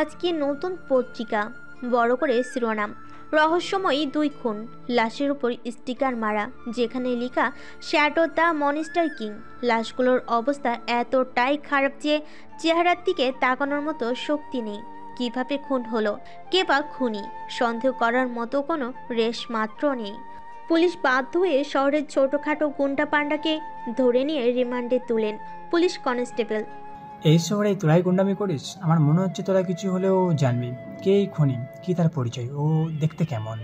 আজকে নতুন পত্রিকা, বড় করে শিরোনাম, রহস্যময়ী 2 খুন, লাশের উপর স্টিকার মারা, যেখানে লেখা শ্যাডো দ্য মনস্টার কিং। লাশগুলোর অবস্থা এতটাই খারাপ যে চেহারার দিকে তাকানোর মতো শক্তি নেই। কিভাবে খুন হলো, কে বা খুনি, সন্দেহ করার মতো কোনো রেশ মাত্র নেই। পুলিশ বাধ্য হয়ে শহরের ছোটখাটো গুন্ডা পান্ডাকে ধরে নিয়ে রিমান্ডে তুলেন পুলিশ কনস্টেবল। এই শহরে তোরাই গুন্ডামি করিস? আমার মনে হচ্ছে তোরা কিছু হলেও জানবি। কে এই খুনি, কি তার পরিচয়, ও দেখতে কেমন?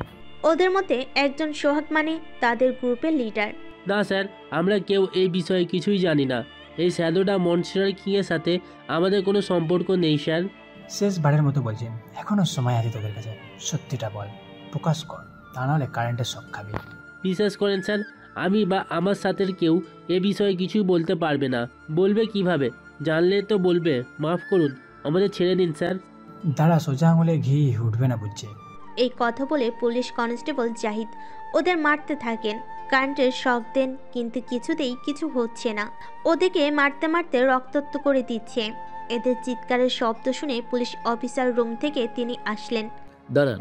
ওদের মধ্যে একজন সোহাগ, মানে তাদের গ্রুপের লিডার। না স্যার, আমরা কেউ এই বিষয়ে কিছুই জানি না। এই শ্যাডোটা মনস্টার কিংয়ের সাথে আমাদের কোনো সম্পর্ক নেই স্যার। শেষবারের মতো বলছি, এখনো সময় আছে তোদের কাছে। সত্যিটা বল, প্রকাশ কর, তা নাহলে কারেন্টের শক খাবি। বিশ্বাস করেন স্যার, আমি বা আমার সাথে কেউ এ বিষয়ে কিছুই বলতে পারবে না। বলবে কিভাবে? জানলে তো বলবে। মাফ করুন, আমাদের ছেড়ে দিন স্যার। দাঁড়া, সোজা আঙুলে ঘি উঠবে না বুঝছে। এই কথা বলে পুলিশ কনস্টেবল জাহিদ ওদের মারতে থাকেন। কারেন্টের শক দেন, কিন্তু কিছুতেই কিছু হচ্ছে না। ওদেরকে মারতে মারতে রক্তাক্ত করে দিচ্ছে। এদের চিৎকারের শব্দ শুনে পুলিশ অফিসার রুম থেকে তিনি আসলেন। দাঁড়ান,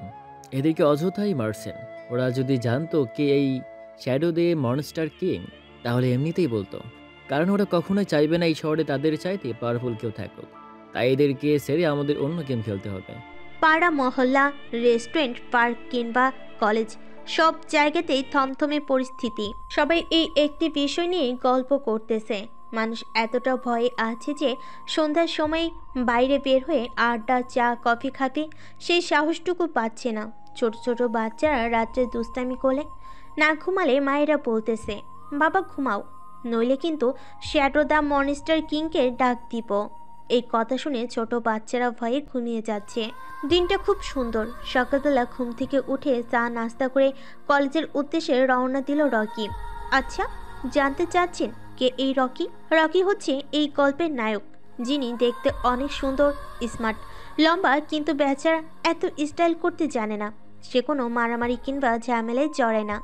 এদেরকে অযথাই মারছেন। ওরা যদি জানতো কে এই শ্যাডো দে মনস্টার কিং, তাহলে এমনিতেই বলতো। কারণ ওরা কখনোই চাইবে না এই শহরে তাদের চাইতে পাওয়ারফুল কেউ থাকুক। তাই এদেরকে সেরে আমাদের অন্য গেম খেলতে হবে। পাড়া, মহল্লা, রেস্টুরেন্ট, পার্ক কিংবা কলেজ, সব জায়গাতেই থমথমে পরিস্থিতি। সবাই এই একটি বিষয় নিয়ে গল্প করতেছে। মানুষ এতটা ভয়ে আছে যে সন্ধ্যার সময় বাইরে বের হয়ে আড্ডা, চা, কফি খাবে সেই সাহসটুকু পাচ্ছে না। ছোট ছোট বাচ্চারা রাত্রে দুষ্টামি করলে, না ঘুমালে মায়েরা বলতেছে, বাবা ঘুমাও, নইলে কিন্তু শ্যাডো দ্য মনস্টার কিংকে ডাক দিব। এই কথা শুনে ছোট বাচ্চারা ভয়ে ঘুমিয়ে যাচ্ছে। দিনটা খুব সুন্দর। সকালবেলা ঘুম থেকে উঠে চা নাস্তা করে কলেজের উদ্দেশ্যে রওনা দিল রকি। আচ্ছা, জানতে চাচ্ছেন কে এই রকি? রকি হচ্ছে এই গল্পের নায়ক, যিনি দেখতে অনেক সুন্দর, স্মার্ট, লম্বা, কিন্তু বেচারা এত স্টাইল করতে জানে না। সে কোনো মারামারি কিংবা ঝামেলায় জড়ায় না।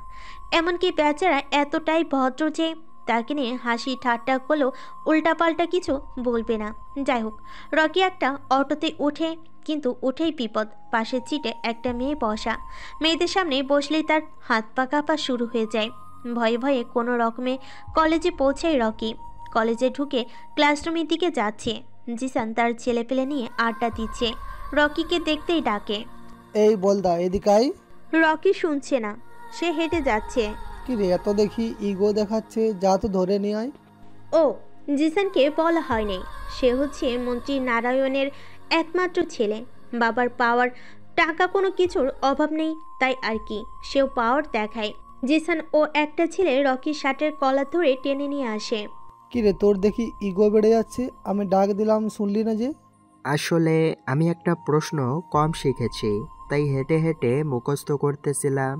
এমনকি বেচারা এতটাই ভদ্র যে তাকে নিয়ে হাসি ঠাট্টা করলেও উল্টাপাল্টা কিছু বলবে না। যাই হোক, রকি একটা অটোতে ওঠে, কিন্তু উঠেই বিপদ। পাশের সিটে একটা মেয়ে বসা। মেয়েদের সামনে বসলেই তার হাত পা কাঁপা শুরু হয়ে যায়। ভয়ে ভয়ে কোনো রকমে কলেজে পৌঁছায় রকি। কলেজে ঢুকে ক্লাসরুমের দিকে যাচ্ছে। জিসান তার ছেলেপেলে নিয়ে আড্ডা দিচ্ছে। রকিকে দেখতেই ডাকে, এই বলদা এদিকে আয়। রকি শুনছে না, সে হেঁটে যাচ্ছে। কি রে, এত দেখি ইগো দেখাচ্ছে, যা তো ধরে নিয়ে আয়। ও, জিসানকে বলা হয়নি, সে হচ্ছে মন্ত্রী নারায়ণের একমাত্র ছেলে। বাবার পাওয়ার, টাকা কোনো কিছুর অভাব নেই, তাই আর কি, সেও পাওয়ার দেখায়। জিসান ও একটা ছেলে রকির শার্টের কলার ধরে টেনে নিয়ে আসে। কি রে, তোর দেখি ইগো বেড়ে যাচ্ছে। আমি ডাক দিলাম শুনলি না যে? আসলে আমি একটা প্রশ্ন কম শিখেছি, তাই হেঁটে হেঁটে মুখস্থ করতেছিলাম।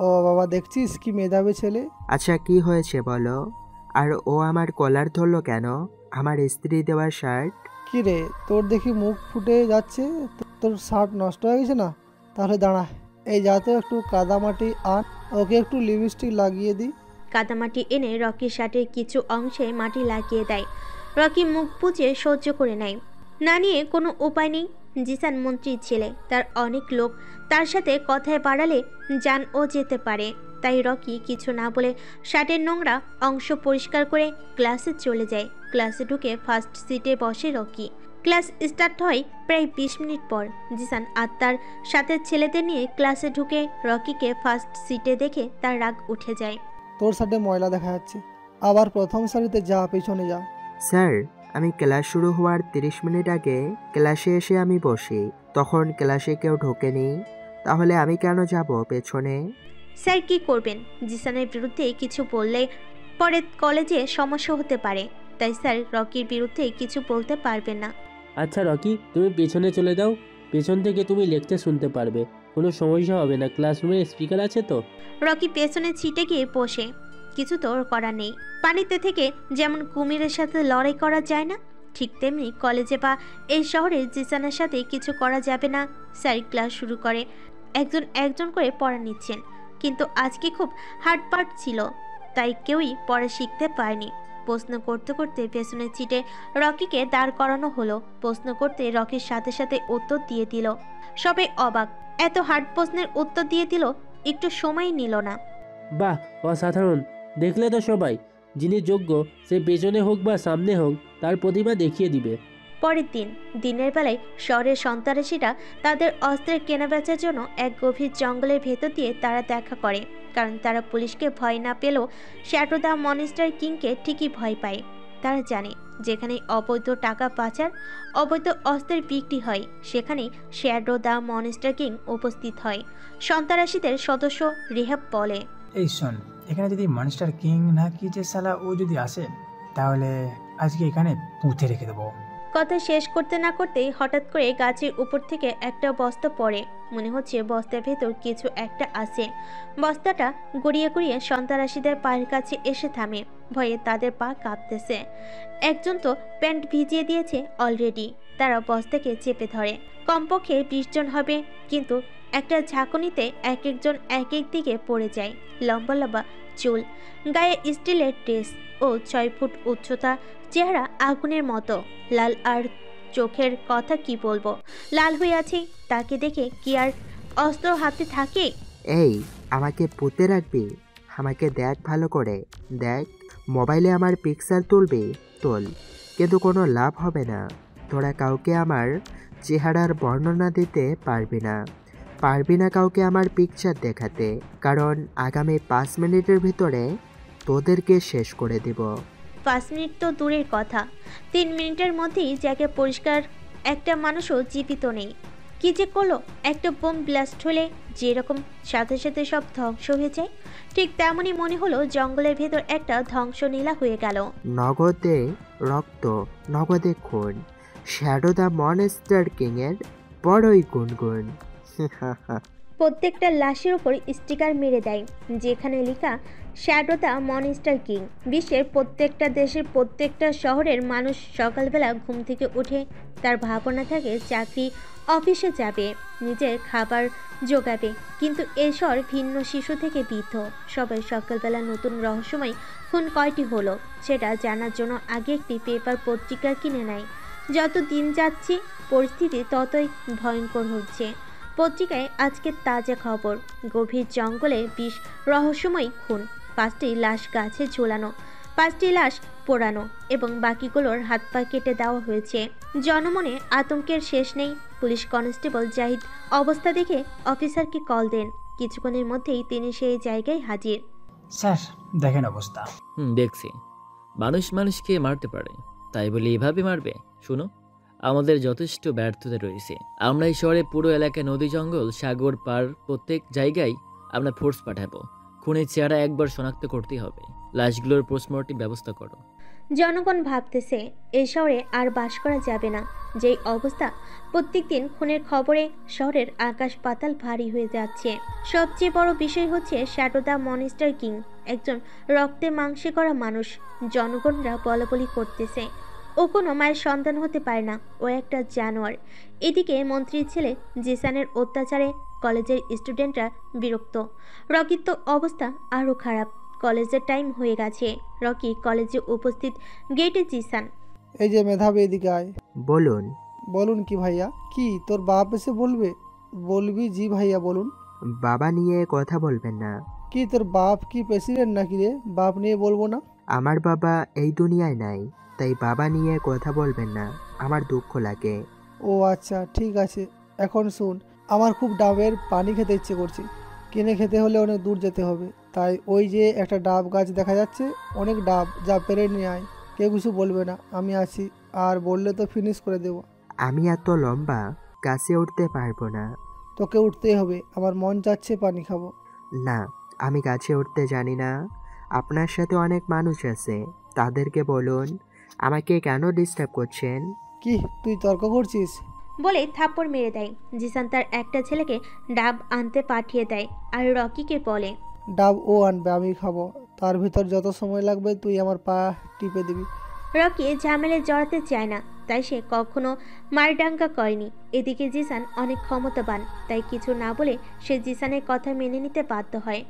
ও বাবা, দেখছিস কি মেধাবী ছেলে। আচ্ছা, কি হয়েছে বলো? আর ও আমার কলার ধরলো কেন? আমার ইস্ত্রি দেওয়া শার্ট। কি রে, তোর দেখি মুখ ফুটে যাচ্ছে, তোর শার্ট নষ্ট হয়ে গেছে না? তাহলে দাঁড়া, এই যা তো একটু কাদামাটি আন, ওকে একটু লিপস্টিক লাগিয়ে দিই। কাদামাটি এনে রকির শার্টের কিছু অংশে মাটি লাগিয়ে দেয়। রকি মুখ বুজে সহ্য করে নেয়। না নিয়ে কোনো উপায় নেই। জিসান মন্ত্রীর ছেলে, তার অনেক লোক, তার সাথে কথায় বাড়ালে জান ও যেতে পারে। তাই রকি কিছু না বলে শার্টের নোংরা অংশ পরিষ্কার করে ক্লাসে চলে যায়। ক্লাসে ঢুকে ফার্স্ট সিটে বসে রকি। ক্লাস স্টার্ট হয় প্রায় 20 মিনিট পর। জিসান আর তার সাথে ছেলেদের নিয়ে ক্লাসে ঢুকে রকিকে ফার্স্ট সিটে দেখে তার রাগ উঠে যায়। তোর সাথে ময়লা দেখা যাচ্ছে, আবার প্রথম সারিতে যা, পেছনে যা। স্যার, আমি ক্লাস শুরু হওয়ার 30 মিনিট আগে ক্লাসে এসে আমি বসি, তখন ক্লাসে কেউ ঢোকেনি, তাহলে আমি কেন যাব পেছনে? স্যার কি করবেন? জিসানের বিরুদ্ধে কিছু বললে পরে কলেজে সমস্যা হতে পারে, তাই স্যার রকির বিরুদ্ধে কিছু বলতে পারবেন না। আচ্ছা রকি, তুমি পেছনে চলে যাও, পেছন থেকে তুমি লেকচার শুনতে পারবে, কোনো সমস্যা হবে না। ক্লাসরুমে স্পিকার আছে তো? রকি পেছনে ছিটে গিয়ে বসে। কিছু তো করার নেই। পানিতে থেকে যেমন কুমিরের সাথে লড়াই করা যায় না, ঠিক তেমনি কলেজে বা এই শহরে জিসানের সাথে কিছু করা যাবে না। স্যার ক্লাস শুরু করে, একজন একজন করে পড়া নিচ্ছেন, কিন্তু আজকে খুব হার্ড পার্ট ছিল, তাই কেউই পড়া শিখতে পারেনি। প্রশ্ন করতে করতে পেছনের সিটে রকিকে দাঁড় করানো হলো। প্রশ্ন করতে রকির সাথে সাথে উত্তর দিয়ে দিল। সবাই অবাক, এত হার্ড প্রশ্নের উত্তর দিয়ে দিল, একটু সময় নিল না। বাহ, অসাধারণ। দেখলে তো সবাই, যিনি যোগ্য সে পেছনে হোক বা সামনে হোক তার প্রতিভা দেখিয়ে দিবে। পরের দিন দিনের বেলায় শহরের সন্ত্রাসীরা তাদের অস্ত্রের কেনাবেচার জন্য এক গভীর জঙ্গলের ভেতর দিয়ে তারা দেখা করে, কারণ তারা পুলিশকে ভয় না পেলেও শ্যাডো দ্য মনস্টার কিংকে ঠিকই ভয় পায়। তারা জানে যেখানে অবৈধ টাকা পাচার, অবৈধ অস্ত্রের বিক্রি হয়, সেখানেই শ্যাডো দ্য মনস্টার কিং উপস্থিত হয়। সন্ত্রাসীদের সদস্য রেহাব বলে, এই শোন, এখানে যদি মনস্টার কিং না কি যে সালা ও যদি আসে, তাহলে আজকে এখানে পুঁতে রেখে দেবো। কথা শেষ করতে না করতেই হঠাৎ করে গাছের উপর থেকে একটা বস্তা পড়ে। মনে হচ্ছে বস্তার ভেতর কিছু একটা আছে। বস্তাটা গড়িয়ে গড়িয়ে সন্ত্রাসীদের পায়ের কাছে এসে থামে। ভয়ে তাদের পা কাঁপতেছে। একজন তো প্যান্ট ভিজিয়ে দিয়েছে অলরেডি। তারা বস্তাকে চেপে ধরে। কমপক্ষে 20 জন হবে, কিন্তু একটা ঝাঁকুনিতে এক একজন এক এক দিকে পড়ে যায়। লম্বা লম্বা চুল, গায়ে স্টিলের ড্রেস ও 6 ফুট উচ্চতা, চেহারা আগুনের মতো লাল, আর চোখের কথা কি বলবো, লাল হয়ে আছে। তাকে দেখে কি আর অস্ত্র হাতে থাকে? এই, আমাকে পুঁতে রাখবি? আমাকে দেখ, ভালো করে দেখ। মোবাইলে আমার পিকচার তুলবি, তোল, কিন্তু কোনো লাভ হবে না। তোরা কাউকে আমার চেহারার বর্ণনা দিতে পারবি না কাউকে আমার পিকচার দেখাতে, কারণ আগামী 5 মিনিটের ভিতরে তোদেরকে শেষ করে দিব। 5 মিনিট তো দূরের কথা, 3 মিনিটের মধ্যেই জায়গা পরিষ্কার, একটা মানুষও জীবিত নেই। কি যে করলো, একটা বোম ব্লাস্ট হলে যেরকম সাথে সাথে সব ধ্বংস হয়ে যায়, ঠিক তেমনই মনে হলো জঙ্গলের ভেতর একটা ধ্বংসলীলা হয়ে গেল। নগদে রক্ত, নগদে খুন, শ্যাডো দ্য মনস্টার কিং এর বড়ই গুনগুন। প্রত্যেকটা লাশের উপর স্টিকার মেরে দেয়, যেখানে লেখা শ্যাডো দ্য মনস্টার কিং। বিশ্বের প্রত্যেকটা দেশের প্রত্যেকটা শহরের মানুষ সকালবেলা ঘুম থেকে উঠে তার ভাবনা থাকে চাকরি, অফিসে যাবে, নিজের খাবার জোগাবে। কিন্তু এই শহর ভিন্ন শিশু থেকে বৃদ্ধ সবাই সকালবেলা নতুন রহস্যময় খুন কয়টি হলো সেটা জানার জন্য আগে একটি পেপার পত্রিকা কিনে নেয়। যত দিন যাচ্ছে পরিস্থিতি ততই ভয়ঙ্কর হচ্ছে। পত্রিকায় আজকে তাজা খবর, গভীর জঙ্গলে 20 রহস্যময় খুন, 5টি লাশ গাছে ঝোলানো, 5টি লাশ পোড়ানো এবং বাকিগুলোর হাত পা কেটে দেওয়া হয়েছে। জনমনে আতঙ্কের শেষ নেই। পুলিশ কনস্টেবল জাহিদ অবস্থা দেখে অফিসারকে কল দেন। কিছুক্ষণের মধ্যেই তিনি সেই জায়গায় হাজির। স্যার, দেখেন অবস্থা। দেখছি। মানুষ মানুষকে মারতে পারে, তাই বলে এভাবে মারবে? শুনো, আমাদের যথেষ্ট ব্যর্থতা রয়েছে। আমরা এই শহরে পুরো এলাকায় নদী, জঙ্গল, সাগর পার প্রত্যেক জায়গায় আমরা ফোর্স পাঠাবো। খুনের চেহারা একবার শনাক্ত করতেই হবে। লাশগুলোর পোস্টমর্টেম ব্যবস্থা করো। জনগণ ভাবতেছে এই শহরে আর বাস করা যাবে না। যেই অবস্থা, প্রত্যেকদিন খুনের খবরে শহরের আকাশ পাতাল ভারী হয়ে যাচ্ছে। সবচেয়ে বড় বিষয় হচ্ছে শ্যাডো দ্য মনস্টার কিং একজন রক্তে মাংসে করা মানুষ। জনগণরা বলাবলি করতেছে ও কোনো মায়ের সন্তান হতে পারে না, ও একটা জানোয়ার। এদিকে মন্ত্রীর ছেলে জিসানের অত্যাচারে কলেজের স্টুডেন্টরা বিরক্ত। রকির তো অবস্থা আরও খারাপ। কলেজের টাইম হয়ে গেছে। রকি কলেজে উপস্থিত, গেটে জিসান। এই যে মেধাবী, এদিকে আয়। বলুন। বলুন কি ভাইয়া? কি তোর বাপ এসে বলবে? বলবি জি ভাইয়া বলুন। বাবা নিয়ে কথা বলবেন না। কি তোর বাপ কি প্রেসিডেন্ট নাকি রে? বাপ নিয়ে বলবো না? আমার বাবা এই দুনিয়ায় নাই, তাই বাবা নিয়ে কথা বলবেন না, আমার দুঃখ লাগে। ও আচ্ছা, ঠিক আছে। এখন শুন, আমার খুব ডাবের পানি খেতে ইচ্ছে করছে। কিনে খেতে হলে অনেক দূর যেতে হবে, তাই ওই যে একটা ডাব গাছ দেখা যাচ্ছে, অনেক ডাব, যা পেরে নিয়ে আয়। কেউ কিছু বলবে না, আমি আছি। আর বললে তো ফিনিশ করে দেবো। আমি এত লম্বা, গাছে উঠতে পারবো না। তোকে উঠতেই হবে, আমার মন চাচ্ছে পানি খাবো। না, আমি গাছে উঠতে জানি না। আপনার সাথে অনেক মানুষ আছে, তাদেরকে বলুন। আমাকে কেন ডিস্টার্ব করছেন? কি তুই তর্ক করছিস? বলে থাপ্পড় মেরে দেয়। জিসান তার একটা ছেলেকে ডাব আনতে পাঠিয়ে দেয় আর রকিকে বলে, ডাব ও আনবে, আমি খাবো। তার ভিতর যত সময় লাগবে তুই আমার পা টিপে দিবি। রকি ঝামেলে জড়াতে চায় না, তাই সে কখনো মারডাঙ্গা করেনি। এদিকে জিসান অনেক ক্ষমতাবান, তাই কিছু না বলে সে জিসানের কথা মেনে নিতে বাধ্য হয়।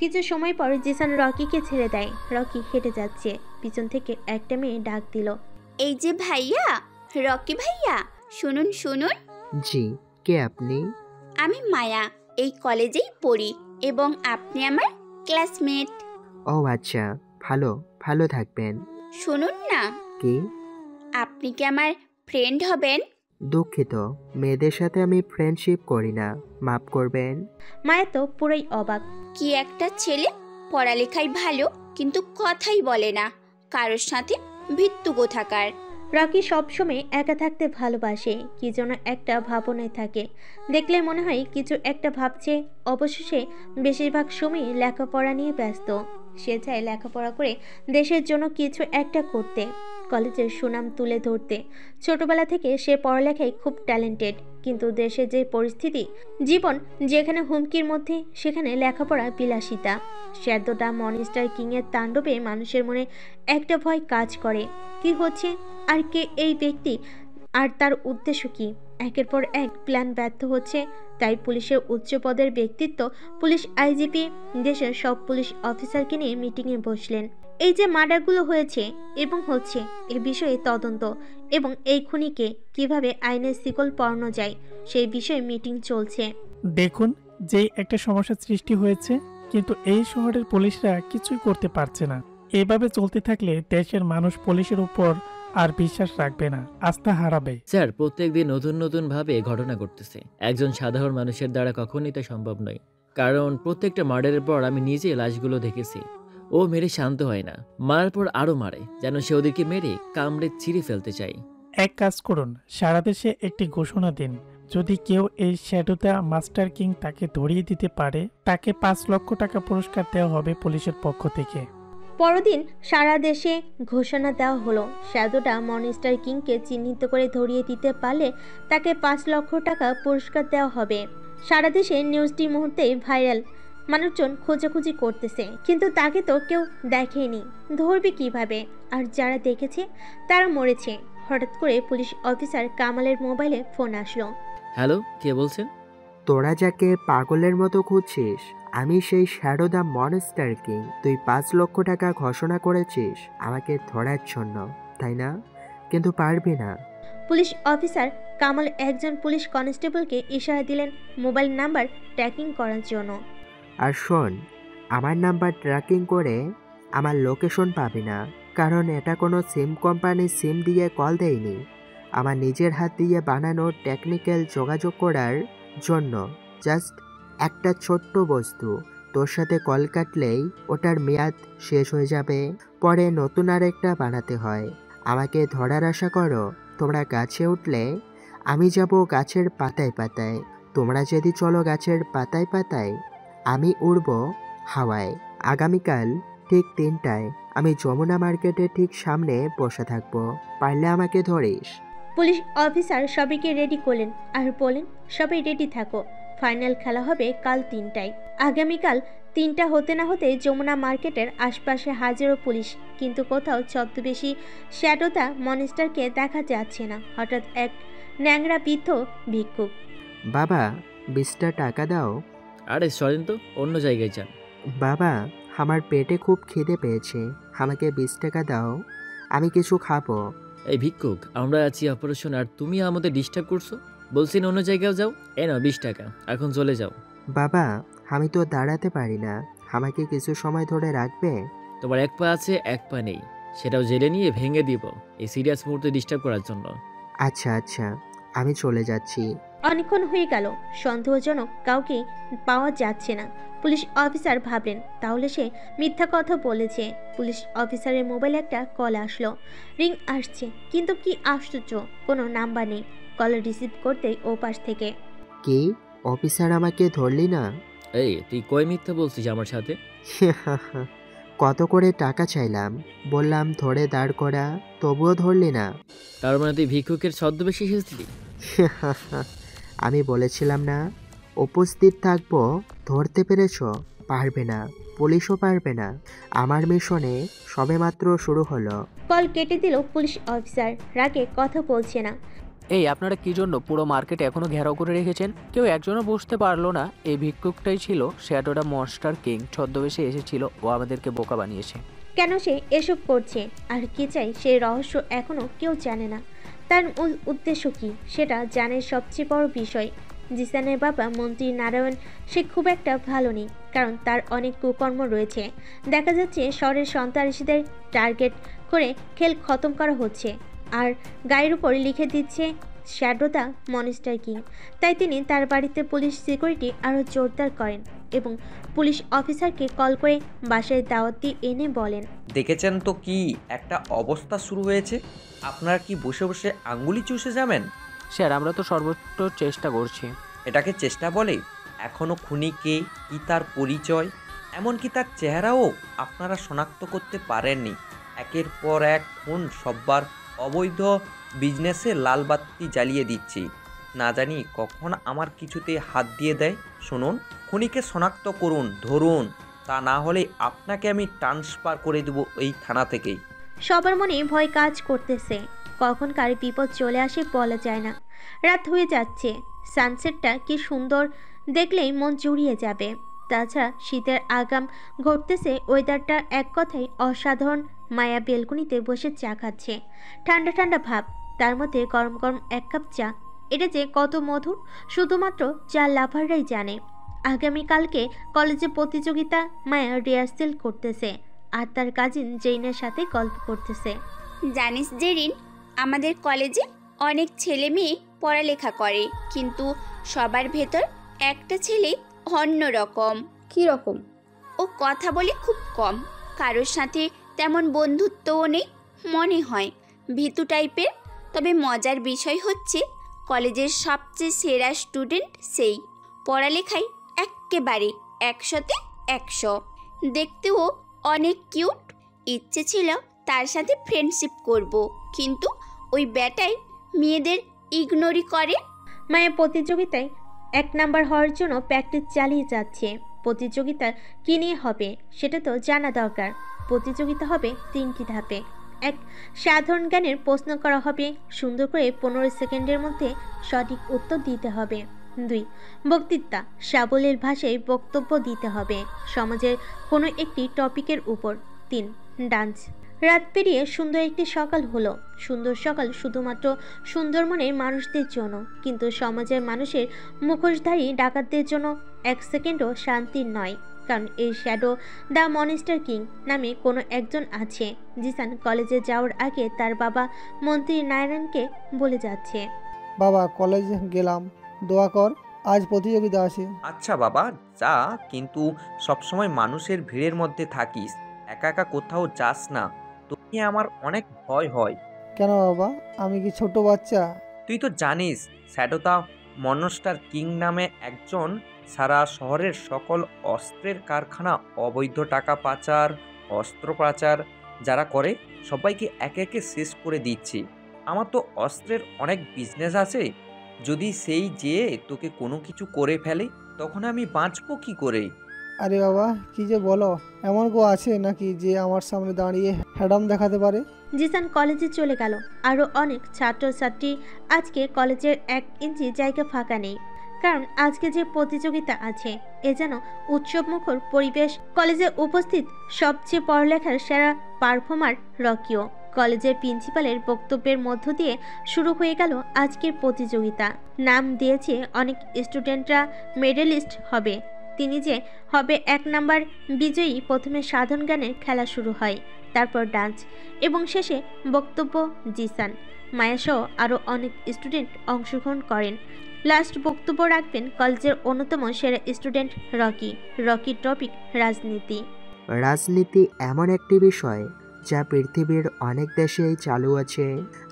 কিছু সময় পর জিসান রকিকে ছেড়ে দেয়। রকি হেঁটে যাচ্ছে, পিছন থেকে একটা মেয়ে ডাক দিল। এই যে ভাইয়া, রকি ভাইয়া, শুনুন শুনুন। জি, কে আপনি? আমি মায়া, এই কলেজেই পড়ি এবং আপনি আমার ক্লাসমেট। ও আচ্ছা, ভালো ভালো থাকবেন। শুনুন না, কি? আপনি কি আমার ফ্রেন্ড হবেন? দুঃখিত, মেয়েদের সাথে আমি ফ্রেন্ডশিপ করি না, মাফ করবেন। মায়া তো পুরোই অবাক। কি একটা ছেলে, পড়ালেখায় ভালো কিন্তু কথাই বলে না, কারোর সাথে ভিত্তু কোথাকার। রকি সবসময় একা থাকতে ভালোবাসে, কি যেন একটা ভাবনায় থাকে। দেখলে মনে হয় কিছু একটা ভাবছে। অবশেষে বেশিরভাগ সময় লেখাপড়া নিয়ে ব্যস্ত। সে চায় লেখাপড়া করে দেশের জন্য কিছু একটা করতে, কলেজের সুনাম তুলে ধরতে। ছোটবেলা থেকে সে পড়ালেখায় খুব ট্যালেন্টেড, কিন্তু দেশের যে পরিস্থিতি, জীবন যেখানে হুমকির মধ্যে, সেখানে লেখাপড়া বিলাসিতা। শ্যাডোটা মনস্টার কিংয়ের তাণ্ডবে মানুষের মনে একটা ভয় কাজ করে। কি হচ্ছে, আর কে এই ব্যক্তি, আর তার উদ্দেশ্য কি? একের পর এক প্ল্যান ব্যর্থ হচ্ছে। তাই পুলিশের উচ্চ পদের ব্যক্তিত্ব, পুলিশ আইজিপি দেশের সব পুলিশ অফিসারকে নিয়ে মিটিংয়ে বসলেন। এই যে মার্ডারগুলো হয়েছে এবং হচ্ছে, এ বিষয়ে তদন্ত এবং এই খুনিকে কিভাবে আইনের শিকল পরানো যায় সেই বিষয়ে মিটিং চলছে। দেখুন, যেই একটা সমস্যার সৃষ্টি হয়েছে, কিন্তু এই শহরের পুলিশরা কিছুই করতে পারছে না। এভাবে চলতে থাকলে দেশের মানুষ পুলিশের উপর আর বিশ্বাস রাখবে না, আস্থা হারাবে। স্যার, প্রত্যেকদিন নতুন নতুন ভাবে ঘটনা ঘটতেছে। একজন সাধারণ মানুষের দ্বারা কখনোই তা সম্ভব নয়, কারণ প্রত্যেকটা মার্ডারের পর আমি নিজে লাশগুলো দেখেছি। ও মেরে শান্ত হয় না, মারার পর আরো মারে, যেন সে ওদেরকে মেরে কামড়ে ছিঁড়ে ফেলতে চাই। এক কাজ করুন, সারা দেশে একটি ঘোষণা দিন, যদি কেউ এই শ্যাডোটা মাস্টার কিং তাকে ধরিয়ে দিতে পারে, তাকে 5 লক্ষ টাকা পুরস্কার দেওয়া হবে পুলিশের পক্ষ থেকে। পরদিন সারা দেশে ঘোষণা দেওয়া হলো, শ্যাডোটা মনস্টার কিংকে চিহ্নিত করে ধরিয়ে দিতে পারলে তাকে 5 লক্ষ টাকা পুরস্কার দেওয়া হবে। সারা দেশে নিউজটি মুহূর্তেই ভাইরাল। মানুষজন খোঁজাখুঁজি করতেছে, কিন্তু তাকে তো কেউ দেখেনি, ধরবে কিভাবে? আর যারা দেখেছে তারা মরেছে। হঠাৎ করে পুলিশ অফিসার কামালের মোবাইলে ফোন আসলো। হ্যালো, কে বলছেন? তোরা যাকে পাগলের মতো খুঁজছিস, আমি সেই শ্যাডো দ্য মনস্টার কিং। তুই 5 লক্ষ টাকা ঘোষণা করেছিস আমাকে ধরার জন্য, তাই না? কিন্তু পারবি না। পুলিশ অফিসার কামাল একজন পুলিশ কনস্টেবলকে ইশারা দিলেন মোবাইল নাম্বার ট্র্যাকিং করার জন্য। আর শোন, আমার নাম্বার ট্র্যাকিং করে আমার লোকেশন পাবি না, কারণ এটা কোনো সিম কোম্পানির সিম দিয়ে কল দেয়নি। আমার নিজের হাত দিয়ে বানানো টেকনিক্যাল যোগাযোগ করার জন্য জাস্ট একটা ছোট্ট বস্তু। তোর সাথে কল কাটলেই ওটার মেয়াদ শেষ হয়ে যাবে, পরে নতুন আরেকটা বানাতে হয়। আমাকে ধরার আশা করো। তোমরা গাছে উঠলে আমি যাব গাছের পাতায় পাতায়, তোমরা যদি চলো গাছের পাতায় পাতায়, আমি উড়ব হাওয়ায়। আগামীকাল ঠিক 3টায় আমি যমুনা মার্কেটের ঠিক সামনে বসে থাকবো, পারলে আমাকে ধরিস। পুলিশ অফিসার সবাইকে রেডি করলেন আর বলেন, সবাই রেডি থাকো, ফাইনাল খেলা হবে কাল 3টায়। আগামীকাল 3টা হতে না হতে যমুনা মার্কেটের আশপাশে হাজারো পুলিশ, কিন্তু কোথাও ছদ্মবেশী শ্যাডোটা মনস্টারকে দেখা যাচ্ছে না। হঠাৎ এক ন্যাংরা বৃদ্ধ ভিক্ষুক। বাবা, 20টা টাকা দাও। আরে সরেন তো, অন্য জায়গায় যান। বাবা, আমার পেটে খুব খিদে পেয়েছে, আমাকে 20 টাকা দাও, আমি কিছু খাবো। এই ভিক্ষুক, আমরা আছি অপারেশন আর তুমি আমাদের ডিস্টার্ব করছো। বলছি না অন্য জায়গায় যাও। এ নাও 20 টাকা, এখন চলে যাও। বাবা, আমি তো দাঁড়াতে পারি না, আমাকে কিছু সময় ধরে রাখবে? তোমার এক পা আছে, এক পা নেই, সেটাও জেলে নিয়ে ভেঙে দিব এই সিরিয়াস মুহূর্তে ডিস্টার্ব করার জন্য। আচ্ছা আচ্ছা, আমি চলে যাচ্ছি। অনেকক্ষণ হয়ে গেল, সন্দেহজনক কাউকে পাওয়া যাচ্ছে না। পুলিশ অফিসার ভাবলেন তাহলে সে মিথ্যা কথা বলেছে। পুলিশ অফিসারের মোবাইলে একটা কল আসলো। রিং আসছে, কিন্তু কি আশ্চর্য, কোনো নাম্বার নেই। কল রিসিভ করতেই ও পাশ থেকে। কি অফিসার, আমাকে ধরলি না? এই তুই কই মিথ্যা বলছিস আমার সাথে? কত করে টাকা চাইলাম, বললাম ধরে দাঁড় করা, তবুও ধরলি না। তার মানে তুই ভিক্ষুকের ছদ্মবেশে এসেছিলি? আমি বলেছিলাম না উপস্থিত থাকবো, ধরতে পেরেছ? পারবে না, পুলিশও পারবে না। আমার মিশনে সবেমাত্র শুরু হলো। কল কেটে দিল পুলিশ অফিসার। রাগে কথা বলছে না। এই আপনারা কি জন্য পুরো মার্কেট এখনো ঘেরাও করে রেখেছেন? কেউ একজনও বুঝতে পারলো না এই ভিক্ষুকটাই ছিল শ্যাডোটা মনস্টার কিং। ছদ্মবেশে এসেছিল, ও আমাদেরকে বোকা বানিয়েছে। কেন সে এসব করছে আর কি চাই সেই রহস্য এখনো কেউ জানে না। তার মূল উদ্দেশ্য কি সেটা জানে সবচেয়ে বড় বিষয়। জিসানের বাবা মন্ত্রী নারায়ণ সে খুব একটা ভালো নেই, কারণ তার অনেক কুকর্ম রয়েছে। দেখা যাচ্ছে শহরের সন্ত্রাসীদের টার্গেট করে খেল খতম করা হচ্ছে, আর গায়ের উপর লিখে দিচ্ছে শ্যাডো দ্য মনস্টার কিং। তাই তিনি তার বাড়িতে পুলিশ সিকিউরিটি আরও জোরদার করেন এবং পুলিশ অফিসারকে কল করে বাসায় দাওয়াত দিয়ে এনে বলেন, দেখেছেন তো কি একটা অবস্থা শুরু হয়েছে। আপনারা কি বসে বসে আঙ্গুলি চুষে যাবেন? স্যার, আমরা তো সর্বোচ্চ চেষ্টা করছি। এটাকে চেষ্টা বলে? এখনও খুনি কে, কি তার পরিচয়, এমনকি তার চেহারাও আপনারা শনাক্ত করতে পারেননি। একের পর এক খুন সব্বার অবৈধ বিজনেসে লাল বাতি জ্বালিয়ে দিচ্ছি। না জানি কখন আমার কিছুতে হাত দিয়ে দেয়। শুনুন, খুনিকে শনাক্ত করুন, ধরুন, তা না হলে আপনাকে আমি ট্রান্সফার করে দেবো এই থানা থেকেই। সবার মনে ভয় কাজ করতেছে। কখন কার বিপদ চলে আসে বলা যায় না। রাত হয়ে যাচ্ছে, সানসেটটা কি সুন্দর, দেখলেই মন জুড়িয়ে যাবে। তাছাড়া শীতের আগাম ঘটতেছে, ওয়েদারটা এক কথায় অসাধারণ। মায়া বেলকুনিতে বসে চা খাচ্ছে, ঠান্ডা ঠান্ডা ভাব, তার মধ্যে গরম গরম এক কাপ চা। এটা যে কত মধুর শুধুমাত্র চা লাভাররাই জানে। আগামীকালকে কলেজে প্রতিযোগিতা, মায়া রিহার্সেল করতেছে আর তার কাজিন জেইনের সাথে গল্প করতেছে। জানিস জেরিন, আমাদের কলেজে অনেক ছেলে মেয়ে পড়ালেখা করে, কিন্তু সবার ভেতর একটা ছেলে অন্যরকম। কি রকম? ও কথা বলে খুব কম, কারোর সাথে তেমন বন্ধুত্বও নেই, মনে হয় ভীতু টাইপের। তবে মজার বিষয় হচ্ছে কলেজের সবচেয়ে সেরা স্টুডেন্ট সেই। পড়ালেখায় এক্কেবারে 100-তে 100। দেখতেও অনেক কিউট। ইচ্ছে ছিল তার সাথে ফ্রেন্ডশিপ করব, কিন্তু ওই ব্যাটাই মেয়েদের ইগনোরই করে। মায়া প্রতিযোগিতায় 1 নাম্বার হওয়ার জন্য প্র্যাকটিস চালিয়ে যাচ্ছে। প্রতিযোগিতা কী নিয়ে হবে সেটা তো জানা দরকার। প্রতিযোগিতা হবে 3টি ধাপে। 1, সাধারণ জ্ঞানের প্রশ্ন করা হবে, সুন্দর করে 15 সেকেন্ডের মধ্যে সঠিক উত্তর দিতে হবে। 2, বক্তৃতা, সাবলীল ভাষায় বক্তব্য দিতে হবে সমাজের কোনো একটি টপিকের উপর। 3, ডান্স। রাত পেরিয়ে সুন্দর একটি সকাল হলো। সুন্দর সকাল শুধুমাত্র সুন্দর মনের মানুষদের জন্য, কিন্তু সমাজের মানুষের মুখোশধারী ডাকাতদের জন্য 1 সেকেন্ডও শান্তির নয়। কারণ এই শ্যাডো দ্য মনস্টার কিং নামে কোনো একজন আছে। জিসান কলেজে যাওয়ার আগে তার বাবা মন্ত্রী নারায়ণকে বলে যাচ্ছে, বাবা কলেজে গেলাম, দোয়া কর, আজ প্রতিযোগিতা আছে। আচ্ছা বাবা যা, কিন্তু সবসময় মানুষের ভিড়ের মধ্যে থাকিস, একা একা কোথাও যাস না, তোকে আমার অনেক ভয় হয়। কেন বাবা, আমি কি ছোট বাচ্চা? তুই তো জানিস শ্যাডো দ্য মনস্টার কিং নামে একজন সারা শহরের সকল অস্ত্রের কারখানা, অবৈধ টাকা পাচার, অস্ত্র পাচার যারা করে সবাইকে একে একে শেষ করে দিচ্ছি। আমার তো অস্ত্রের অনেক বিজনেস আছে, যদি সেই যেয়ে তোকে কোনো কিছু করে ফেলে তখন আমি বাঁচবো কি করে? আরে বাবা কি যে বলো, এমন কেউ আছে নাকি যে আমার সামনে দাঁড়িয়ে হ্যাডাম দেখাতে পারে? জিসান কলেজে চলে গেল। আরও অনেক ছাত্রছাত্রী আজকে কলেজের 1 ইঞ্চি জায়গা ফাঁকা নেই, কারণ আজকে যে প্রতিযোগিতা আছে এ যেন উৎসবমুখর পরিবেশ। কলেজে উপস্থিত সবচেয়ে পড়ালেখার সেরা পারফর্মার রকিও। কলেজের প্রিন্সিপালের বক্তব্যের মধ্য দিয়ে শুরু হয়ে গেল আজকের প্রতিযোগিতা। নাম দিয়েছে অনেক স্টুডেন্টরা মেডেলিস্ট হবে, তিনি যে হবে 1 নাম্বার বিজয়ী। প্রথমে সাধারণ জ্ঞানের খেলা শুরু হয়, তারপর ডান্স এবং শেষে বক্তব্য। জিসান, মায়াসহ আরও অনেক স্টুডেন্ট অংশগ্রহণ করেন। লাস্ট বক্তব্য রাখবেন কলেজের অন্যতম সেরা স্টুডেন্ট রকি। রকির টপিক রাজনীতি। রাজনীতি এমন একটি বিষয় যা পৃথিবীর অনেক দেশেই চালু আছে।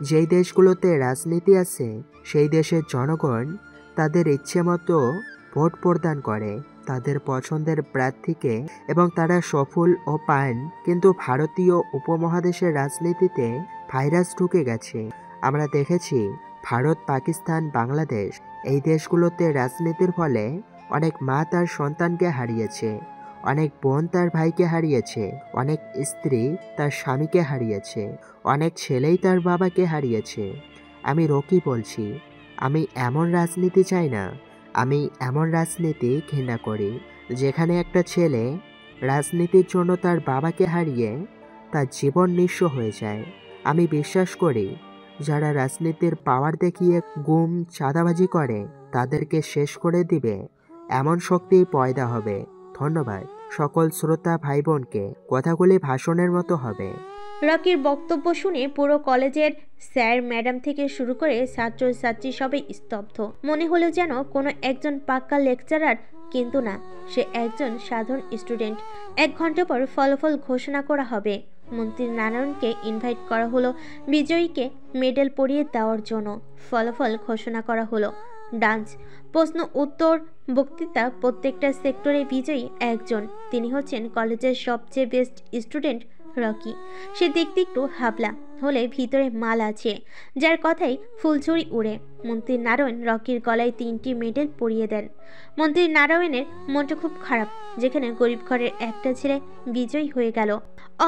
যেই দেশগুলোতে রাজনীতি আছে সেই দেশের জনগণ তাদের ইচ্ছে মতো ভোট প্রদান করে তাদের পছন্দের প্রার্থীকে, এবং তারা সফল ও পান। কিন্তু ভারতীয় উপমহাদেশের রাজনীতিতে ভাইরাস ঢুকে গেছে। আমরা দেখেছি ভারত, পাকিস্তান, বাংলাদেশ এই দেশগুলোতে রাজনীতির ফলে অনেক মা তার সন্তানকে হারিয়েছে, অনেক বোন তার ভাইকে হারিয়েছে, অনেক স্ত্রী তার স্বামীকে হারিয়েছে, অনেক ছেলেই তার বাবাকে হারিয়েছে। আমি রকি বলছি। আমি এমন রাজনীতি চাই না। আমি এমন রাজনীতি ঘৃণা করি যেখানে একটা ছেলে রাজনীতির জন্য তার বাবাকে হারিয়ে তার জীবন নিঃস্ব হয়ে যায়। আমি বিশ্বাস করি যারা রাজনীতির পাওয়ার দেখিয়ে গুম চাঁদাবাজি করে তাদেরকে শেষ করে দিবে এমন শক্তি পয়দা হবে। ধন্যবাদ সকল শ্রোতা ভাই বোনকে। কথাগুলি ভাষণের মতো হবে। রকির বক্তব্য শুনে পুরো কলেজের স্যার ম্যাডাম থেকে শুরু করে ছাত্রছাত্রী সবাই স্তব্ধ। মনে হলো যেন কোনো একজন পাক্কা লেকচারার, কিন্তু না, সে একজন সাধারণ স্টুডেন্ট। 1 ঘন্টা পর ফলাফল ঘোষণা করা হবে। মন্ত্রী নারায়ণকে ইনভাইট করা হলো বিজয়ীকে মেডেল পরিয়ে দেওয়ার জন্য। ফলাফল ঘোষণা করা হলো। ডান্স, প্রশ্ন উত্তর, বক্তৃতা, প্রত্যেকটা সেক্টরে বিজয়ী একজন। তিনি হচ্ছেন কলেজের সবচেয়ে বেস্ট স্টুডেন্ট রকি। সে দেখতে একটু হাবলা হলে ভিতরে মাল আছে, যার কথাই ফুলঝুরি উড়ে। মন্ত্রী নারায়ণ রকির গলায় 3টি মেডেল পরিয়ে দেন। মন্ত্রী নারায়ণের মনটা খুব খারাপ, যেখানে গরিব ঘরের একটা ছেলে বিজয়ী হয়ে গেল,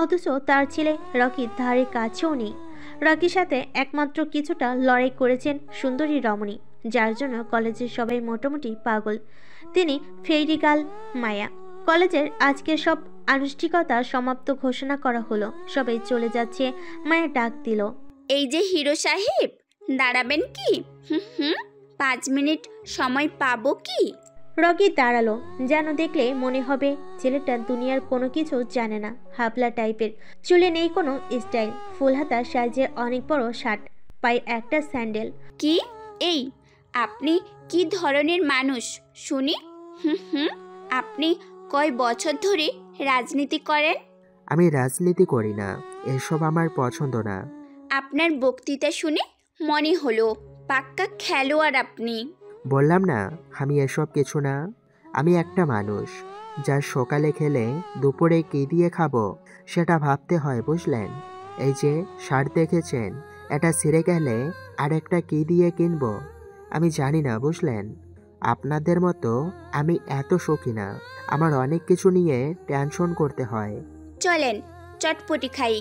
অথচ তার ছেলে রকির ধারে কাছেও নেই। রকির সাথে একমাত্র কিছুটা লড়াই করেছেন সুন্দরী রমণী, যার জন্য কলেজের সবাই মোটামুটি পাগল। তিনি ফেরি গার্ল মায়া। কলেজের আজকের সব আনুষ্ঠানিকতা সমাপ্ত ঘোষণা করা হলো। সবাই চলে যাচ্ছে। মায়া ডাক দিল, এই যে হিরো সাহেব, দাঁড়াবেন কি? 5 মিনিট সময় পাবো কি? রকি দাঁড়ালো, যেন দেখলে মনে হবে ছেলেটা দুনিয়ার কোনো কিছু জানে না। হাবলা টাইপের, চুলে নেই কোনো স্টাইল, ফুলহাতা সাইজের অনেক বড় শার্ট, পায়ে একটা স্যান্ডেল। কি এই, আপনি কি ধরনের মানুষ শুনি? আপনি কয় বছর ধরে রাজনীতি করেন? আমি রাজনীতি করি না, এসব আমার পছন্দ না। আপনার বক্তৃতা শুনে মনে হলো পাক্কা খেলোয়াড় আপনি। বললাম না আমি এসব কিছু না। আমি একটা মানুষ যার সকালে খেলে দুপুরে কি দিয়ে খাবো সেটা ভাবতে হয়, বুঝলেন? এই যে শার্ট দেখেছেন, এটা ছিঁড়ে গেলে আর একটা কি দিয়ে কিনবো আমি জানি না, বুঝলেন? আপনাদের মতো আমি এত সুখী না। আমার অনেক কিছু নিয়ে টেনশন করতে হয়। চলেন চটপটি খাই।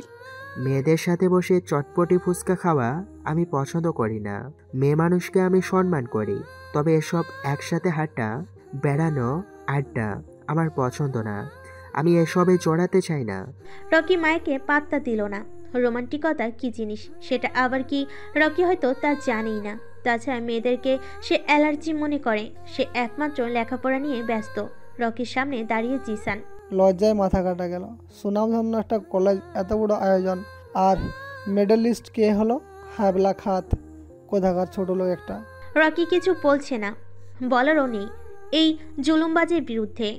মেয়েদের সাথে বসে চটপটি ফুচকা খাওয়া আমি পছন্দ করি না। মেয়ে মানুষকে আমি সম্মান করি, তবে এসব একসাথে হাঁটা, বেড়ানো, আড্ডা আমার পছন্দ না। আমি এসবে জড়াতে চাই না। রকি মায়াকে পাত্তা দিল না। রোমান্টিকতা কি জিনিস সেটা আবার কি রকি হয়তো তা জানেই না। তাছাড়া মেয়েদেরকে সে অ্যালার্জি মনে করে। সে একমাত্র লেখাপড়া নিয়ে ব্যস্ত। রকির সামনে দাঁড়িয়ে জিসান। লজ্জায় মাথা কাটা গেল। সুনামধন্য একটা কলেজ, এত বড় আয়োজন, আর মেডেলিস্ট কে হলো? হাবলা খাত কোথাকার ছোট লোক একটা। রকি কিছু বলছে না, বলারও নেই এই জুলুমবাজের বিরুদ্ধে।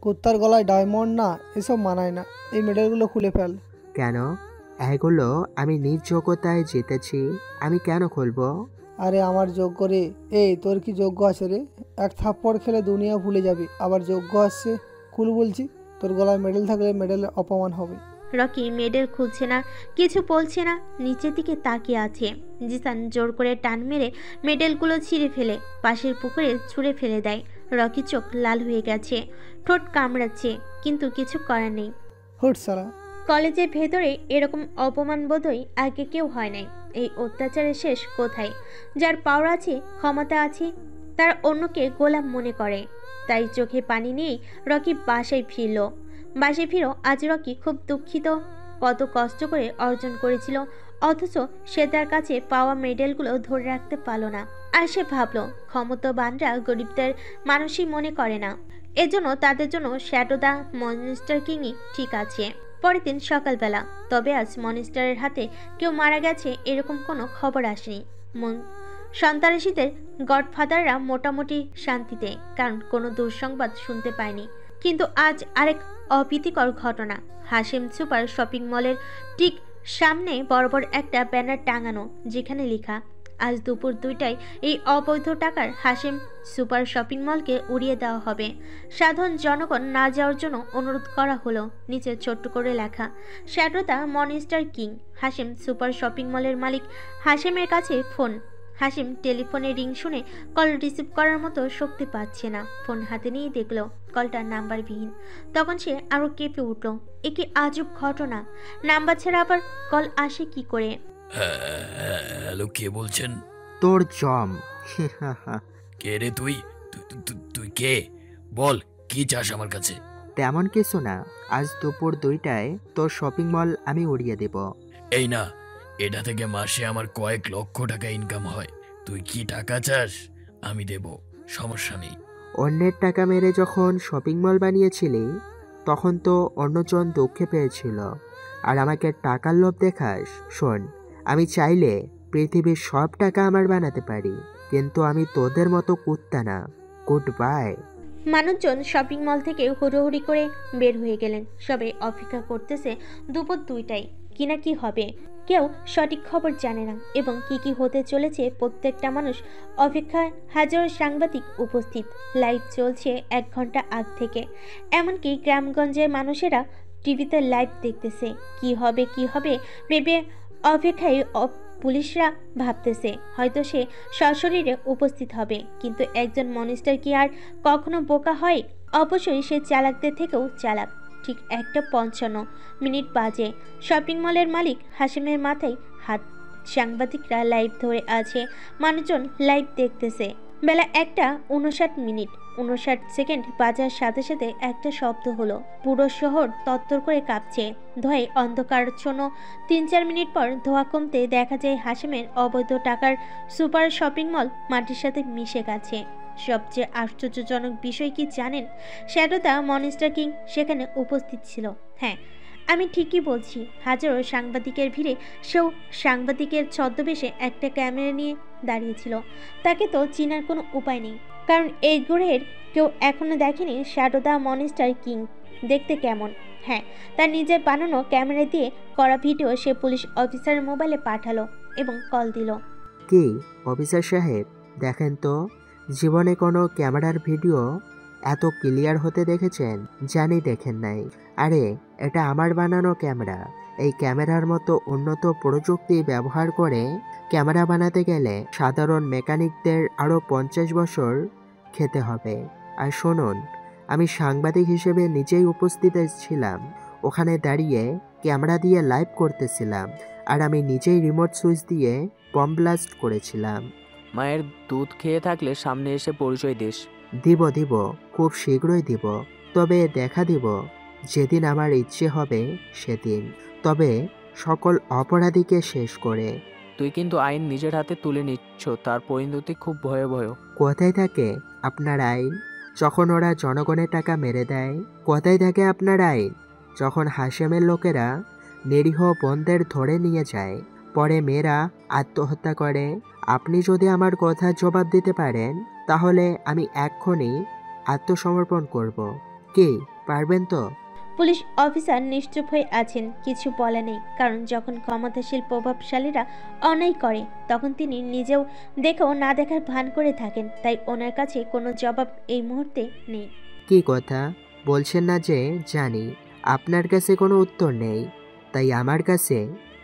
কুত্তার গলায় ডায়মন্ড না, এসব মানায় না। এই মেডেলগুলো খুলে ফেল। কেন? এগুলো আমি নিজ যোগ্যতায় জিতেছি, আমি কেন খুলবো? আরে আমার যোগ্য রে। এই তোর কি যোগ্য আছে রে? এক থাপ্পড় খেলে দুনিয়া ভুলে যাবি, আবার যোগ্য আসছে খুল বলছি? তোর গলায় মেডেল থাকলে মেডেলের অপমান হবে। রকি মেডেল খুলছে না, কিছু বলছে না, নিচের দিকে তাকিয়ে আছে। জিসান জোর করে টান মেরে মেডেলগুলো ছিঁড়ে ফেলে পাশের পুকুরে ছুঁড়ে ফেলে দেয়। রকি চোখ লাল হয়ে গেছে, ঠোঁট কামড়াচ্ছে, কিন্তু কিছু করার নেই। হুট সালা। কলেজের ভেতরে এরকম অপমান বোধই আগে কেউ হয় নাই। এই অত্যাচারের শেষ কোথায়? যার পাওয়ার আছে, ক্ষমতা আছে, তার অন্যকে গোলাম মনে করে। তাই চোখে পানি নিয়েই রকি বাসায় ফিরল। বাসায় ফিরো আজ রকি খুব দুঃখিত। কত কষ্ট করে অর্জন করেছিল, অথচ সে তার কাছে পাওয়া মেডেলগুলো ধরে রাখতে পারল না। আর সে ভাবল ক্ষমতাবানরা গরিবদের মানুষই মনে করে না, এজন্য তাদের জন্য শ্যাডো দ্য মনস্টার কিংই ঠিক আছে। পরের দিন সকালবেলা, তবে আজ মনস্টারের হাতে কেউ মারা গেছে এরকম কোনো খবর আসেনি। সন্ত্রাসীদের গডফাদাররা মোটামুটি শান্তিতে, কারণ কোনো দুঃসংবাদ শুনতে পায়নি। কিন্তু আজ আরেক অপ্রীতিকর ঘটনা। হাসিম সুপার শপিং মলের ঠিক সামনে বরাবর একটা ব্যানার টাঙানো, যেখানে লেখা আজ দুপুর 2টায় এই অবৈধ টাকার হাসিম সুপার শপিং মলকে উড়িয়ে দেওয়া হবে। সাধারণ জনগণ না যাওয়ার জন্য অনুরোধ করা হলো। নিচে ছোট্ট করে লেখা, shadow the monster king. Hashim super shopping মলের মালিক হাসিমের কাছে ফোন। হাসিম টেলিফোনে রিং শুনে কল রিসিভ করার মতো শক্তি পাচ্ছে না। ফোন হাতে নিয়েই দেখলো কলটার নাম্বারবিহীন। তখন সে আরও কেঁপে উঠল। এ কি আজব ঘটনা! নাম্বার ছাড়া আবার কল আসে কি করে? হ্যালো, কে বলছেন? তোর জম। কে রে তুই? তুই কে? বল, কি চাস আমার কাছে? তেমন কিছু না, আজ দুপুর 2টায় তোর শপিং মল আমি উড়িয়ে দেব। এই না, এটা থেকে মাসে আমার কয়েক লক্ষ টাকা ইনকাম হয়। তুই কি টাকা চাস? আমি দেব, সমস্যা নেই। অন্যের টাকা মেরে যখন শপিং মল বানিয়েছিলি তখন তো অন্যজন দুঃখে পেয়েছিল, আর আমাকে টাকার লোভ দেখাস। শোন, আমি চাইলে পৃথিবীর সব টাকা আমার বানাতে পারি, কিন্তু আমি তোদের মতো কুত্তা না। Good bye. মানুষজন শপিং মল থেকে হুড়োহুড়ি করে বের হয়ে গেলেন। সবাই অপেক্ষা করতেছে দুপুর 2টায় কি না কি হবে। কেউ সঠিক খবর জানে না এবং কি হতে চলেছে প্রত্যেকটা মানুষ অপেক্ষায়। হাজারো সাংবাদিক উপস্থিত, লাইভ চলছে 1 ঘন্টা আগ থেকে। এমনকি গ্রামগঞ্জের মানুষেরা টিভিতে লাইভ দেখতেছে। কি হবে ভেবে অপেক্ষায় পুলিশরা ভাবতেছে হয়তো সে সশরীরে উপস্থিত হবে, কিন্তু একজন মনিস্টার কি আর কখনো বোকা হয়? অবশ্যই সে চালাকদের থেকেও চালাক। ঠিক 1:55 বাজে। শপিং মলের মালিক হাসিমের মাথায় হাত। সাংবাদিকরা লাইভ ধরে আছে, মানুষজন লাইভ দেখতেছে। বেলা 1:59 বাজার সাথে সাথে একটা শব্দ হলো। পুরো শহর তত্তর করে কাঁপছে। ধোঁয়ায় অন্ধকারাচ্ছন্ন। 3-4 মিনিট পর ধোঁয়া কমতে দেখা যায় হাসিমের অবৈধ টাকার সুপার শপিং মল মাটির সাথে মিশে গেছে। সবচেয়ে আশ্চর্যজনক বিষয় কি জানেন? শ্যাডো দ্য মনস্টার কিং সেখানে উপস্থিত ছিল। হ্যাঁ, আমি ঠিকই বলছি। হাজারো সাংবাদিকের ভিড়ে সেও সাংবাদিকের ছদ্মবেশে একটা ক্যামেরা নিয়ে দাঁড়িয়েছিল। তাকে তো চেনার কোনো উপায় নেই, কারণ এই গ্রহের কেউ এখনো দেখেনি শ্যাডো দ্য মনস্টার কিং দেখতে কেমন। হ্যাঁ, তার নিজের বানানো ক্যামেরা দিয়ে করা ভিডিও সে পুলিশ অফিসারের মোবাইলে পাঠালো এবং কল দিল। কি অফিসার সাহেব, দেখেন তো, জীবনে কোনো ক্যামেরার ভিডিও এত ক্লিয়ার হতে দেখেছেন? জানি দেখেন নাই। আরে, এটা আমার বানানো ক্যামেরা। এই ক্যামেরার মতো উন্নত প্রযুক্তি ব্যবহার করে ক্যামেরা বানাতে গেলে সাধারণ মেকানিকদের আরও 50 বছর খেতে হবে। আর শুনুন, আমি সাংবাদিক হিসেবে নিজেই উপস্থিত ছিলাম, ওখানে দাঁড়িয়ে ক্যামেরা দিয়ে লাইভ করতেছিলাম, আর আমি নিজেই রিমোট সুইচ দিয়ে বম ব্লাস্ট করেছিলাম। মায়ের দুধ খেয়ে থাকলে সামনে এসে পরিচয় দিস। দিব, খুব শীঘ্রই দিব। তবে দেখা দিব যেদিন আমার ইচ্ছে হবে সেদিন, তবে সকল অপরাধীকে শেষ করে। তুই কিন্তু আইন নিজের হাতে তুলে নিচ্ছ, তার পরিণতি খুব ভয়াবহ। কোথায় থাকে আপনার আইন যখন ওরা জনগণের টাকা মেরে দেয়? কোথায় থাকে আপনার আইন যখন হাশেমের লোকেরা নিরীহ বোনদের ধরে নিয়ে যায়, পরে মেয়েরা আত্মহত্যা করে? আপনি যদি আমার কথার জবাব দিতে পারেন তাহলে আমি এক্ষুনি আত্মসমর্পণ করব। কি পারবেন তো? পুলিশ অফিসার নিশ্চুপ হয়ে আছেন, কিছু বলে নেই। কারণ যখন ক্ষমতাশীল প্রভাবশালীরা অন্যায় করে তখন তিনি নিজেও দেখেও না দেখার ভান করে থাকেন। তাই ওনার কাছে কোনো জবাব এই মুহূর্তে নেই। কি কথা বলছেন না যে? জানি আপনার কাছে কোনো উত্তর নেই, তাই আমার কাছে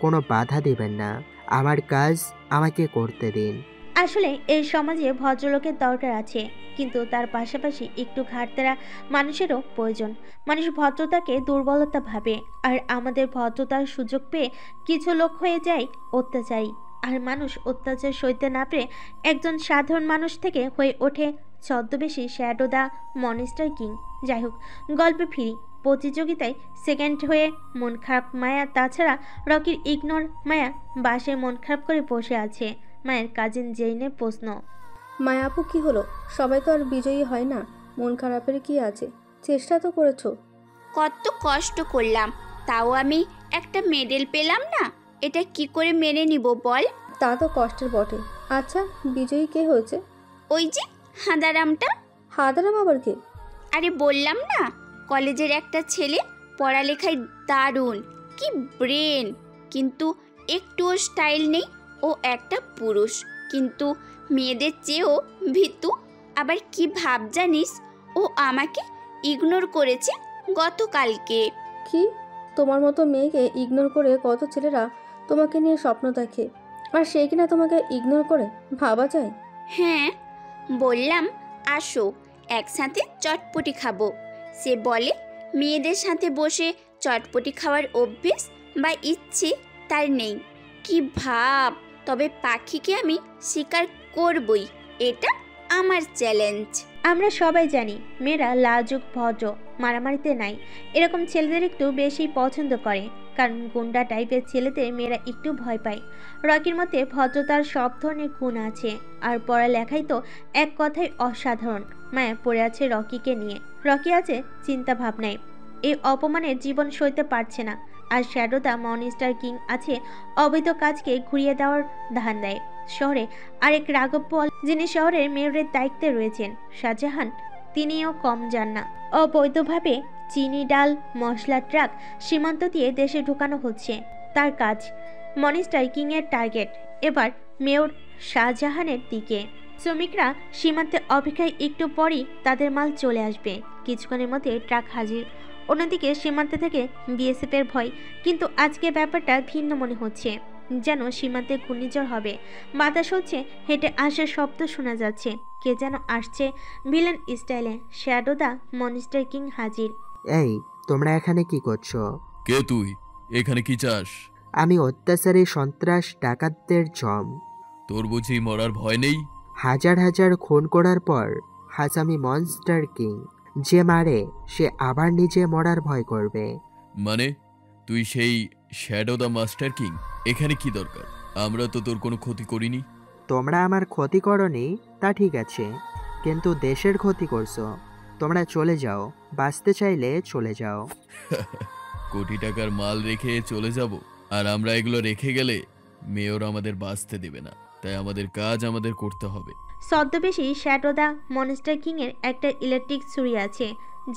কোনো বাধা দেবেন না। আমার কাজ আমাকে করতে দিন। আসলে এই সমাজে ভদ্রলোকের দরকার আছে, কিন্তু তার পাশাপাশি একটু ঘাটতেরা মানুষেরও প্রয়োজন। মানুষ ভদ্রতাকে দুর্বলতা ভাবে, আর আমাদের ভদ্রতার সুযোগ পেয়ে কিছু লোক হয়ে যায় অত্যাচারী। আর মানুষ অত্যাচার সইতে না পেরে একজন সাধারণ মানুষ থেকে হয়ে ওঠে ছদ্মবেশী শ্যাডো দ্য মনস্টার কিং। যাই হোক, গল্পে ফিরি। প্রতিযোগিতায় সেকেন্ড হয়ে মন খারাপ মায়া। তাছাড়া রকির ইগনোর মায়া বাসায় মন খারাপ করে বসে আছে। মায়ের কাজিন জেইনের প্রশ্ন, মায়া আপু কি হলো? সবাই তো আর বিজয়ী হয় না, মন খারাপের কি আছে? চেষ্টা তো করেছো। কত কষ্ট করলাম, তাও আমি একটা মেডেল পেলাম না। এটা কি করে মেনে নিব বল? তা তো কষ্টের বটে। আচ্ছা, বিজয়ী কে হয়েছে? ওই যে হাঁদারামটা। হাদারাম আবার কে? আরে বললাম না, কলেজের একটা ছেলে, পড়ালেখায় দারুণ, কি ব্রেন, কিন্তু একটুও স্টাইল নেই। ও একটা পুরুষ, কিন্তু মেয়েদের চেয়েও ভীতু। আবার কি ভাব জানিস, ও আমাকে ইগনোর করেছে গতকালকে। কি? তোমার মতো মেয়েকে ইগনোর করে কত ছেলেরা তোমাকে নিয়ে স্বপ্ন দেখে, আর সে কিনা তোমাকে ইগনোর করে? ভাবা যায়? হ্যাঁ, বললাম আসো একসাথে চটপটি খাবো। সে বলে মেয়েদের সাথে বসে চটপটি খাওয়ার অভ্যেস বা ইচ্ছে তার নেই। কি ভাব, তবে পাখিকে আমি শিকার করবই, এটা আমার চ্যালেঞ্জ। আমরা সবাই জানি মেয়েরা লাজুক ভদ্র, মারামারিতে নাই, এরকম ছেলেদের একটু বেশি পছন্দ করে, কারণ গুন্ডা টাইপের ছেলেদের মেয়েরা একটু ভয় পায়। রকির মধ্যে ভদ্রতার সব ধরনের গুণ আছে, আর পড়ালেখাই তো এক কথায় অসাধারণ। মায়া পড়ে আছে রকিকে নিয়ে। রকি আছে চিন্তা ভাবনায়, এই অপমানের জীবন সইতে পারছে না। আর শ্যাডো দ্য মনস্টার কিং আছে অবৈধ কাজকে ঘুরিয়ে দেওয়ার ধান্দায়। শহরে আরেক রাঘব পল, যিনি শহরের মেয়রের দায়িত্বে রয়েছেন, শাহজাহান, তিনিও কম যান না। অবৈধভাবে চিনি, ডাল, মশলা ট্রাক সীমান্ত দিয়ে দেশে ঢুকানো হচ্ছে তার কাজ। মনস্টার কিং এর টার্গেট এবার মেয়র শাহজাহানের দিকে। শ্রমিকরা সীমান্তে অপেক্ষায়, একটু পরই তাদের মাল চলে আসবে। কিছুক্ষণের মধ্যে ট্রাক হাজির। অন্যদিকে সীমান্তে থেকে বিএসএফ এর ভয়, কিন্তু আজকে ব্যাপারটা ভিন্ন মনে হচ্ছে, যেন সীমান্তে ঘূর্ণিঝড় হবে। বাতাস হচ্ছে, হেঁটে আসার শব্দ শোনা যাচ্ছে, কে যেন আসছে ভিলেন স্টাইলে। শ্যাডো দ্য মনস্টার কিং হাজির। এই, তোমরা এখানে কি করছো? কে তুই? এখানে কি চাস? আমি অত্যাচারী সন্ত্রাস ডাকাতদের জম। তোর বুঝি মরার ভয় নেই? হাজার হাজার খুন করার পর আজ আমি মনস্টার কিং। যে মারে সে আবার নিজে মরার ভয় করবে। মানে তুই সেই শ্যাডো দ্য মাস্টার কিং? এখানে কি দরকার? আমরা তো তোর কোনো ক্ষতি করিনি। তোমরা আমার ক্ষতি করনি তা ঠিক আছে, কিন্তু দেশের ক্ষতি করছো। তোমরা চলে যাও, বাঁচতে চাইলে চলে যাও। কোটি টাকার মাল রেখে চলে যাব, আর আমরা এগুলো রেখে গেলে মেয়র আমাদের বাঁচতে দেবে না, তাই আমাদের কাজ আমাদের করতে হবে। ছদ্মবেশী শ্যাডো দ্য মনস্টার কিং এর একটা ইলেকট্রিক ছুরি আছে,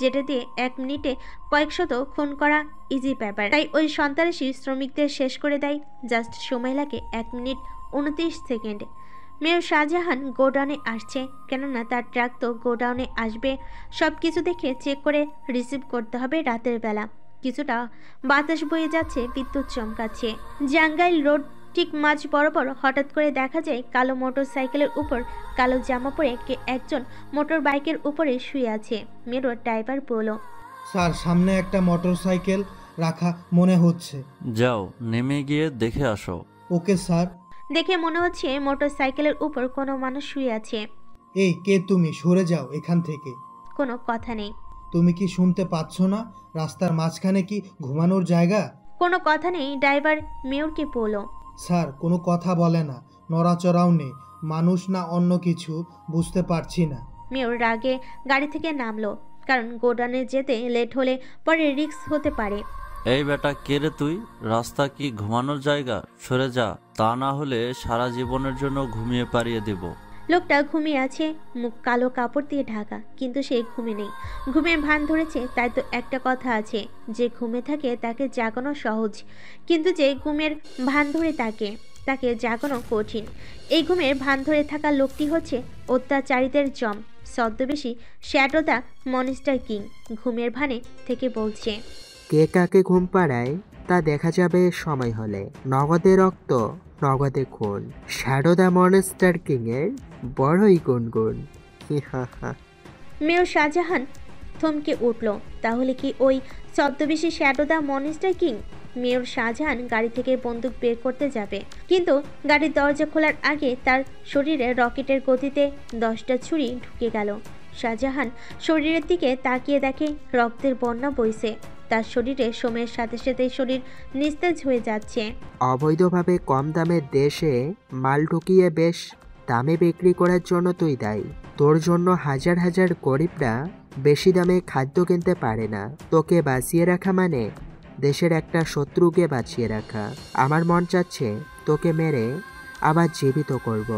যেটা দিয়ে 1 মিনিটে কয়েকশত খুন করা ইজি ব্যাপার। তাই ওই সন্ত্রাসী শ্রমিকদের শেষ করে দেয়। জাস্ট সময় লাগে 1 মিনিট 29 সেকেন্ড। মেয়র শাহজাহান গোডাউনে আসছে, কেননা তার ট্রাক তো গোডাউনে আসবে। সব কিছু দেখে চেক করে রিসিভ করতে হবে রাতের বেলা। কিছুটা বাতাস বয়ে যাচ্ছে, বিদ্যুৎ চমকাচ্ছে। জাঙ্গাইল রোড ঠিক মাঝ বরাবর হঠাৎ করে দেখা যায় কালো মোটর সাইকেলের উপর কালো জামা পরে কে একজন মোটর বাইকের উপরে শুয়ে আছে। মেয়র ড্রাইভার বলল, স্যার, সামনে একটা মোটর সাইকেল রাখা মনে হচ্ছে। যাও, নেমে গিয়ে দেখে আসো। Okay sir. দেখে মনে হচ্ছে মোটর সাইকেলের উপর কোনো মানুষ শুয়ে আছে। এই, কে তুমি? সরে যাও এখান থেকে। কোনো কথা নেই। তুমি কি শুনতে পাচ্ছ না? রাস্তার মাঝখানে কি ঘুমানোর জায়গা? কোনো কথা নেই, ড্রাইভার মেয়রকে বলল। স্যার, কোনো কথা বলে না, নড়াচড়াও নেই, মানুষ না অন্য কিছু বুঝতে পারছি না। মেয়র রাগে গাড়ি থেকে নামলো, কারণ গোডাউনে যেতে লেট হলে পরে রিস্ক হতে পারে। এই বেটা, কে রে তুই? রাস্তা কি ঘুমানোর জায়গা? সরে যা, তা না হলে সারা জীবনের জন্য ঘুমিয়ে পাড়িয়ে দেব। লোকটা ঘুমিয়ে আছে, মুখ কালো কাপড় দিয়ে ঢাকা, কিন্তু সে ঘুমে নেই, ঘুমের ভান ধরেছে। তাই তো একটা কথা আছে, যে ঘুমে থাকে তাকে জাগানো সহজ, কিন্তু যে ঘুমের ভান ধরে তাকে জাগানো কঠিন। এই ঘুমের ভান ধরে থাকা লোকটি হচ্ছে অত্যাচারীদের জম, ছদ্মবেশী শ্যাডো দ্য মনস্টার কিং। ঘুমের ভানে থেকে বলছে, কে কাকে ঘুম পাড়ায় তা দেখা যাবে সময় হলে। নগদে রক্ত, নগদে খুন। শ্যাডো দ্য মনস্টার কিং এর বড়ই গুনগুন। মেয়র শাহজাহান থমকে উঠল। তাহলে কি ওই ছদ্মবেশী shadow the monster king? Mayor Shahjahan গাড়ি থেকে বন্দুক বের করতে যাবে, কিন্তু গাড়ির দরজা খোলার আগে তার শরীরে রকেটের গতিতে 10টা ছুরি ঢুকে গেল। শাহজাহান শরীরের দিকে তাকিয়ে দেখে রক্তের বন্যা বইছে তার শরীরে। সময়ের সাথে সাথে শরীর নিস্তেজ হয়ে যাচ্ছে। অবৈধভাবে কম দামে দেশে মাল ঢুকিয়ে বেশ দামে বিক্রি করার জন্য তুই দায়ী। তোর জন্য হাজার হাজার গরিবরা বেশি দামে খাদ্য কিনতে পারে না। তোকে বাঁচিয়ে রাখা মানে দেশের একটা শত্রুকে বাঁচিয়ে রাখা। আমার মন চাচ্ছে তোকে মেরে আবার জীবিত করব,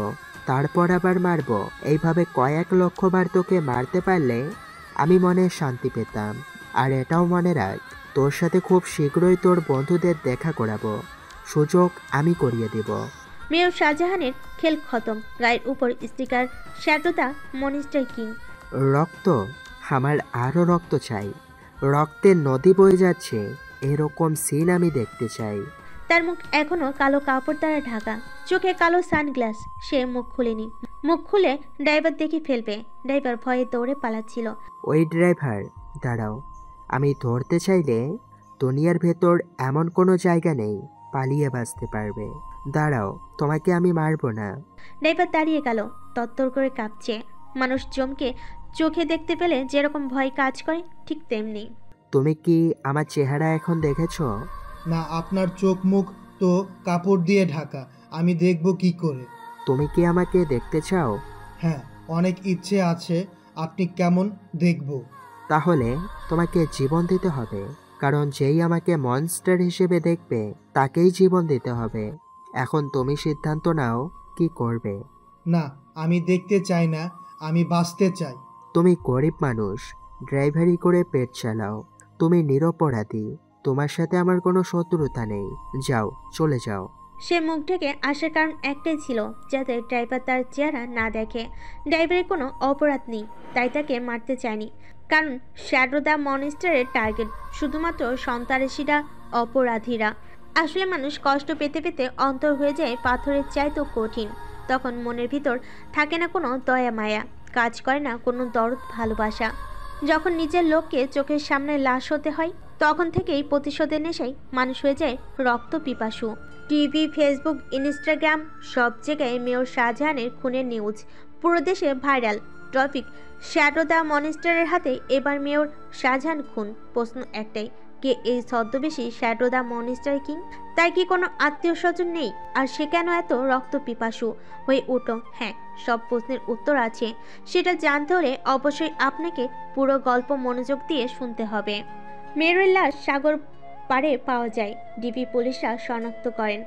তারপর আবার মারব। এইভাবে কয়েক লক্ষ বার তোকে মারতে পারলে আমি মনে শান্তি পেতাম। আর এটাও মনে রাখ, তোর সাথে খুব শীঘ্রই তোর বন্ধুদের দেখা করাবো, সুযোগ আমি করিয়ে দেব। মেয়র শাহজাহানের খেল খতম। গায়ের উপর sticker shadow the monster king. রক্ত, আমার আরও রক্ত চাই। রক্তের নদী বয়ে যাচ্ছে, এরকম সিন আমি দেখতে চাই। তার মুখ এখনো কালো কাপড় দ্বারা ঢাকা, চোখে কালো সানগ্লাস। সে মুখ খুলেনি, মুখ খুলে ড্রাইভার দেখে ফেলবে। ড্রাইভার ভয়ে দৌড়ে পালাচ্ছিল। ওই ড্রাইভার, দাঁড়াও, আমি ধরতে চাইলে দুনিয়ার ভেতর এমন কোনো জায়গা নেই পালিয়ে বাঁচতে পারবে। দাঁড়াও, তোমাকে আমি মারবো না। ড্রাইভার দাঁড়িয়ে গেল, তত্তর করে কাঁপছে। মানুষ জমকে চোখে দেখতে পেলে যেরকম ভয় কাজ করে ঠিক তেমনি। তুমি কি আমার চেহারা এখন দেখেছো? না, আপনার চোখ মুখ তো কাপড় দিয়ে ঢাকা, আমি দেখব কি করে? তুমি কি আমাকে দেখতে চাও? হ্যাঁ, অনেক ইচ্ছে আছে। আপনি কেমন দেখব? তাহলে তোমাকে জীবন দিতে হবে, কারণ যেই আমাকে মনস্টার হিসেবে দেখবে তাকেই জীবন দিতে হবে। এখন তুমি সিদ্ধান্ত নাও কি করবে। না, আমি দেখতে চাই না, আমি বাঁচতে চাই। তুমি গরিব মানুষ, ড্রাইভারি করে পেট চালাও, তুমি নিরপরাধী, তোমার সাথে আমার কোনো শত্রুতা নেই। যাও, চলে যাও। সে মুখ ঢেকে আসার কারণ একটাই ছিল, যাতে ড্রাইভার তার চেহারা না দেখে। ড্রাইভারের কোনো অপরাধ নেই, তাই তাকে মারতে চায়নি। কারণ শ্যাডো দ্য মনস্টারের টার্গেট শুধুমাত্র সন্ত্রাসীরা, অপরাধীরা। আসলে মানুষ কষ্ট পেতে পেতে অন্তর হয়ে যায় পাথরের চাইতেও কঠিন। তখন মনের ভিতর থাকে না কোনো দয়া মায়া, কাজ করে না কোনো দরদ ভালোবাসা। যখন নিজের লোককে চোখের সামনে লাশ হতে হয়, তখন থেকেই প্রতিশোধের নেশায় মানুষ হয়ে যায় রক্ত পিপাসু। টিভি, ফেসবুক, ইনস্টাগ্রাম সব জায়গায় মেয়র শাহজাহানের খুনের নিউজ পুরো দেশে ভাইরাল টপিক। শ্যাডো দ্য মনস্টারের হাতে এবার মেয়র শাহজাহান খুন। প্রশ্ন একটাই, কে এই ছদ্মবেশী শ্যাডো দ্য মনস্টার কিং? তাই কি কোনো আত্মীয় স্বজন নেই? আর সে কেন এত রক্ত পিপাসু হয়ে উঠল? হ্যাঁ, সব প্রশ্নের উত্তর আছে। সেটা জানতে হলে অবশ্যই আপনাকে পুরো গল্প মনোযোগ দিয়ে শুনতে হবে। মেয়রের লাশ সাগর পাড়ে পাওয়া যায়, ডিবি পুলিশরা শনাক্ত করেন।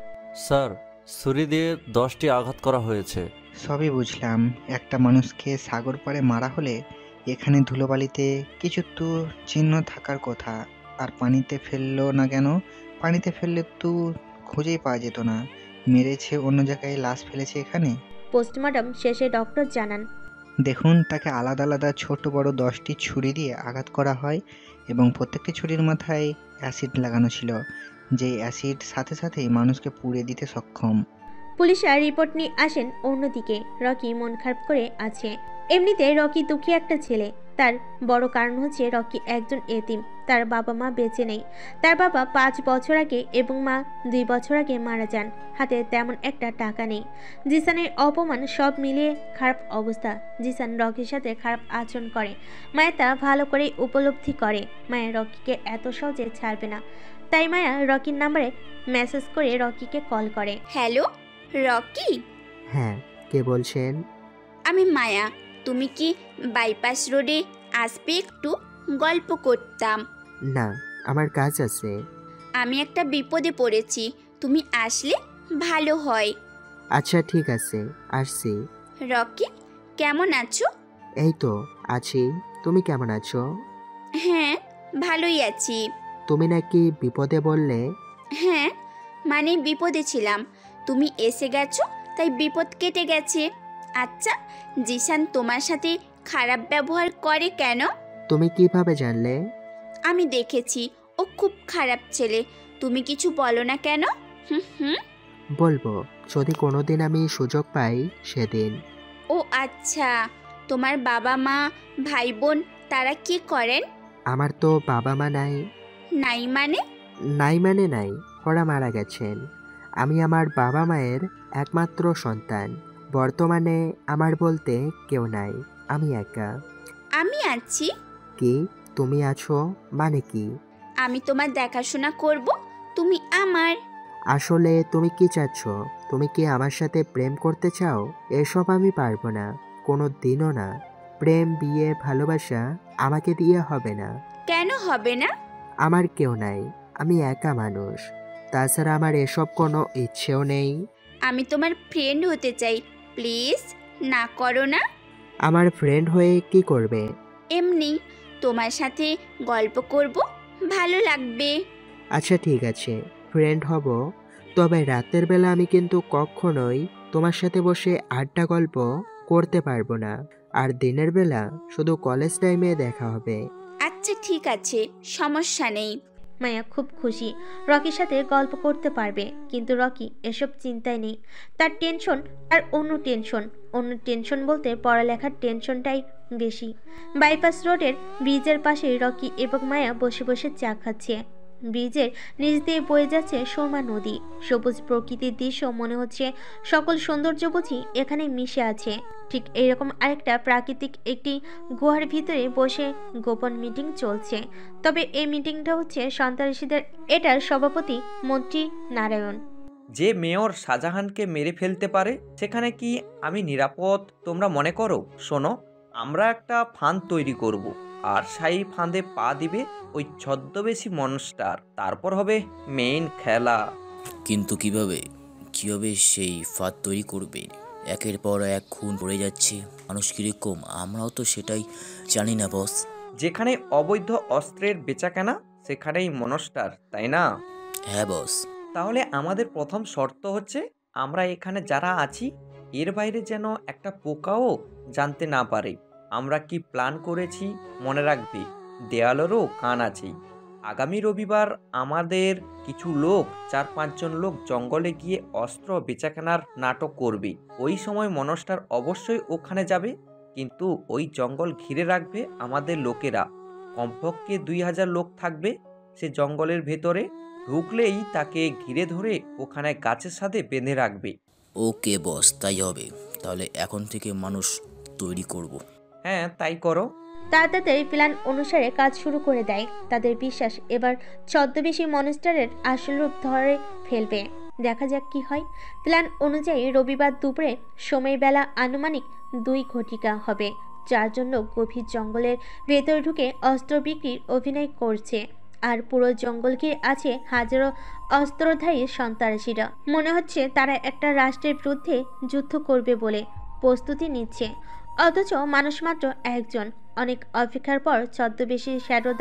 স্যার, ছুরি দিয়ে 10টি আঘাত করা হয়েছে। সবই বুঝলাম, একটা মানুষকে সাগর পাড়ে মারা হলে এখানে ধুলোবালিতে কিছু তো চিহ্ন থাকার কথা। আর পানিতে ফেললো না কেন? পানিতে ফেললে তো খুঁজেই পাওয়া যেত না। মেরেছে অন্য জায়গায়, লাশ ফেলেছে এখানে। পোস্টমর্টম শেষে ডক্টর জানান, দেখুন, তাকে আলাদা আলাদা ছোট বড় 10টি ছুরি দিয়ে আঘাত করা হয় এবং প্রত্যেকটি ছুরির মাথায় অ্যাসিড লাগানো ছিল, যে অ্যাসিড সাথে সাথেই মানুষকে পুড়ে দিতে সক্ষম। পুলিশরা রিপোর্ট নিয়ে আসেন। অন্যদিকে রকি মন খারাপ করে আছে। এমনিতে রকি দুঃখী একটা ছেলে। তার বড় কারণ হচ্ছে রকি একজন এতিম, তার বাবা মা বেঁচে নেই। তার বাবা 5 বছর আগে এবং মা 2 বছর আগে মারা যান। হাতে তেমন একটা টাকা নেই। জিসানের অপমান সব মিলিয়ে খারাপ অবস্থা। জিসান রকির সাথে খারাপ আচরণ করে। মায়া তা ভালো করে উপলব্ধি করে। মায়া রকিকে এত সহজে ছাড়বে না। তাই মায়া রকির নাম্বারে মেসেজ করে রকিকে কল করে। Hello Rocky. হ্যাঁ, কে বলছেন? আমি মায়া। তুমি কি বাইপাস রোডে আসবে? একটু গল্প করতাম। না, আমার কাজ আছে। আমি একটা বিপদে পড়েছি, তুমি আসলে ভালো হয়। আচ্ছা ঠিক আছে, আসছি। রকি, কেমন আছো? এই তো আছি, তুমি কেমন আছো? হ্যাঁ, ভালোই আছি। তুমি নাকি বিপদে বললে? হ্যাঁ, মানে বিপদে ছিলাম, তুমি এসে গেছো তাই বিপদ কেটে গেছে। আচ্ছা, জিসান তোমার সাথে খারাপ ব্যবহার করে কেন? তুমি কিভাবে জানলে? আমি দেখেছি, ও খুব খারাপ ছেলে। তুমি কিছু বলো না কেন? হুম। বলবো, যদি কোনোদিন আমি সুযোগ পাই সেদিন। ও আচ্ছা, তোমার বাবা মা, ভাই বোন তারা কি করেন? আমার তো বাবা মা নাই। নাই মানে? নাই, ওরা মারা গেছেন। আমি আমার বাবা মায়ের একমাত্র সন্তান। বর্তমানে আমার বলতে কেউ নাই, আমি একা। আমি আছি। কি তুমি আছো মানে কি? আমি তোমার দেখাশোনা করব, তুমি আমার। আসলে তুমি কি চাচ্ছ? তুমি কি আমার সাথে প্রেম করতে চাও? এসব আমি পারবো না, কোনো দিনও না। প্রেম, বিয়ে, ভালোবাসা আমাকে দিয়ে হবে না। কেন হবে না? আমার কেউ নাই, আমি একা মানুষ। তাছাড়া আমার এসব কোনো ইচ্ছেও নেই। আমি তোমার ফ্রেন্ড হতে চাই, প্লিজ না করো না। আমার ফ্রেন্ড হয়ে কি করবে? এমনি তোমার সাথে গল্প করব, ভালো লাগবে। আচ্ছা ঠিক আছে, ফ্রেন্ড হব। তবে রাতের বেলা আমি কিন্তু কখনোই তোমার সাথে বসে আড্ডা গল্প করতে পারবো না। আর দিনের বেলা শুধু কলেজ টাইমে দেখা হবে। আচ্ছা ঠিক আছে, সমস্যা নেই। মায়া খুব খুশি রকির সাথে গল্প করতে পারবে, কিন্তু রকি এসব চিন্তায় নেই। তার টেনশন আর অন্য টেনশন বলতে পড়ালেখার টেনশনটাই বেশি। বাইপাস রোডের ব্রিজের পাশে রকি এবং মায়া বসে বসে চা খাচ্ছে। ব্রিজের নিচ দিয়ে বয়ে যাচ্ছে সুরমা নদী। সবুজ প্রকৃতির দৃশ্য মনে হচ্ছে সকল সৌন্দর্য বুঝি এখানে মিশে আছে। ঠিক এরকম আরেকটা প্রাকৃতিক একটি গুহার ভিতরে বসে গোপন মিটিং চলছে। তবে এই মিটিংটা হচ্ছে সন্ত্রাসীদের। এটার সভাপতি মন্ত্রী নারায়ণ। যে মেয়র শাহজাহানকে মেরে ফেলতে পারে সেখানে কি আমি নিরাপদ তোমরা মনে করো? শোনো, আমরা একটা ফাঁদ তৈরি করব, আর সেই ফাঁদে পা দিবে ওই ছদ্মবেশী মনস্টার। তারপর হবে মেইন খেলা। কিন্তু কিভাবে কিভাবে সেই ফাঁদ তৈরি করবে? একের পর এক খুন পড়ে যাচ্ছে, মানুষ কিরকম আমরাও তো সেটাই জানি না বস। যেখানে অবৈধ অস্ত্রের বেচাকেনা সেখানেই মনস্টার, তাই না? হ্যাঁ বস। তাহলে আমাদের প্রথম শর্ত হচ্ছে আমরা এখানে যারা আছি এর বাইরে যেন একটা পোকাও জানতে না পারে আমরা কি প্ল্যান করেছি। মনে রাখবে, দেয়ালেরও কান আছে। আগামী রবিবার আমাদের কিছু লোক 4-5 জন লোক জঙ্গলে গিয়ে অস্ত্র বেচাকেনার নাটক করবে। ওই সময় মনস্টার অবশ্যই ওখানে যাবে, কিন্তু ওই জঙ্গল ঘিরে রাখবে আমাদের লোকেরা। কমপক্ষে 2000 লোক থাকবে। সে জঙ্গলের ভেতরে ঢুকলেই তাকে ঘিরে ধরে ওখানে গাছের সাথে বেঁধে রাখবে। ওকে বস, তাই হবে। তাহলে এখন থেকে মানুষ তৈরি করব। হ্যাঁ, তাই করো। তাদের প্ল্যান অনুসারে কাজ শুরু করে দেয়। তাদের বিশ্বাস এবার ছদ্মবেশী মনস্টারের আসল রূপ ধরে ফেলবে। দেখা যাক কি হয়। প্ল্যান অনুযায়ী রবিবার দুপুরে সময় বেলা আনুমানিক 2 ঘটিকা হবে। 4 জন লোক গভীর জঙ্গলের ভেতরে ঢুকে অস্ত্র বিক্রির অভিনয় করছে, আর পুরো জঙ্গল ঘিরে আছে হাজারো অস্ত্রধারী সন্ত্রাসীরা। মনে হচ্ছে তারা একটা রাষ্ট্রের বিরুদ্ধে যুদ্ধ করবে বলে প্রস্তুতি নিচ্ছে, অথচ মানুষ মাত্র একজন। অনেক অপেক্ষার পর ছদ্মবেশী শ্যাডো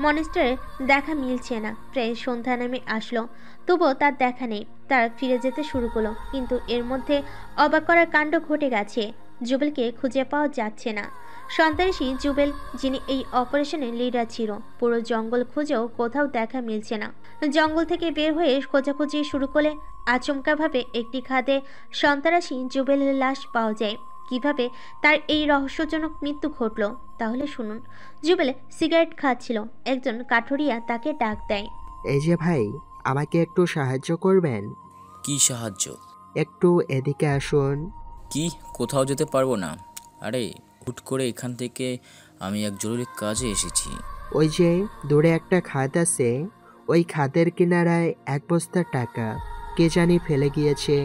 মনস্টারে দেখা মিলছে না। প্রায় সন্ধ্যা নেমে আসলো, তবুও তার দেখা নেই। তারা ফিরে যেতে শুরু করলো, কিন্তু এর মধ্যে অবাক করার কাণ্ড ঘটে গেছে। জুবেলকে খুঁজে পাওয়া যাচ্ছে না। সন্ত্রাসী জুবেল, যিনি এই অপারেশনের লিডার ছিল, পুরো জঙ্গল খুঁজেও কোথাও দেখা মিলছে না। জঙ্গল থেকে বের হয়ে খোঁজাখুঁজি শুরু করলে আচমকাভাবে একটি খাদে সন্ত্রাসী জুবেলের লাশ পাওয়া যায়। কিভাবে তার এই রহস্যজনক মৃত্যু ঘটল তাহলে শুনুন। জুবেল সিগারেট খাচ্ছিল। একজন কাঠুরিয়া তাকে ডাক দেয়। এই যে ভাই, আমাকে একটু সাহায্য করবেন? কি সাহায্য? একটু এদিকে আসুন। কি, কোথাও যেতে পারবো না? আরে হুট করে এখান থেকে আমি এক জরুরি কাজে এসেছি। ওই যে দূরে একটা খাদ আছে, ওই খাদের কিনারায় 1 বস্তা টাকা কে জানি ফেলে গিয়েছে।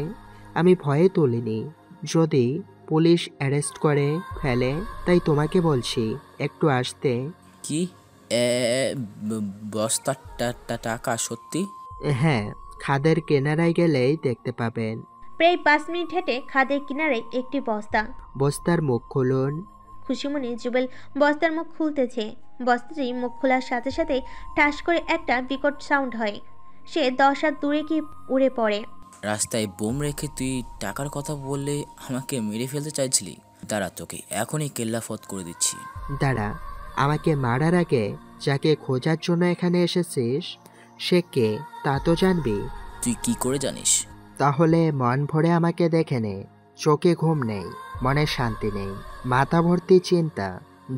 আমি ভয়ে তুলিনি, যদি পুলিশ অ্যারেস্ট করে ফেলে, তাই তোমাকে বলছি একটু আসতে। কি, বস্তা টাকা? সত্যি? হ্যাঁ, খাদের কিনারায় গেলেই দেখতে পাবেন। প্রায় 5 মিনিট হেঁটে খাদের কিনারে একটি বস্তা। বস্তার মুখ খুলুন। খুশিমনে জুবেল বস্তার মুখ খুলতেছে। বস্তাটি মুখ খোলার সাথে সাথে ঠাস করে একটা বিকট সাউন্ড হয়। সে 10 হাত দূরে কি উড়ে পড়ে। রাস্তায় বোম রেখে তুই টাকার কথা বললে আমাকে মেরে ফেলতে চাইছিলি? দাঁড়া, তোকে এখনই কেল্লাফত করে দিচ্ছি। দাঁড়া, আমাকে মারার আগে যাকে খোঁজার জন্য এখানে এসেছিস সে কে তা তো জানবি। তুই কি করে জানিস? তাহলে মন ভরে আমাকে দেখে নে। চোখে ঘুম নেই, মনে শান্তি নেই, মাথা ভর্তি চিন্তা,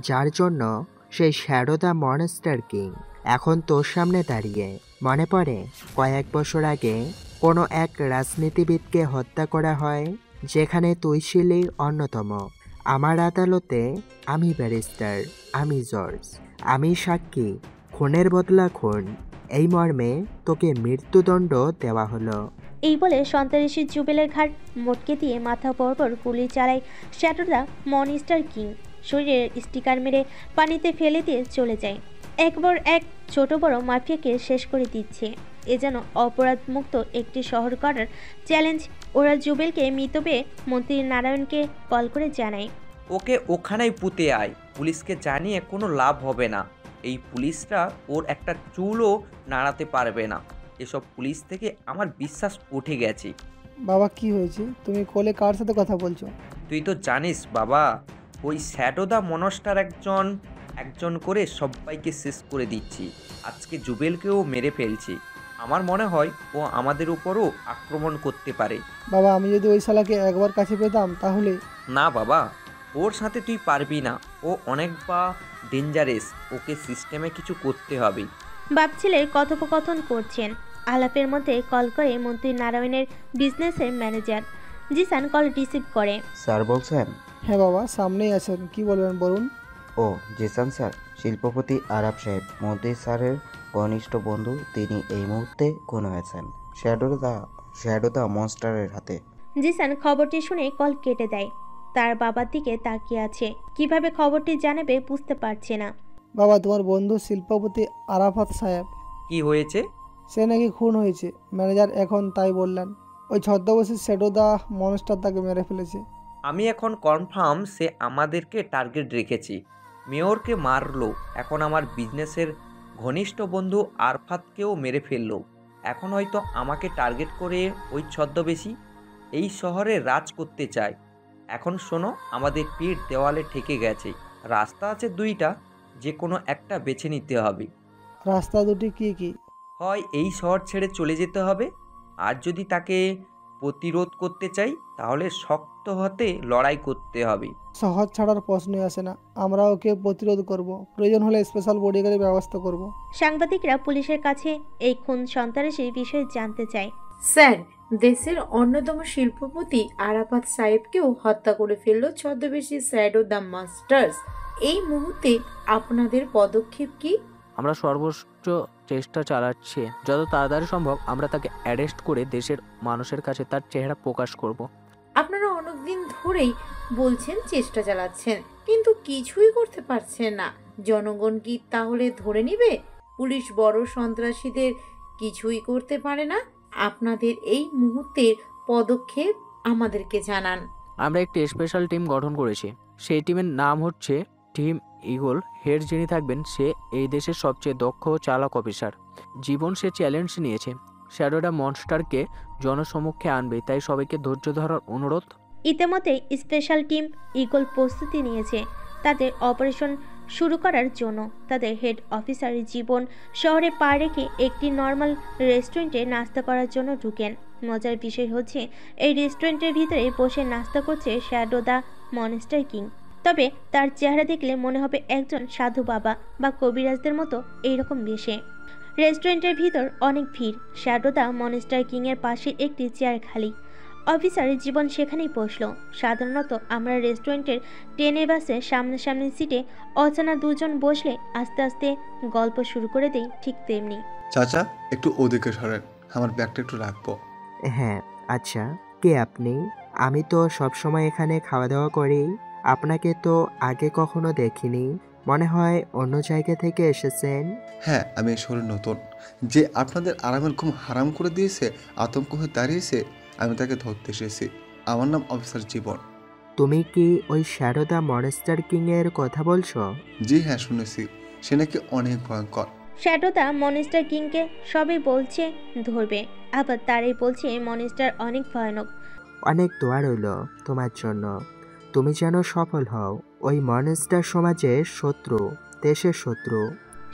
যার জন্য সেই শ্যাডো দ্য মনস্টার কিং এখন তোর সামনে দাঁড়িয়ে। মনে পড়ে কয়েক বছর আগে কোনো এক রাজনীতিবিদকে হত্যা করা হয়, যেখানে তুই ছিলি অন্যতম। আমার আদালতে আমি ব্যারিস্টার, আমি জর্জ, আমি সাক্ষী। খুনের বদলা খুন, এই মর্মে তোকে মৃত্যুদণ্ড দেওয়া হলো। এই বলে সন্ত্রাসী জুবেলের ঘাড় মটকে দিয়ে মাথা বরাবর গুলি চালায় শ্যাডো দ্য মনস্টার কিং। শরীরের স্টিকার মেরে পানিতে ফেলে দিয়ে চলে যায়। একবার এক ছোট বড় মাফিয়াকে শেষ করে দিচ্ছে। এ যেন অপরাধ মুক্ত একটি শহর করার চ্যালেঞ্জ। ওরা জুবেলকে মৃত পেয়ে মন্ত্রী নারায়ণকে কল করে জানায়, ওকে ওখানেই পুঁতে আয়। পুলিশকে জানিয়ে কোনো লাভ হবে না। এই পুলিশরা ওর একটা চুলও নাড়াতে পারবে না। এসব পুলিশ থেকে আমার বিশ্বাস উঠে গেছে। বাবা কি হয়েছে? তুমি কোলে কার সাথে কথা বলছো? তুই তো জানিস বাবা, ওই শ্যাডো দ্য মনস্টার একজন করে সবাইকে শেষ করে দিচ্ছি। আজকে জুবেলকেও মেরে ফেলছি। আমার মনে হয় ও আমাদের উপরও আক্রমণ করতে পারে। বাবা, আমি যদি ওই শালাকে একবার কাছে পেতাম তাহলে। না বাবা, ওর সাথে তুই পারবি না। ও অনেক ডেঞ্জারাস। ওকে সিস্টেমে কিছু করতে হবে। বাপ-ছেলের কথোপকথন করছেন। আলাপের মধ্যে কল করে মন্ত্রী নারায়ণের বিজনেসের ম্যানেজার। জিসান কল রিসিভ করে। স্যার বলছেন? হ্যাঁ বাবা, সামনেই আছেন, কি বলবেন বলুন। ও জিসান স্যার, শিল্পপতি আরাব সাহেব মন্ত্রী স্যারের ঘনিষ্ঠ বন্ধু, তিনি এই মুহূর্তে খুন হয়েছেন শ্যাডো দা মনস্টারের হাতে। জিসান খবরটি শুনে কল কেটে দেয়। তার বাবার দিকে তাকিয়ে আছে, কিভাবে খবরটি জানাবে বুঝতে পারছে না। বাবা, তোমার বন্ধু শিল্পপতি আরাফাত সাহেব। কি হয়েছে? সে নাকি খুন হয়েছে, ম্যানেজার এখন তাই বললেন। ওই ছদ্মবেশী শ্যাডো দা মনস্টার তাকে মেরে ফেলেছে। আমি এখন কনফার্ম সে আমাদেরকে টার্গেট রেখেছি, মেয়রকে মারলো, এখন আমার বিজনেসের ঘনিষ্ঠ বন্ধু আরফাতকেও মেরে ফেললো। এখন হয়তো আমাকে টার্গেট করে ওই ছদ্মবেশী এই শহরে রাজ করতে চায়। এখন শোনো, আমাদের পিঠ দেওয়ালে ঠেকে গেছে, রাস্তা আছে দুইটা, যে কোনো একটা বেছে নিতে হবে। রাস্তা দুটি কি কি? হয় এই শহর ছেড়ে চলে যেতে হবে, আর যদি তাকে প্রতিরোধ করতে চাই তাহলে শক্ত হতে লড়াই করতে হবে। শহর ছাড়ার প্রশ্নই আসে না, আমরা ওকে প্রতিরোধ করব, প্রয়োজন হলে স্পেশাল বডিগার্ডের ব্যবস্থা করব। সাংবাদিকরা পুলিশের কাছে এই খুন সন্ত্রাসীর বিষয়ে জানতে চায়। স্যার, দেশের অন্যতম শিল্পপতি আরাফাত সাহেবকেও হত্যা করে ফেলল ছদ্মবেশী শ্যাডো দ্য মাস্টার্স। এই মুহূর্তে আপনাদের পদক্ষেপ কি? আমরা সর্বোচ্চ চেষ্টা চালাচ্ছি, যত তাড়াতাড়ি সম্ভব আমরা তাকে অ্যারেস্ট করে দেশের মানুষের কাছে তার চেহারা প্রকাশ করব। আপনারা অনেকদিন ধরেই বলছেন চেষ্টা চালাচ্ছেন, কিন্তু কিছুই করতে পারছেন না। জনগণ কি তাহলে ধরে নিবে পুলিশ বড় সন্ত্রাসীদের কিছুই করতে পারে না? আপনাদের এই মুহূর্তের পদক্ষেপ আমাদেরকে জানান। আমরা একটি স্পেশাল টিম গঠন করেছি, সেই টিমের নাম হচ্ছে টিম ইগল। হেড যিনি থাকবেন সে এই দেশের সবচেয়ে দক্ষ ও চালাক অফিসার। জীবন সে চ্যালেঞ্জ নিয়েছে, শ্যাডোডা মনস্টারকে জনসমক্ষে আনবে, তাই সবাইকে ধৈর্য ধরার অনুরোধ। ইতিমধ্যে স্পেশাল টিম ইগল প্রস্তুতি নিয়েছে তাদের অপারেশন শুরু করার জন্য। তাদের হেড অফিসার জীবন শহরে পা রেখে একটি নর্মাল রেস্টুরেন্টে নাস্তা করার জন্য ঢুকেন। মজার বিষয় হচ্ছে এই রেস্টুরেন্টের ভিতরে বসে নাস্তা করছে শ্যাডো দা মনস্টার কিং। তবে তার চেহারা দেখলে মনে হবে একজন সাধু বাবা বা কবিরাজদের মতো এইরকম বেশে। রেস্টুরেন্টের ভিতর অনেক ভিড়। শ্যাডো দা মনস্টার কিংয়ের পাশে একটি চেয়ার খালি। অফিসার জীবন সেখানেই বসলো। সাধারণত আমরা রেস্টুরেন্টের ট্রেনে বাসে সামনাসামনি সিটে অচেনা দুজন বসলে আস্তে আস্তে গল্প শুরু করে দেই, ঠিক তেমনি। চাচা, একটু ওদিকে সরেন, আমার ব্যাগটা একটু রাখবো। হ্যাঁ আচ্ছা, কে আপনি? আমি তো সবসময় এখানে খাওয়া দাওয়া করি, আপনাকে তো আগে কখনো দেখিনি, মনে হয় অন্য জায়গা থেকে এসেছেন। হ্যাঁ, আমি এই শহরে নতুন। যে আপনাদের আরামের ঘুম হারাম করে দিয়েছে, আতঙ্ক হয়ে দাঁড়িয়েছে, আমি তাকে ধরতে এসেছি। আমার নাম অফিসার জীবন। তুমি কি ওই শ্যাডো দা মনস্টার কিং এর কথা বলছো? জি হ্যাঁ, শুনেছি সে নাকি অনেক ভয়ঙ্কর। শ্যাডো দা মনস্টার কিংকে সবাই বলছে ধরবে, আবার তারাই বলছে মনস্টার অনেক ভয়ানক। অনেক দোয়া রইল তোমার জন্য, তুমি যেন সফল হও। ওই মনস্টার সমাজের শত্রু, দেশের শত্রু।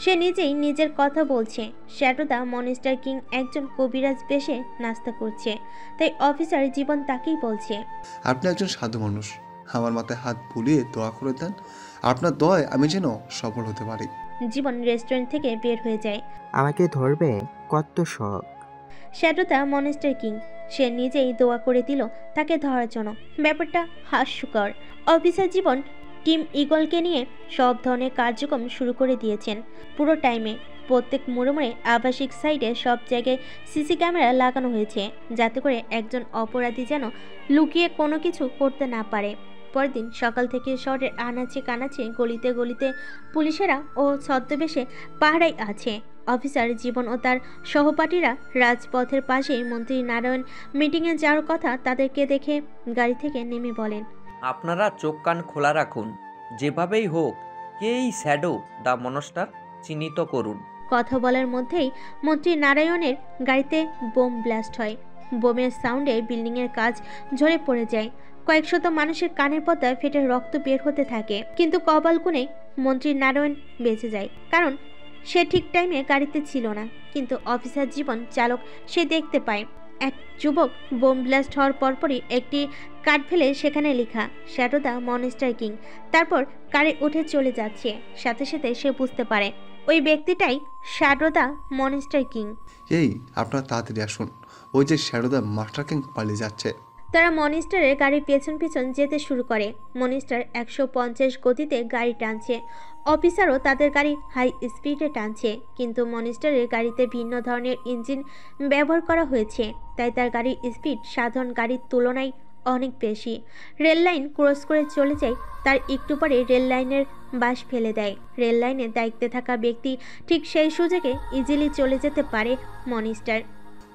সে নিজেই নিজের কথা বলছে। শ্যাডো দা মনস্টার কিং একজন কবিরাজ বেশে নাস্তা করছে, তাই অফিসার জীবন তাকেই বলছে, আপনি একজন সাধু মানুষ, আমার মাথায় হাত বুলিয়ে দোয়া করে দেন, আপনার দোয়ায় আমি যেন সফল হতে পারি। জীবন রেস্টুরেন্ট থেকে বের হয়ে যায়। আমাকে ধরবে? কত শখ। শ্যাডো দা মনস্টার কিং সে নিজেই দোয়া করে দিল তাকে ধরার জন্য। ব্যাপারটা হাস্যকর। অফিসার জীবন টিম ইগলকে নিয়ে সব ধরনের কার্যক্রম শুরু করে দিয়েছেন। পুরো টাইমে প্রত্যেক মোড়ে আবাসিক সাইডে সব জায়গায় সিসি ক্যামেরা লাগানো হয়েছে, যাতে করে একজন অপরাধী যেন লুকিয়ে কোনো কিছু করতে না পারে। পরদিন সকাল থেকে শহরের আনাচে কানাচে গলিতে গলিতে পুলিশেরা ও ছদ্মবেশে পাহারায় আছে। অফিসার জীবন ও তার সহপাঠীরা রাজপথের পাশে মন্ত্রী নারায়ণ মিটিংয়ে যাওয়ার কথা তাদেরকে দেখে গাড়ি থেকে নেমে বলেন, আপনারা চোখ কান খোলা রাখুন, যেভাবেই হোক কে এই শ্যাডো দা মনস্টার চিহ্নিত করুন। কথা বলার মধ্যেই মন্ত্রী নারায়ণের গাড়িতে বোম ব্লাস্ট হয়। বোমের সাউন্ডে বিল্ডিংয়ের কাজ ঝরে পড়ে যায়। কয়েকশত মানুষের কানের পর্দায় ফেটে রক্ত বের হতে থাকে, কিন্তু কপাল গুণে মন্ত্রী নারায়ণ বেঁচে যায়, কারণ সে ঠিক টাইমে গাড়িতে ছিল না। কিন্তু অফিসার জীবন চালক সে দেখতে পায় এক যুবক বোম ব্লাস্ট হওয়ার পরপরই একটি কার্ড ফেলে সেখানে লেখা শ্যাডো দা মনস্টার কিং। তারপর কারে উঠে চলে যাচ্ছে। সাথে সাথে সে বুঝতে পারে ওই ব্যক্তিটাই শ্যাডো দ্য মনস্টার কিং। এই আপনারা তাড়াতাড়ি আসুন, ওই যে শ্যাডো মাস্টার কিং পালিয়ে যাচ্ছে। তারা মনিস্টারের গাড়ির পেছন পেছন যেতে শুরু করে। মনিস্টার 150 গতিতে গাড়ি টানছে। অফিসারও তাদের গাড়ি হাই স্পিডে টানছে, কিন্তু মনিস্টারের গাড়িতে ভিন্ন ধরনের ইঞ্জিন ব্যবহার করা হয়েছে, তাই তার গাড়ির স্পিড সাধারণ গাড়ির তুলনায় অনেক বেশি। রেল লাইন ক্রস করে চলে যায়, তার একটু পরে রেল লাইনের বাস ফেলে দেয়। রেল লাইনের দায়িত্বে থাকা ব্যক্তি ঠিক সেই সুযোগে ইজিলি চলে যেতে পারে মনিস্টার।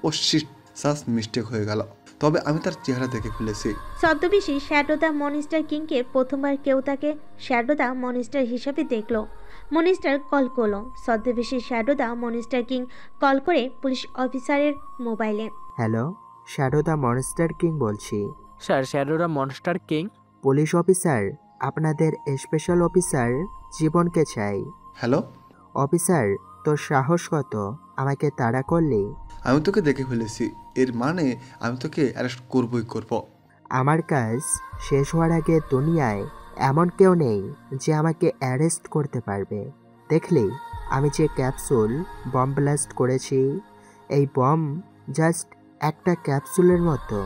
ও শিট, সাস মিস্টেক হয়ে গেল, তবে আমি তার চেহারা দেখে ফেলেছি। ছদ্মবেশী শ্যাডো দ্য মনিস্টার কিংকে প্রথমবার কেউ তাকে শ্যাডো দ্য মনিস্টার হিসাবে দেখলো। মনিস্টার কল করলো। ছদ্মবেশী shadow the monster king call করে পুলিশ অফিসারের মোবাইলে। Hello, shadow the monster king বলছি। Sir, shadow the monster king. Police officer, আপনাদের স্পেশাল অফিসার জীবনকে চাই। হ্যালো অফিসার, তোর সাহস কত আমাকে তাড়া করলি? আমি তোকে দেখে ফেলেছি, এর মানে আমি তোকে অ্যারেস্ট করবই করব। আমার কাজ শেষ হওয়ার আগে দুনিয়ায় এমন কেউ নেই যে আমাকে অ্যারেস্ট করতে পারবে। দেখলি আমি যে ক্যাপসুল বম ব্লাস্ট করেছি, এই বম জাস্ট একটা ক্যাপসুলের মতো,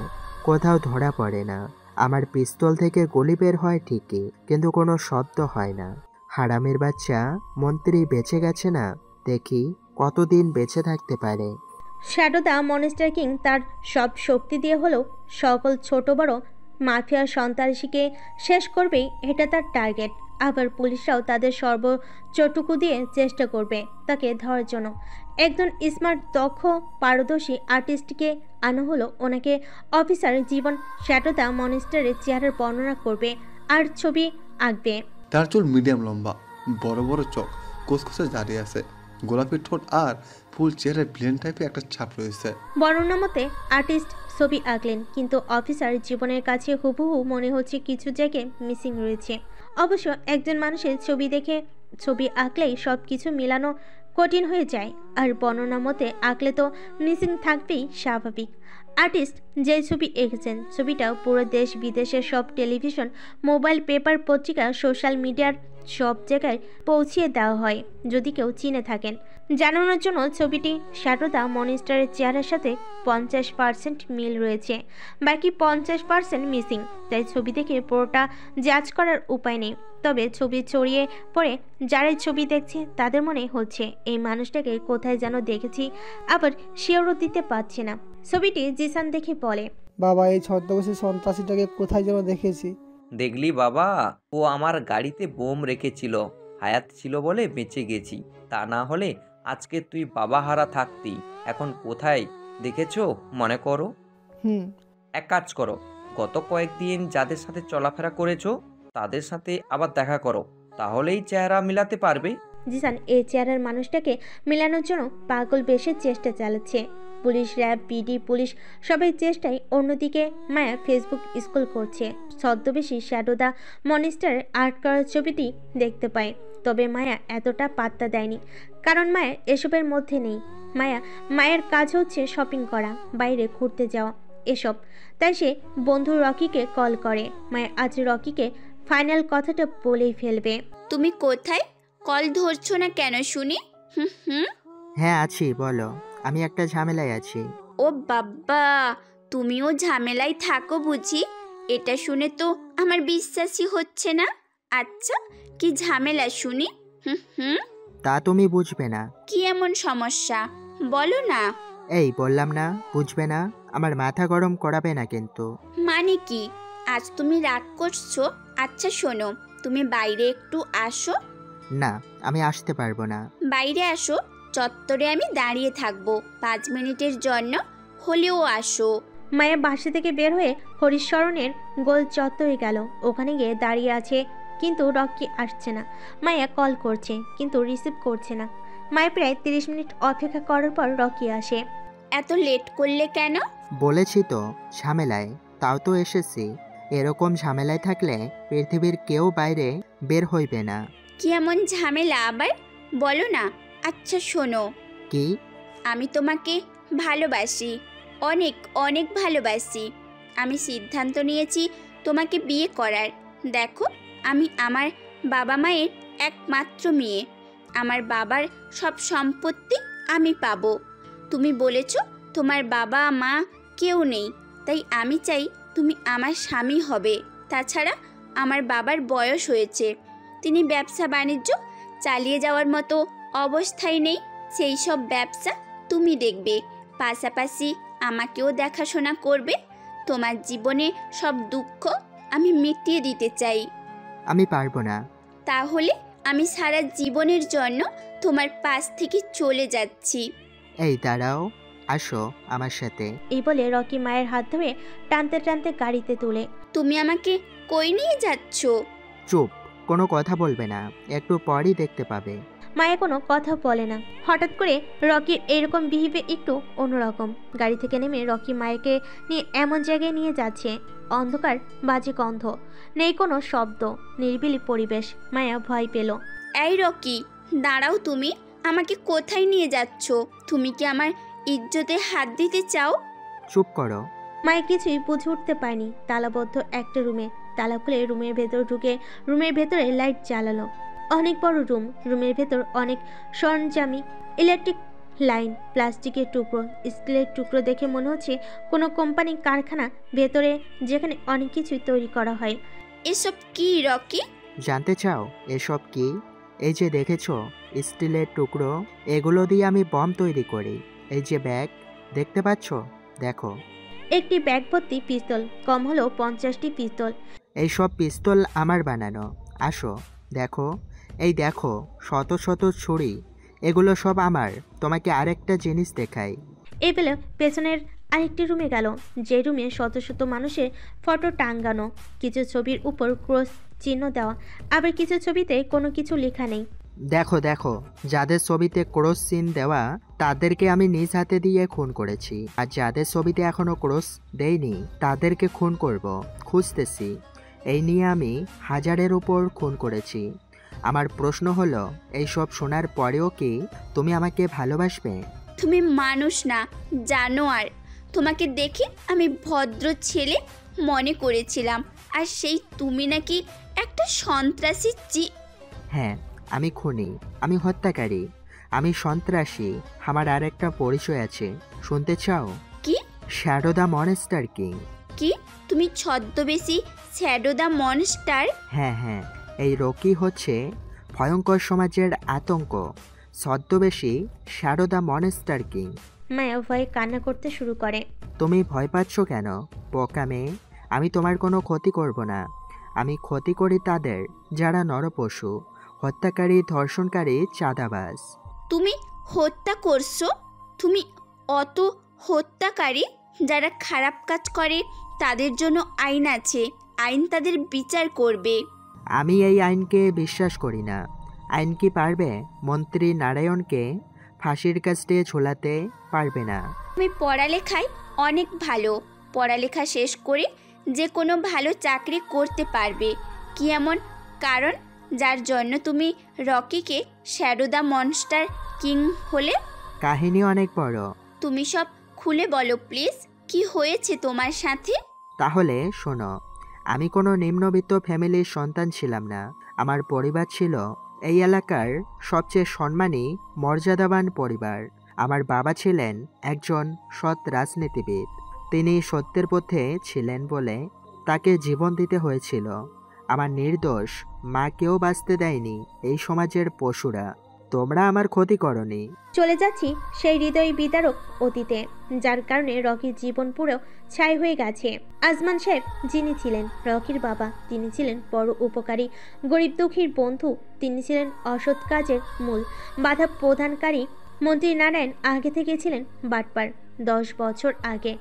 কোথাও ধরা পড়ে না। আমার পিস্তল থেকে গুলি বের হয় ঠিকই, কিন্তু কোনো শব্দ হয় না। হারামের বাচ্চা মন্ত্রী বেঁচে গেছে না, দেখি কতদিন বেঁচে থাকতে পারে। শ্যাডো দ্য মনস্টার কিং তার সব শক্তি দিয়ে হলেও সকল ছোট বড় মাফিয়ার সন্ত্রাসীকে শেষ করবেই, এটা তার টার্গেট। আবার পুলিশরাও তাদের সর্বোচ্চটুকু দিয়ে চেষ্টা করবে তাকে ধরার জন্য। একজন স্মার্ট, দক্ষ, পারদর্শী আর্টিস্টকে আনা হলো। ওনাকে অফিসার জীবন শ্যাডো দ্য মনস্টারের চেহারার বর্ণনা করবে আর ছবি আঁকবে। তার চুল মিডিয়াম লম্বা, বড় বড় চোখ, কোসকোসে দাঁড়িয়ে আছে, গোলাপি ঠোঁট আর ফুল চেহারায় ব্লেন টাইপের একটা ছাপ রয়েছে। বর্ণনা মতে আর্টিস্ট ছবি আঁকলেন, কিন্তু অফিসার জীবনের কাছে হুবহু মনে হচ্ছে কিছু জায়গায় মিসিং রয়েছে। অবশ্য একজন মানুষের ছবি দেখে ছবি আঁকলেই সব কিছু মেলানো কঠিন হয়ে যায়, আর বর্ণনা মতে আঁকলে তো মিসিং থাকবেই স্বাভাবিক। আর্টিস্ট যে ছবি এঁকেছেন, ছবিটা পুরো দেশ বিদেশের সব টেলিভিশন, মোবাইল, পেপার, পত্রিকা, সোশ্যাল মিডিয়ার সব জায়গায় পৌঁছিয়ে দেওয়া হয় যদি কেউ চিনে থাকেন। জানানোর জন্য ছবিটি শ্যাডো দ্য মনস্টারের চেহারার সাথে 50% মিল রয়েছে, বাকি 50% মিসিং। তাই ছবি দেখে পুরোটা জাজ করার উপায় নেই। তবে ছবি ছড়িয়ে পড়ে যারাই ছবি দেখছে তাদের মনে হচ্ছে এই মানুষটাকে কোথায় যেন দেখেছি, আবার শিওরও দিতে পারছে না। ছবিটি জিসান দেখে বলে, বাবা এই ছদ্মবেশী সন্ত্রাসীটাকে কোথায় যেন দেখেছি। দেখলি বাবা, ও আমার গাড়িতে বোম রেখেছিল, হায়াত ছিল বলে বেঁচে গেছি, তা না হলে আজকে তুই বাবা হারা থাকতি। এখন কোথায় দেখেছো মনে করো? এক কাজ করো, গত কয়েকদিন যাদের সাথে চলাফেরা করেছো তাদের সাথে আবার দেখা করো, তাহলেই চেহারা মিলাতে পারবে। জিসান এই চেহারার মানুষটাকে মেলানোর জন্য পাগল বেশে চেষ্টা চালাচ্ছে। পুলিশ, র্যাব, পিডি, পুলিশ সবাই চেষ্টায়। অন্যদিকে মায়া ফেসবুক স্ক্রল করছে। ছদ্মবেশী শ্যাডো দ্য মনস্টারের আর্ট করার ছবিটি দেখতে পায়, তবে মায়া এতটা পাত্তা দেয়নি, কারণ মায়া এসবের মধ্যে নেই। মায়ের কাজ হচ্ছে শপিং করা, বাইরে ঘুরতে যাওয়া, এসব। তাই সে বন্ধু রকিকে কল করে। মায়া আজ রকিকে ফাইনাল কথাটা বলেই ফেলবে। তুমি কোথায়? কল ধরছো না কেন শুনি? হ্যাঁ আছি, বলো। আমি একটা ঝামেলায় আছি। ও বাবা, তুমিও ঝামেলায় থাকো বুঝি? এটা শুনে তো আমার বিশ্বাসই হচ্ছে না। আচ্ছা, কি ঝামেলা শুনি? তা তুমি বুঝবে না। কি এমন সমস্যা বলো না। এই বললাম না, বুঝবে না। আমার মাথা গরম করাবে না কিন্তু। মানে কি? আজ তুমি রাগ করছো? আচ্ছা শোনো, তুমি বাইরে একটু আসো। না, আমি আসতে পারবো না। বাইরে আসো, চত্বরে আমি দাঁড়িয়ে থাকবো, 5 মিনিটের জন্য হলেও আসো। মায়া বাসা থেকে বের হয়ে হরিশরণের গোল চত্বরে গেল। ওখানে গিয়ে দাঁড়িয়ে আছে, কিন্তু রকি আসছে না। মায়া কল করছে, কিন্তু রিসিভ করছে না। মায়া প্রায় 30 মিনিট অপেক্ষা করার পর রকি আসে। এত লেট করলে কেন? বলেছি তো ঝামেলায়, তাও তো এসেছি। এরকম ঝামেলায় থাকলে পৃথিবীর কেউ বাইরে বের হইবে না। কি এমন ঝামেলা আবার বলো না। আচ্ছা শোনো। কি? আমি তোমাকে ভালোবাসি, অনেক অনেক ভালোবাসি। আমি সিদ্ধান্ত নিয়েছি তোমাকে বিয়ে করার। দেখো, আমি আমার বাবা মায়ের একমাত্র মেয়ে। আমার বাবার সব সম্পত্তি আমি পাবো। তুমি বলেছ তোমার বাবা মা কেউ নেই, তাই আমি চাই তুমি আমার স্বামী হবে। তাছাড়া আমার বাবার বয়স হয়েছে, তিনি ব্যবসা বাণিজ্য চালিয়ে যাওয়ার মতো অবস্থায় নেই। সেই সব ব্যবসা তুমি দেখবে, পাশাপাশি আমাকেও দেখাশোনা করবে। তোমার জীবনে সব দুঃখ আমি মিটিয়ে দিতে চাই। আমি পারবো না। তাহলে আমি সারা জীবনের জন্য তোমার পাশ থেকে চলে যাচ্ছি। এই দাঁড়াও, আসো আমার সাথে। এই বলে রকি মায়ের হাত ধরে টানতে টানতে গাড়িতে তুলে। তুমি আমাকে কই নিয়ে যাচ্ছ? চুপ, কোনো কথা বলবে না, একটু পরই দেখতে পাবে। মায়া কোনো কথা বলে না। হঠাৎ করে রকির এরকম বিহেভে একটু অন্যরকম। গাড়ি থেকে নেমে রকি মায়াকে নিয়ে এমন জায়গায় নিয়ে যাচ্ছে, অন্ধকার, বাজে গন্ধ, নেই কোনো শব্দ, নিরিবিলি পরিবেশ। মায়া ভয় পেল। এই রকি, দাঁড়াও, তুমি আমাকে কোথায় নিয়ে যাচ্ছ? তুমি কি আমার ইজ্জতে হাত দিতে চাও? চুপ করো। মায়া কিছুই বুঝে উঠতে পারেনি। তালাবদ্ধ একটা রুমে তালা খুলে রুমের ভেতর ঢুকে রুমের ভেতরে লাইট জ্বালালো। অনেক বড় রুম, রুমের ভেতর অনেক সরঞ্জামি, ইলেকট্রিক লাইন, প্লাস্টিকের টুকরো, স্টিলের টুকরো দেখে মনে হচ্ছে কোনো কোম্পানি কারখানা ভেতরে, যেখানে অনেক কিছুই তৈরি করা হয়। এসব কি রকি? জানতে চাও এসব কি? এই যে দেখেছো স্টিলের টুকরো, এগুলো দিয়ে আমি বম তৈরি করি। এই যে ব্যাগ দেখতে পাচ্ছ, দেখো। একটি ব্যাগ ভর্তি পিস্তল, কম হলো 50টি পিস্তল। এই সব পিস্তল আমার বানানো। আসো দেখো, এই দেখো শত শত ছুরি, এগুলো সব আমার। তোমাকে আরেকটা জিনিস দেখাই। এই বেলা পেছনের আরেকটি রুমে গেল, যে রুমে শত শত মানুষের ফটো টাঙ্গানো, কিছু ছবির উপর ক্রস চিহ্ন দেওয়া, আবার কিছু ছবিতে কোনো কিছু লেখা নেই। দেখো দেখো, যাদের ছবিতে ক্রস চিহ্ন দেওয়া তাদেরকে আমি নিজ হাতে দিয়ে খুন করেছি, আর যাদের ছবিতে এখনো ক্রস দেইনি তাদেরকে খুন করব, খুঁজতেছি। এই নিয়ে আমি 1000-এর উপর খুন করেছি। আমার প্রশ্ন হলো, এই সব শোনার পরেও কি তুমি আমাকে ভালোবাসবে? তুমি মানুষ না, জানোয়ার। তোমাকে দেখে আমি ভদ্র ছেলে মনে করেছিলাম, আর সেই তুমি নাকি একটা সন্ত্রাসী। হ্যাঁ, আমি খুনি, আমি হত্যাকারী, আমি সন্ত্রাসী। আমার আর একটা পরিচয় আছে, শুনতে চাও? কি? Shadow the monster king. কি? তুমি ছদ্মবেশী শ্যাডো দ্য মনস্টার? হ্যাঁ হ্যাঁ, এই রকি হচ্ছে ভয়ঙ্কর সমাজের আতঙ্ক, ছদ্মবেশী শ্যাডো দ্য মনস্টার কিং। মায়া ভয়ে কান্না করতে শুরু করে। তুমি ভয় পাচ্ছ কেন বোকা মেয়ে? আমি তোমার কোনো ক্ষতি করব না। আমি ক্ষতি করি তাদের যারা নরপশু, হত্যাকারী, ধর্ষণকারী, চাঁদাবাজ। তুমি হত্যা করছো? তুমি অত হত্যাকারী? যারা খারাপ কাজ করে তাদের জন্য আইন আছে, আইন তাদের বিচার করবে। আমি এই আইনকে বিশ্বাস করি না। আইন কি পারবে মন্ত্রী নারায়ণকে ফাঁসির কাস্টে ঝোলাতে? পারবে না। তুমি পড়ালেখায় অনেক ভালো, পড়ালেখা শেষ করে যে কোনো ভালো চাকরি করতে পারবে। কি এমন কারণ যার জন্য তুমি রকিকে শ্যাডো দ্য মনস্টার কিং হলে? কাহিনী অনেক বড়। তুমি সব খুলে বলো প্লিজ, কি হয়েছে তোমার সাথে? তাহলে শোনো, আমি কোনো নিম্নবিত্ত ফ্যামিলির সন্তান ছিলাম না। আমার পরিবার ছিল এই এলাকার সবচেয়ে সম্মানী, মর্যাদাবান পরিবার। আমার বাবা ছিলেন একজন সৎ রাজনীতিবিদ। তিনি সত্যের পথে ছিলেন বলে তাকে জীবন দিতে হয়েছিল। আমার নির্দোষ মাকেও বাঁচতে দেয়নি এই সমাজের পশুরা। তোমরা আমার ক্ষতি করনি। চলে যাচ্ছি সেই হৃদয় বিদারক অতীতে, যার কারণে রকির জীবন পুরো ছাই হয়ে গেছে। আজমান সাহেব যিনি ছিলেন রকির বাবা, তিনি ছিলেন বড় উপকারী, গরিব দুঃখীর বন্ধু। তিনি ছিলেন অসৎ কাজের মূল বাধা প্রদানকারী। মন্ত্রী নারায়ণ আগে থেকে ছিলেন বাটপার। 10 বছর আগে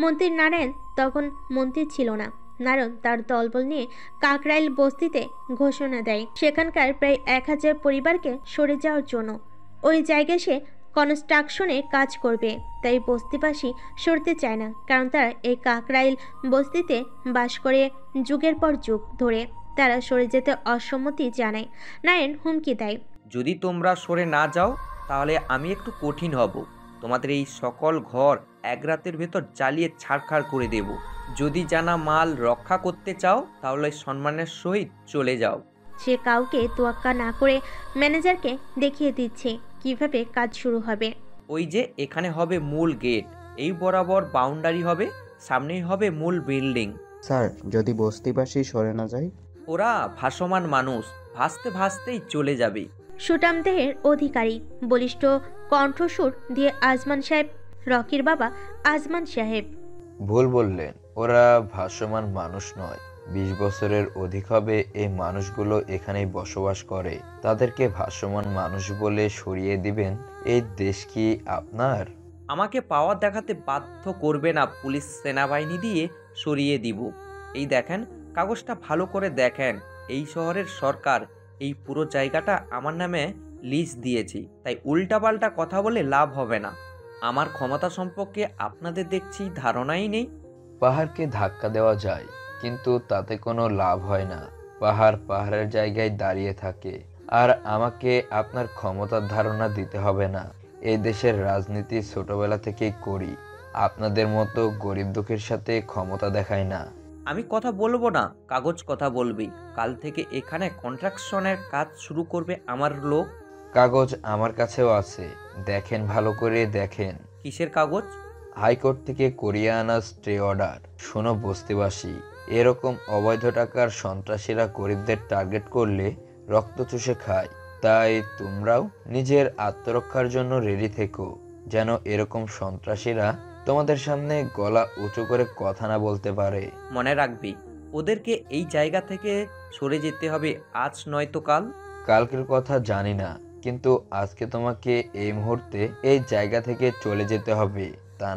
মন্ত্রী নারায়ণ তখন মন্ত্রী ছিল না। নারায়ণ তার দলবল নিয়ে কাকরাইল বস্তিতে ঘোষণা দেয় সেখানকার প্রায় 1000 পরিবারকে সরে যাওয়ার জন্য। ওই জায়গায় সে কনস্ট্রাকশনে কাজ করবে, তাই বস্তিবাসী সরতে চায় না, কারণ তারা এই কাকরাইল বস্তিতে বাস করে যুগের পর যুগ ধরে। তারা সরে যেতে অসম্মতি জানায়। নারায়ণ হুমকি দেয়, যদি তোমরা সরে না যাও তাহলে আমি একটু কঠিন হব। তোমাদের এই সকল ঘর এক রাতের ভেতর জ্বালিয়ে ছাড়খাড় করে দেব। যদি জানা মাল রক্ষা করতে চাও তাহলে সম্মানের সহিত চলে যাও। সে কাউকে তোয়াক্কা না করে ম্যানেজারকে দেখিয়ে দিচ্ছে কিভাবে কাজ শুরু হবে। ওই যে এখানে হবে মূল গেট, এই বরাবর বাউন্ডারি হবে, সামনেই হবে মূল বিল্ডিং। স্যার যদি বস্তিবাসী সরে না যায়? ওরা ভাসমান মানুষ, ভাসতে ভাসতেই চলে যাবে। সুটাম দেহের অধিকারী বলিষ্ঠ কণ্ঠস্বর দিয়ে আজমান সাহেব, রকির বাবা আজমান সাহেব। ভুল বললেন, ওরা ভাসমান মানুষ নয়। 20 বছরের অধিক হবে এই মানুষগুলো এখানেই বসবাস করে। তাদেরকে ভাসমান মানুষ বলে সরিয়ে দিবেন? এই দেশ কি আপনার? আমাকে পাওয়ার দেখাতে বাধ্য করবে না, পুলিশ সেনাবাহিনী দিয়ে সরিয়ে দিব। এই দেখেন কাগজটা ভালো করে দেখেন, এই শহরের সরকার এই পুরো জায়গাটা আমার নামে লিজ দিয়েছি, তাই উল্টাপাল্টা কথা বলে লাভ হবে না। আমার ক্ষমতা সম্পর্কে আপনাদের দেখছি ধারণাই নেই। পাহাড়কে ধাক্কা দেওয়া যায়, কিন্তু তাতে কোনো লাভ হয় না। পাহাড় পাহাড়ের জায়গায় দাঁড়িয়ে থাকে। আর আমাকে আপনার ক্ষমতার ধারণা দিতে হবে না। এই দেশের রাজনীতি ছোটবেলা থেকেই করি। আপনাদের মতো গরিব দুঃখের সাথে ক্ষমতা দেখায় না। আমি কথা বলবো না, কাগজ কথা বলবি। কাল থেকে এখানে কন্ট্রাকশনের কাজ শুরু করবে আমার লোক। কাগজ আমার কাছেও আছে, দেখেন ভালো করে দেখেন। কিসের কাগজ? হাইকোর্ট থেকে করিয়ে আনা স্টে অর্ডার। শোনো বস্তিবাসী, এরকম অবৈধ টাকার সন্ত্রাসীরা গরিবদের টার্গেট করলে রক্ত চুষে খায়। তাই তোমরাও নিজের আত্মরক্ষার জন্য রেডি থেকো, যেন এরকম সন্ত্রাসীরা তোমাদের সামনে গলা উঁচু করে কথা না বলতে পারে। মনে রাখবি, ওদেরকে এই জায়গা থেকে সরে যেতে হবে, আজ নয়তো কাল। কালকের কথা জানি না, কিন্তু আজকে তোমাকে এই মুহূর্তে এই জায়গা থেকে চলে যেতে হবে। তা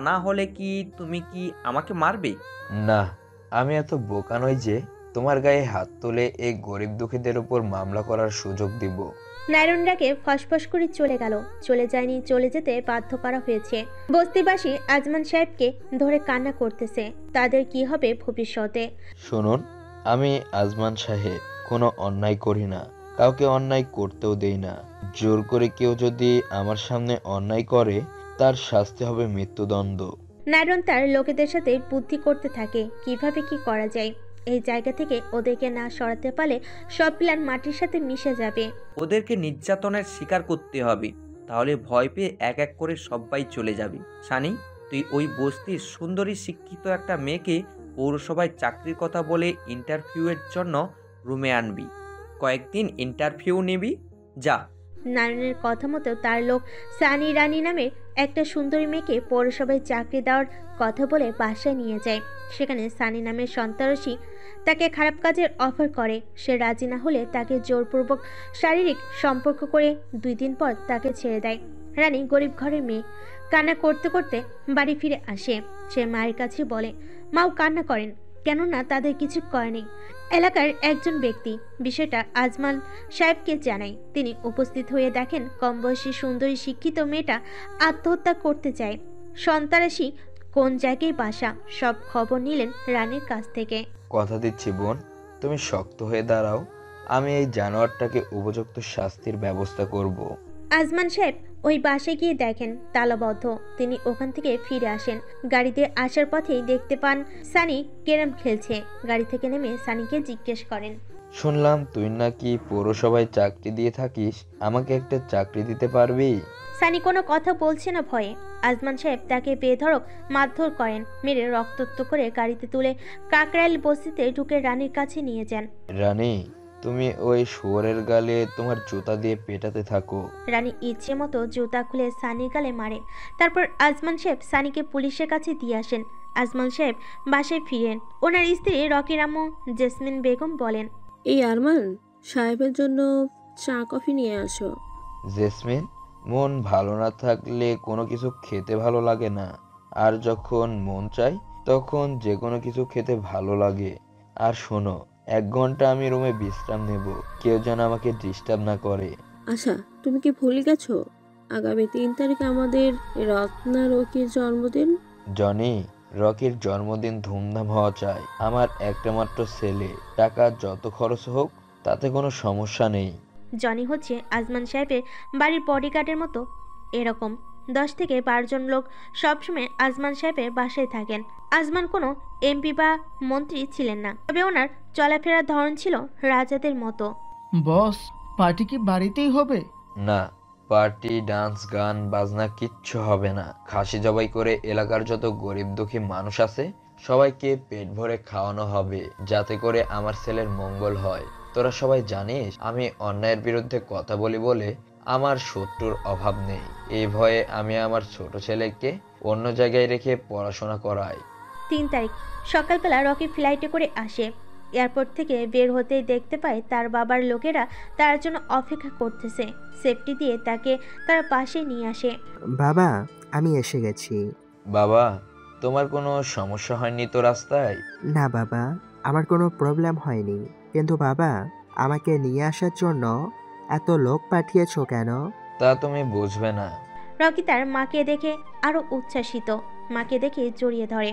না হলে কি তুমি কি আমাকে মারবে? না, আমি এত বোকা নই যে তোমার গায়ে হাত তুলে এই গরিব দুঃখীদের উপর মামলা করার সুযোগ দিব। নারায়ণরাকে ফসফস করে চলে গেল। চলে যায়নি, চলে যেতে বাধ্য করা হয়েছে। বস্তিবাসী আজমান সাহেবকে ধরে কান্না করতেছে। তাদের কি হবে ভবিষ্যতে? শুনুন, আমি আজমান সাহেব কোনো অন্যায় করি না, কাউকে অন্যায় করতেও দেই না। জোর করে কেউ যদি আমার সামনে অন্যায় করে, তার শাস্তি হবে মৃত্যুদণ্ড। নারায়ণ তার লোকেদের সাথে বুদ্ধি করতে থাকে কিভাবে কি করা যায়। এই জায়গা থেকে ওদেরকে না সরাতে পারলে সব প্ল্যান মাটির সাথে মিশে যাবে। ওদেরকে নির্যাতনের শিকার করতে হবে, তাহলে ভয় পেয়ে এক এক করে সবাই চলে যাবে। সানি, তুই ওই বস্তির সুন্দরী শিক্ষিত একটা মেয়েকে পৌরসভায় চাকরির কথা বলে ইন্টারভিউয়ের জন্য রুমে আনবি। কয়েকদিন ইন্টারভিউ নিবি, যা। নারায়ণের কথা মতো তার লোক সানি রানী নামের একটা সুন্দরী মেয়েকে পৌরসভায় চাকরি দেওয়ার কথা বলে বাসায় নিয়ে যায়। সেখানে সানি নামের সন্ত্রাসী তাকে খারাপ কাজের অফার করে। সে রাজি না হলে তাকে জোরপূর্বক শারীরিক সম্পর্ক করে 2 দিন পর তাকে ছেড়ে দেয়। রানী গরিব ঘরের মেয়ে, কান্না করতে করতে বাড়ি ফিরে আসে। সে মায়ের কাছে বলে, মাও কান্না করেন, কেননা তাদের কিছু করেনি। এলাকার একজন ব্যক্তি বিষয়টা আজমান সাহেবকে জানায়। তিনি উপস্থিত হয়ে দেখেন কম বয়সী সুন্দরী শিক্ষিত মেয়েটা আত্মহত্যা করতে চায়। সন্ত্রাসী কোন জায়গায় বাসা, সব খবর নিলেন রানীর কাছ থেকে। কথা দিচ্ছি বোন, তুমি শক্ত হয়ে দাঁড়াও। আমি এই জানোয়ারটাকে উপযুক্ত শাস্তির ব্যবস্থা করব। আজমান সাহেব ওই বাসায় গিয়ে দেখেন তালাবদ্ধ। তিনি ওখান থেকে ফিরে আসেন। গাড়িতে আসার পথেই দেখতে পান সানি ক্যারাম খেলছে। গাড়ি থেকে নেমে সানিকে জিজ্ঞেস করেন, শুনলাম তুই নাকি পৌরসভায় চাকরি দিয়ে থাকিস, আমাকে একটা চাকরি দিতে পারবি? সানি কোনো কথা বলছে না ভয়ে। আজমান সাহেব তাকে বেধড়ক মারধর করেন, মেরে রক্তাক্ত করে গাড়িতে তুলে কাকরাইল বস্তিতে ঢুকে রানীর কাছে নিয়ে যান। রানী, তুমি ওই শুয়োরের গালে তোমার জুতা দিয়ে পেটাতে থাকো। রানী ইচ্ছে মতো জুতা খুলে সানির গালে মারে। তারপর আজমান সাহেব সানিকে পুলিশের কাছে দিয়ে আসেন। আজমান সাহেব বাসায় ফিরেন। ওনার স্ত্রী রকির আম্মু জেসমিন বেগম বলেন, এই আরমান সাহেবের জন্য চা কফি নিয়ে আসো। জেসমিন, মন ভালো না থাকলে কোনো কিছু খেতে ভালো লাগে না, আর যখন মন চাই তখন যে কোনো কিছু খেতে ভালো লাগে। আর শোনো, 1 ঘন্টা আমি রুমে বিশ্রাম নেব, কেউ যেন আমাকে ডিস্টার্ব না করে। আচ্ছা, তুমি কি ভুলে গেছো আগামী 3 তারিখে আমাদের রত্না রকির জন্মদিন? জনি, রকির জন্মদিন ধুমধাম হওয়া চাই। আমার একটা মাত্র ছেলে, টাকা যত খরচ হোক তাতে কোনো সমস্যা নেই। জনি হচ্ছে আজমান সাহেবের বাড়ির বডিগার্ডের মতো। এরকম 10 থেকে 12 জন লোক সবসময় আজমান সাহেবের বাসায় থাকেন। আজমান কোনো এমপি বা মন্ত্রী ছিলেন না, তবে ওনার চলাফেরার ধরন ছিল রাজাদের মতো। বস, পার্টি কি বাড়িতেই হবে? না, পার্টি, ডান্স, গান বাজনা কিচ্ছু হবে না। খাসি জবাই করে এলাকার যত গরিব দুঃখী মানুষ আছে সবাইকে পেট ভরে খাওয়ানো হবে, যাতে করে আমার ছেলের মঙ্গল হয়। তোরা সবাই জানিস আমি অন্যায়ের বিরুদ্ধে কথা বলি বলে আমার শত্রুর অভাব নেই। এই ভয়ে আমি আমার ছোট ছেলেকে অন্য জায়গায় রেখে পড়াশোনা করাই। 3 তারিখ সকালবেলা রকি ফ্লাইটে করে আসে। এয়ারপোর্ট থেকে বের হতেই দেখতে পায় তার বাবার লোকেরা তার জন্য অপেক্ষা করতেছে। সেফটি দিয়ে তাকে তার পাশে নিয়ে আসে। বাবা, আমি এসে গেছি। বাবা, তোমার কোনো সমস্যা হয়নি তো রাস্তায়? না বাবা, আমার কোনো প্রবলেম হয়নি, কিন্তু বাবা আমাকে নিয়ে আসার জন্য এত লোক পাঠিয়েছো কেন? তা তুমি বুঝবে না। রকি তার মাকে দেখে আরো উচ্ছ্বাসিত, মাকে দেখে জড়িয়ে ধরে।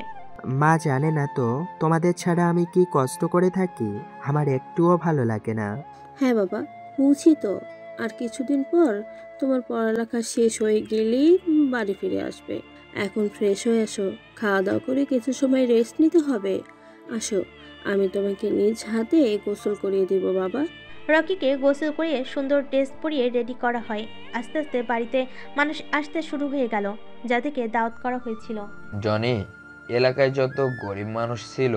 মা জানে না তো তোমাদের ছাড়া আমি কি কষ্ট করে থাকি, আমার একটুও ভালো লাগে না। হ্যাঁ বাবা, বুঝি তো। আর কিছুদিন পর তোমার পড়ালেখা শেষ হয়ে গেলেই বাড়ি ফিরে আসবে। এখন ফ্রেশ হয়ে আসো, খাওয়া দাওয়া করে কিছু সময় রেস্ট নিতে হবে। আসো, আমি তোমাকে নিজ হাতে গোসল করিয়ে দিব বাবা। রকিকে গোসল করিয়ে সুন্দর ড্রেস পরিয়ে রেডি করা হয়। আস্তে আস্তে বাড়িতে মানুষ আসতে শুরু হয়ে গেল, যাদেরকে দাওয়াত করা হয়েছিল। জনি, এলাকায় যত গরিব মানুষ ছিল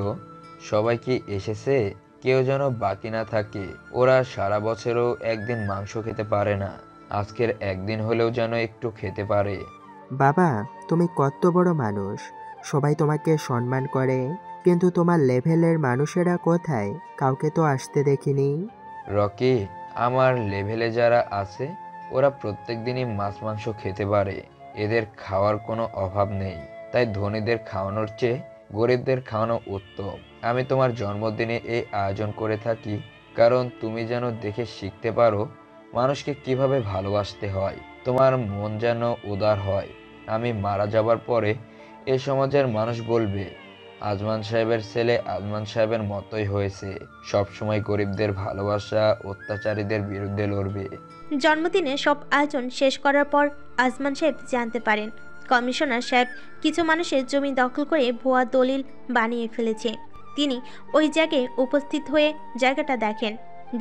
সবাই কি এসেছে? কেউ যেন বাকি না থাকে। ওরা সারা বছরও একদিন মাংস খেতে পারে না, আজকের একদিন হলেও যেন একটু খেতে পারে। বাবা, তুমি কত বড় মানুষ, সবাই তোমাকে সম্মান করে, কিন্তু তোমার লেভেলের মানুষেরা কোথায়? কাউকে তো আসতে দেখিনি। রকি, আমার লেভেলে যারা আছে ওরা প্রত্যেক দিনই মাছ মাংস খেতে পারে, এদের খাওয়ার কোনো অভাব নেই। তাই ধনীদের খাওয়ানোর চেয়ে গরিবদের খাওয়ানো উত্তম। আমি তোমার জন্মদিনে এই আয়োজন করে থাকি কারণ তুমি যেন দেখে শিখতে পারো মানুষকে কিভাবে ভালোবাসতে হয়, তোমার মন যেন উদার হয়। আমি মারা যাবার পরে এ সমাজের মানুষ বলবে আজমান সাহেবের ছেলে আজমান সাহেবের মতোই হয়েছে, সবসময় গরিবদের ভালোবাসা, অত্যাচারীদের বিরুদ্ধে লড়বে। জন্মদিনে সব আয়োজন শেষ করার পর আজমান সাহেব জানতে পারেন কমিশনার সাহেব কিছু মানুষের জমি দখল করে ভুয়া দলিল বানিয়ে ফেলেছে। তিনি ওই জায়গায় উপস্থিত হয়ে জায়গাটা দেখেন।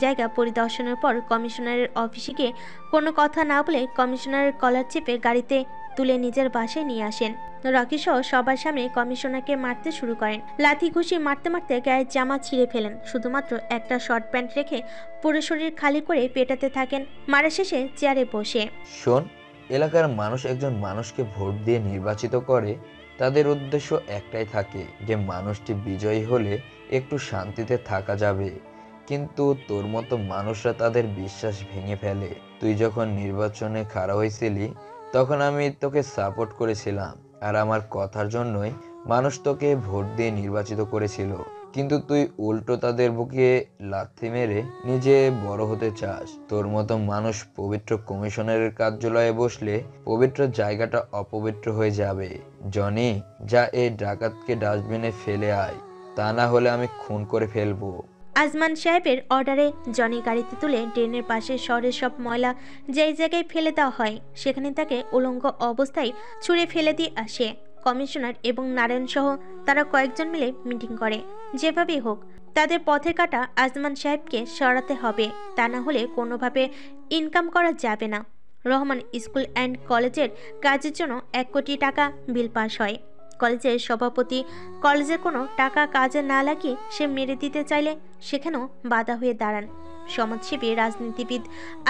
জায়গা পরিদর্শনের পর কমিশনারের অফিসে গিয়ে কোনো কথা না বলে কমিশনারের কলার চেপে গাড়িতে তুলে নিজের বাসায় নিয়ে আসেন। রকি সহ সবার সামনে কমিশনারকে মারতে শুরু করেন। লাথি ঘুষি মারতে মারতে গায়ের জামা ছিঁড়ে ফেলেন, শুধুমাত্র একটা শর্ট প্যান্ট রেখে পুরো শরীর খালি করে পেটাতে থাকেন। মারা শেষে চেয়ারে বসে, শোন, এলাকার মানুষ একজন মানুষকে ভোট দিয়ে নির্বাচিত করে, তাদের উদ্দেশ্য একটাই থাকে যে মানুষটি বিজয়ী হলে একটু শান্তিতে থাকা যাবে, কিন্তু তোর মতো মানুষরা তাদের বিশ্বাস ভেঙে ফেলে। তুই যখন নির্বাচনে খাড়া হয়েছিলি তখন আমি তোকে সাপোর্ট করেছিলাম, আর আমার কথার জন্যই মানুষ তোকে ভোট দিয়ে নির্বাচিত করেছিল, কিন্তু তুই উল্টো তাদের বুকে লাথি মেরে নিজে বড় হতে চাস। তোর মতো মানুষ পবিত্র কমিশনারের কার্যালয়ে বসলে পবিত্র জায়গাটা অপবিত্র হয়ে যাবে। জনি, যা এই ডাকাতকে ডাস্টবিনে ফেলে আয়, তা না হলে আমি খুন করে ফেলবো। আজমান সাহেবের অর্ডারে জনি গাড়িতে তুলে ড্রেনের পাশে শহরের সব ময়লা যেই জায়গায় ফেলে দেওয়া হয় সেখানে তাকে উলঙ্গ অবস্থায় ছুঁড়ে ফেলে দিয়ে আসে। কমিশনার এবং নারায়ণ সহ তারা কয়েকজন মিলে মিটিং করে, যেভাবেই হোক তাদের পথে কাটা আজমান সাহেবকে সরাতে হবে, তা না হলে কোনোভাবে ইনকাম করা যাবে না। রহমান স্কুল অ্যান্ড কলেজের কাজের জন্য 1 কোটি টাকা বিল পাস হয়। কলেজের সভাপতি কলেজের কোনো টাকা কাজে না লাগিয়ে সে মেরে দিতে চাইলে সেখানেও বাধা হয়ে দাঁড়ান সমাজসেবী রাজনীতিবিদ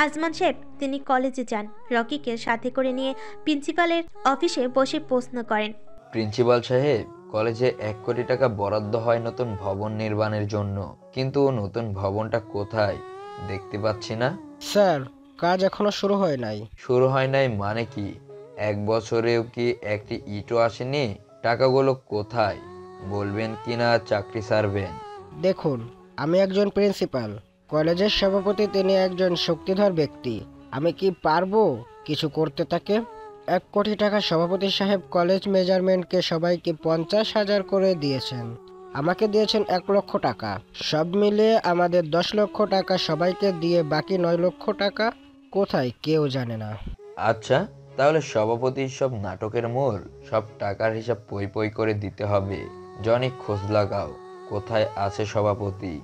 আজমান সাহেব। তিনি কলেজে যান, রকিকে সাথে করে নিয়ে প্রিন্সিপালের অফিসে বসে প্রশ্ন করেন, প্রিন্সিপাল সাহেব, কলেজে 1 কোটি টাকা বরাদ্দ হয় নতুন ভবন নির্মাণের জন্য, কিন্তু নতুন ভবনটা কোথায় দেখতে পাচ্ছি না। স্যার, কাজ এখনো শুরু হয় নাই। শুরু হয় নাই মানে কি? 1 বছরেও কি একটি ইটও আসেনি? টাকাগুলো কোথায় বলবেন কিনা চাকরি ছাড়বেন? দেখুন, আমি একজন প্রিন্সিপাল, কলেজের সভাপতি তিনি একজন শক্তিধর ব্যক্তি, আমি কি পারবো কিছু করতে তাকে? 1 কোটি টাকা সভাপতি সাহেব কলেজ মেজারমেন্টকে সবাইকে 50,000 করে দিয়েছেন, আমাকে দিয়েছেন 1 লক্ষ টাকা, সব মিলিয়ে আমাদের 10 লক্ষ টাকা সবাইকে দিয়ে বাকি 9 লক্ষ টাকা কোথায় কেউ জানে না। আচ্ছা, তাহলে সভাপতি সব নাটকের মূল, সব টাকার হিসাব পই পই করে দিতে হবে। জনি, খোঁজ লাগাও কোথায় আছে সভাপতি।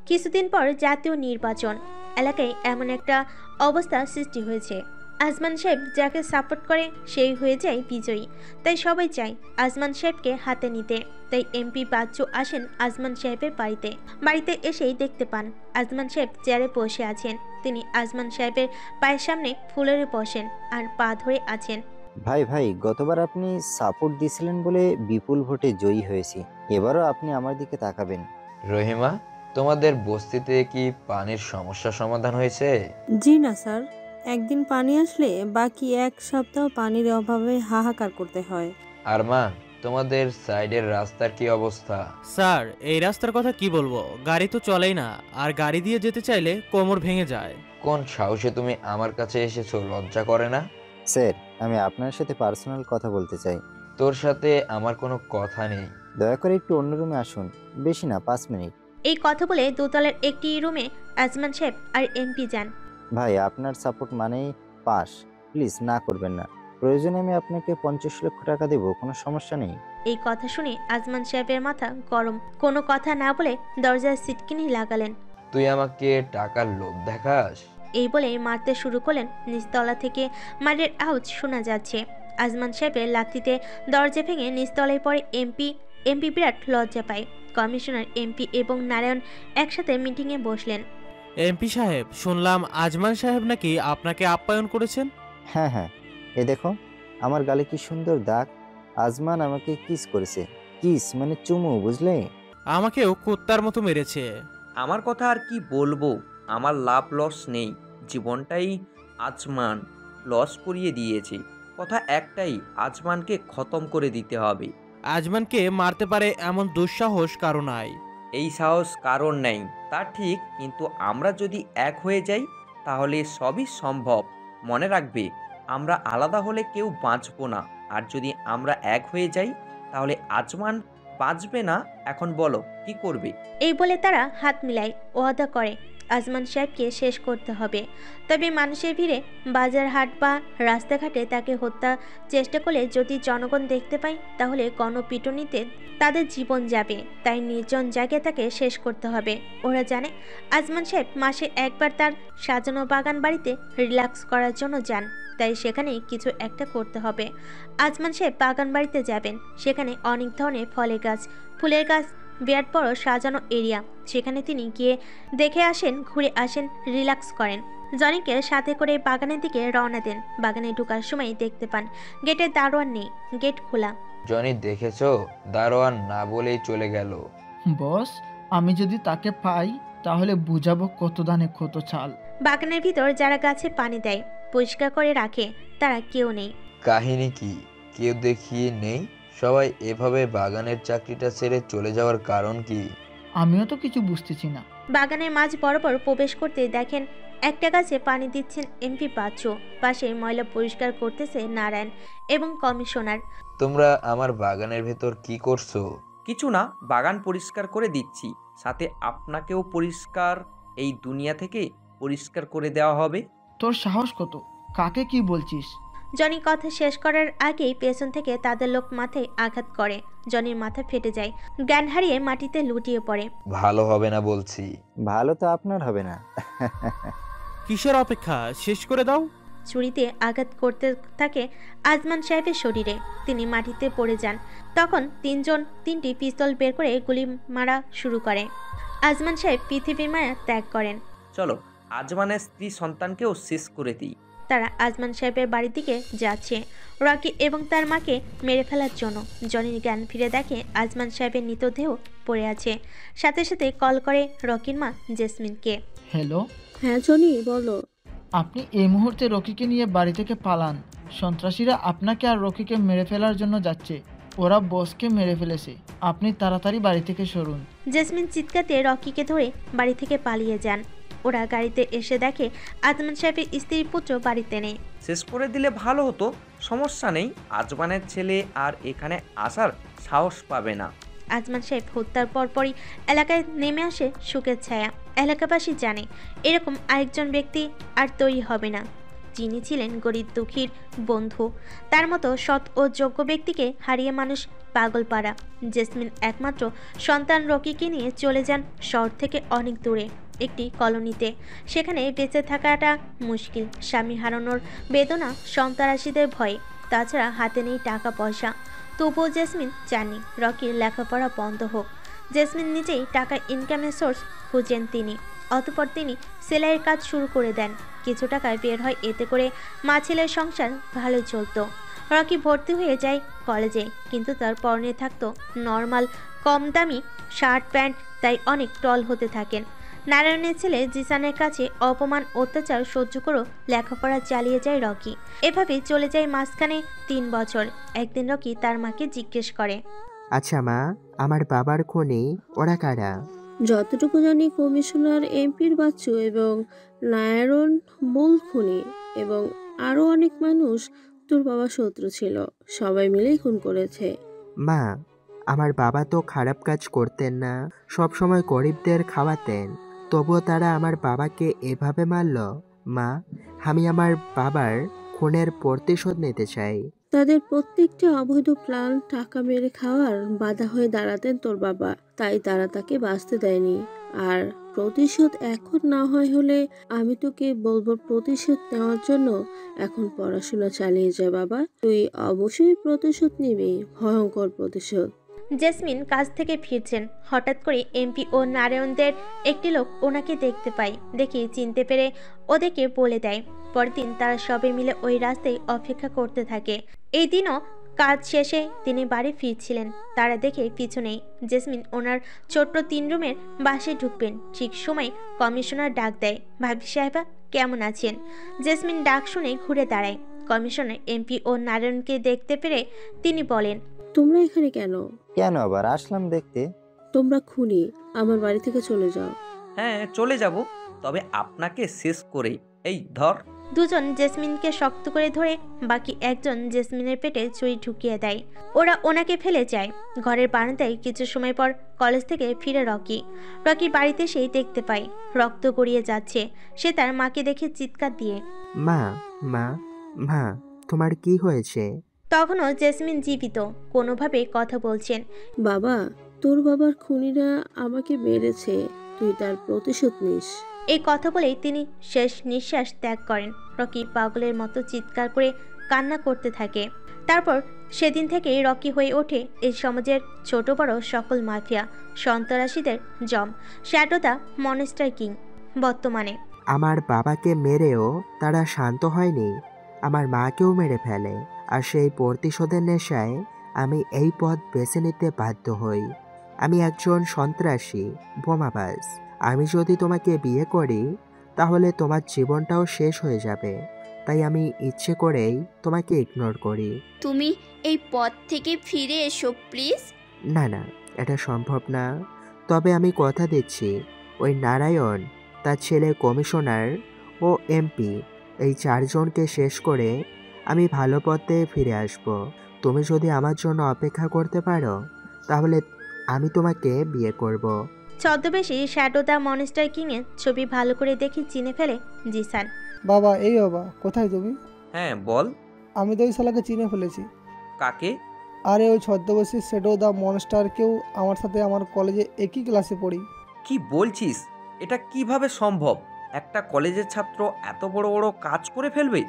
কিছুদিন পর জাতীয় নির্বাচন। এলাকায় এমন একটা অবস্থা সৃষ্টি হয়েছে, আজমান সাহেব যাকে সাপোর্ট করে সেই হয়ে যায় বিজয়ী। তাই সবাই চায় আজমান সাহেবকে হাতে নিতে। তাই এমপি বাচ্চু আসেন আজমান সাহেবের বাড়িতে এসেই দেখতে পান আজমান সাহেব চেয়ারে বসে আছেন। তিনি আজমান সাহেবের পায়ের সামনে ফুলের বসেন আর পা ধরে আছেন। ভাই গতবার আপনি সাপোর্ট দিয়েছিলেন বলে বিপুল ভোটে জয়ী হয়েছি, এবারও আপনি আমার দিকে তাকাবেন। রহিমা, তোমাদের বস্তিতে কি পানির সমস্যা সমাধান হয়েছে? জি না স্যার, একদিন পানি আসলে বাকি এক সপ্তাহ পানির অভাবে হাহাকার করতে হয়। আরমান, তোমাদের সাইডের রাস্তার কি অবস্থা? স্যার, এই রাস্তার কথা কি বলবো, গাড়ি তো চলেই না, আর গাড়ি দিয়ে যেতে চাইলে কোমর ভেঙে যায়। কোন সাহসে তুমি আমার কাছে এসেছো, লজ্জা করে না? স্যার, আমি আপনার সাথে পার্সোনাল কথা বলতে চাই। তোর সাথে আমার কোনো কথা নেই। দয়া করে একটু অন্য রুমে আসুন, বেশি না 5 মিনিট। এই কথা বলে দোতলার একটি রুমে আজমান সাহেব আর এমপি যান। ভাই, আপনার সাপোর্ট মানেই পাস, প্লিজ না করবেন না। প্রয়োজনে আমি আপনাকে 50 লক্ষ টাকা দেব, কোনো সমস্যা নেই। এই কথা শুনে আজমান সাহেবের মাথা গরম। কোনো কথা না বলে দরজায় সিটকিনি লাগালেন। তুই আমাকে টাকার লোভ দেখাস? এই বলে মারতে শুরু করলেন। নিচতলা থেকে মারের আওয়াজ শোনা যাচ্ছে। আজমান সাহেবের লাথিতে দরজা ভেঙে নিচতলায় পড়ে এমপি বিরাট লজ্জা পায়। কমিশনার, এমপি এবং নারায়ণ একসাথে মিটিংয়ে বসলেন। এমপি সাহেব, শুনলাম আজমান সাহেব নাকি আপনাকে আপ্যায়ন করেছেন। হ্যাঁ, এ দেখো আমার গালে কি সুন্দর দাগ। আজমান আমাকে কিস করেছে। কিস মানে চুমু, বুঝলে? আমাকেও কুত্তার মতো মেরেছে। আমার কথা আর কি বলবো, আমার লাভ লস নেই, জীবনটাই আজমান লস করিয়ে দিয়েছে। কথা একটাই, আজমানকে খতম করে দিতে হবে। আজমানকে মারতে পারে এমন দুঃসাহস কারো নাই। এই সাহস কারণ নেই তা ঠিক, কিন্তু আমরা যদি এক হয়ে যাই তাহলে সবই সম্ভব। মনে রাখবে, আমরা আলাদা হলে কেউ বাঁচবো না, আর যদি আমরা এক হয়ে যাই তাহলে আজমান বাঁচবে না। এখন বলো কি করবে? এই বলে তারা হাত মিলায়, ওয়াদা করে আজমান সাহেবকে শেষ করতে হবে। তবে মানুষের ভিড়ে, বাজার হাট বা রাস্তাঘাটে তাকে হত্যা চেষ্টা করলে যদি জনগণ দেখতে পায় তাহলে গণপিটুনিতে তাদের জীবন যাবে। তাই নির্জন জায়গায় তাকে শেষ করতে হবে। ওরা জানে আজমান সাহেব মাসে একবার তার সাজানো বাগান বাড়িতে রিল্যাক্স করার জন্য যান, তাই সেখানে কিছু একটা করতে হবে। আজমান সাহেব বাগান বাড়িতে যাবেন। সেখানে অনেক ধরনের ফলের গাছ, ফুলের গাছ, বিরাট বড় সাজানো এরিয়া। সেখানে তিনি গিয়ে দেখে আসেন, ঘুরে আসেন, রিল্যাক্স করেন। জনিকে সাথে করে বাগানের দিকে রওনা দেন। বাগানে ঢোকার সময় দেখতে পান গেটের দারোয়ান নেই, গেট খোলা। জনি, দেখেছো? দারোয়ান না বলেই চলে গেল। বস, আমি যদি তাকে পাই তাহলে বুঝাবো কত দানে কত চাল। বাগানের ভিতর যারা গাছে পানি দেয়, পরিষ্কার করে রাখে, তারা কেউ নেই। কাহিনী কি? কেউ দেখিয়ে নেই? সবাই এভাবে বাগানের চাকরিটা ছেড়ে চলে যাওয়ার কারণ কি? আমিও তো কিছু বুঝতেছি না। বাগানের মাঝ বরাবর প্রবেশ করতে দেখেন একটা গাছে পানি দিচ্ছেন এমপি বাচ্চু, পাশে ময়লা পরিষ্কার করতেছে নারায়ণ এবং কমিশনার। তোমরা আমার বাগানের ভেতর কি করছো? কিছু না, বাগান পরিষ্কার করে দিচ্ছি, সাথে আপনাকেও পরিষ্কার, এই দুনিয়া থেকে পরিষ্কার করে দেওয়া হবে। তোর সাহস কত? কাকে কি বলছিস? জনি কথা শেষ করার আগেই পেছন থেকে তাদের লোক মাথায় আঘাত করে। জনির মাথা ফেটে যায়, জ্ঞান হারিয়ে মাটিতে লুটিয়ে পড়ে। ভালো হবে না বলছি। ভালো তো আপনার হবে না। কিসের অপেক্ষা, শেষ করে দাও। ছুরিতে আঘাত করতে থাকে আজমান সাহেবের শরীরে। তিনি মাটিতে পড়ে যান। তখন তিনটি পিস্তল বের করে গুলি মারা শুরু করে। আজমান সাহেব পৃথিবীর মায়া ত্যাগ করেন। চলো আজমানের স্ত্রী সন্তানকেও শেষ করে দিই। তারা আজমান সাহেবের বাড়ির দিকে যাচ্ছে রকি এবং তার মাকে মেরে ফেলার জন্য। জনির জ্ঞান ফিরে দেখে আজমান সাহেবের মৃতদেহ পড়ে আছে। সাথে সাথে কল করে রকির মা জেসমিনকে। হ্যালো। হ্যাঁ জনি, বলো। আপনি এই মুহূর্তে রকিকে নিয়ে বাড়ি থেকে পালান। সন্ত্রাসীরা আপনাকে আর রকিকে মেরে ফেলার জন্য যাচ্ছে। ওরা বসকে মেরে ফেলেছে। আপনি তাড়াতাড়ি বাড়ি থেকে সরুন। জেসমিন চিৎকাতে রকিকে ধরে বাড়ি থেকে পালিয়ে যান। ওরা গাড়িতে এসে দেখে আজমান সাহেবের স্ত্রী পুত্র বাড়িতে নেই। শেষ করে দিলে ভালো হতো, সমস্যা নেই, আজমানের ছেলে আর এখানে আসার সাহস পাবে না। আজমান সাহেব হত্যার পরপরই এলাকায় নেমে আসে শোকের ছায়া। এলাকাবাসী জানে এরকম আরেকজন ব্যক্তি আর তৈরি হবে না। যিনি ছিলেন গরিব দুঃখীর বন্ধু। তার মতো সৎ ও যোগ্য ব্যক্তিকে হারিয়ে মানুষ পাগল পাড়া। জেসমিন একমাত্র সন্তান রকিকে নিয়ে চলে যান শহর থেকে অনেক দূরে একটি কলোনিতে। সেখানে বেঁচে থাকাটা মুশকিল, স্বামী হারানোর বেদনা, সন্ত্রাসীদের ভয়ে, তাছাড়া হাতে নেই টাকা পয়সা। তবুও জেসমিন চাননি রকির লেখাপড়া বন্ধ হোক। জেসমিন নিজেই টাকা ইনকামের সোর্স খুঁজেন তিনি। অতঃপর তিনি সেলাইয়ের কাজ শুরু করে দেন। কিছু টাকা বের হয়, এতে করে মা ছেলের সংসার ভালোই চলতো। রকি ভর্তি হয়ে যায় কলেজে, কিন্তু তার পরনে থাকতো নর্মাল কম দামি শার্ট প্যান্ট, তাই অনেক টল হতে থাকেন। নারায়ণের ছেলে জিসানের কাছে অপমান অত্যাচার সহ্য করেও লেখাপড়া চালিয়ে যায় রকি। এভাবে চলে যায় মাঝখানে 3 বছর। একদিন রকি তার মাকে জিজ্ঞেস করে, আচ্ছা মা, আমার বাবার খুনি ওরা কারা? যতটুকু জানি কমিশনার, এমপির বাচ্চু এবং নারায়ণ মূল খুনি, এবং আরও অনেক মানুষ তোর বাবা শত্রু ছিল, সবাই মিলেই খুন করেছে। মা, আমার বাবা তো খারাপ কাজ করতেন না, সব সময় গরিবদের খাওয়াতেন, তবুও তারা আমার বাবাকে এভাবে মারল। মা, আমি আমার বাবার খুনের প্রতিশোধ নিতে চাই। তাদের প্রত্যেকটি অবৈধ প্ল্যান টাকা মেরে খাওয়ার বাধা হয়ে দাঁড়াতেন তোর বাবা, তাই তারা তাকে বাঁচতে দেয়নি। আর প্রতিশোধ এখন না হয় হলে আমি তোকে বলবো, প্রতিশোধ নেওয়ার জন্য এখন পড়াশোনা চালিয়ে যা বাবা, তুই অবশ্যই প্রতিশোধ নিবি, ভয়ঙ্কর প্রতিশোধ। জেসমিন কাজ থেকে ফিরছেন। হঠাৎ করে এমপি ও নারায়ণদের একটি লোক ওনাকে দেখতে পায়। দেখে চিনতে পেরে ওদেরকে বলে দেয়। পরদিন তারা সবাই মিলে ওই রাস্তায় অপেক্ষা করতে থাকে। এই দিনও কাজ শেষে তিনি বাড়ি ফিরছিলেন। তারা দেখে পিছনেই জেসমিন ওনার ছোট্ট 3 রুমের বাসে ঢুকবেন। ঠিক সময় কমিশনার ডাক দেয়, ভাবি সাহেবা কেমন আছেন? জেসমিন ডাক শুনে ঘুরে দাঁড়ায়। কমিশনার এমপি ও নারায়ণকে দেখতে পেরে তিনি বলেন, তোমরা এখানে কেন? কেন আবার আসলাম দেখতে? তোমরা খুনি, আমার বাড়ি থেকে চলে যাও। হ্যাঁ চলে যাব, তবে আপনাকে শেষ করে। এই ধর। দুজন জেসমিনকে শক্ত করে ধরে বাকি একজন জেসমিনের পেটে ছুরি ঢুকিয়ে দেয়। ওরা ওনাকে ফেলে যায়। ঘরের বারান্দায় কিছু সময় পর কলেজ থেকে ফিরে রকি বাড়িতে সেই দেখতে পায় রক্ত গড়িয়ে যাচ্ছে। সে তার মাকে দেখে চিৎকার দিয়ে, মা, মা, মা, তোমার কি হয়েছে? তখনও জেসমিন জীবিত, কোনোভাবে কথা বলছেন। বাবা, তোর বাবার খুনিরা আমাকে মেরেছে, তুই তার প্রতিশোধ নিস। এই কথা বলেই তিনি শেষ নিঃশ্বাস ত্যাগ করেন। রকি পাগলের মতো চিৎকার করে কান্না করতে থাকে। তারপর সেদিন থেকেই রকি হয়ে ওঠে এই সমাজের ছোট বড় সকল মাফিয়া সন্ত্রাসীদের জম, শ্যাডো দ্য মনস্টার কিং। বর্তমানে আমার বাবাকে মেরেও তারা শান্ত হয়নি, আমার মাকেও মেরে ফেলে। আর সেই প্রতিশোধের নেশায় আমি এই পথ বেছে নিতে বাধ্য হই। আমি একজন সন্ত্রাসী, বোমাবাজ। আমি যদি তোমাকে বিয়ে করি তাহলে তোমার জীবনটাও শেষ হয়ে যাবে, তাই আমি ইচ্ছে করেই তোমাকে ইগনোর করি। তুমি এই পথ থেকে ফিরে এসো প্লিজ। না না, এটা সম্ভব না। তবে আমি কথা দিচ্ছি, ওই নারায়ণ, তার ছেলে কমিশনার ও এমপি, এই 4 জনকে শেষ করে আমি ভালো পথে ফিরে আসব। তুমি যদি আমার জন্য অপেক্ষা করতে পারো তাহলে আমি তোমাকে বিয়ে করব। ছদ্মবেশী শ্যাডো দ্য মনস্টার কিং এর ছবি ভালো করে দেখে চিনে ফেলে জিসান। বাবা, এই বাবা, কোথায় তুমি? হ্যাঁ বল। আমি তো ওই শালাকে চিনে ফেলেছি। কাকে? আরে ওই ছদ্মবেশী শ্যাডো দ্য মনস্টারকেও আমার সাথে আমার কলেজে একই ক্লাসে পড়ি। কি বলছিস? এটা কিভাবে সম্ভব? একটা কলেজের ছাত্র এত বড় বড় কাজ করে ফেলবে?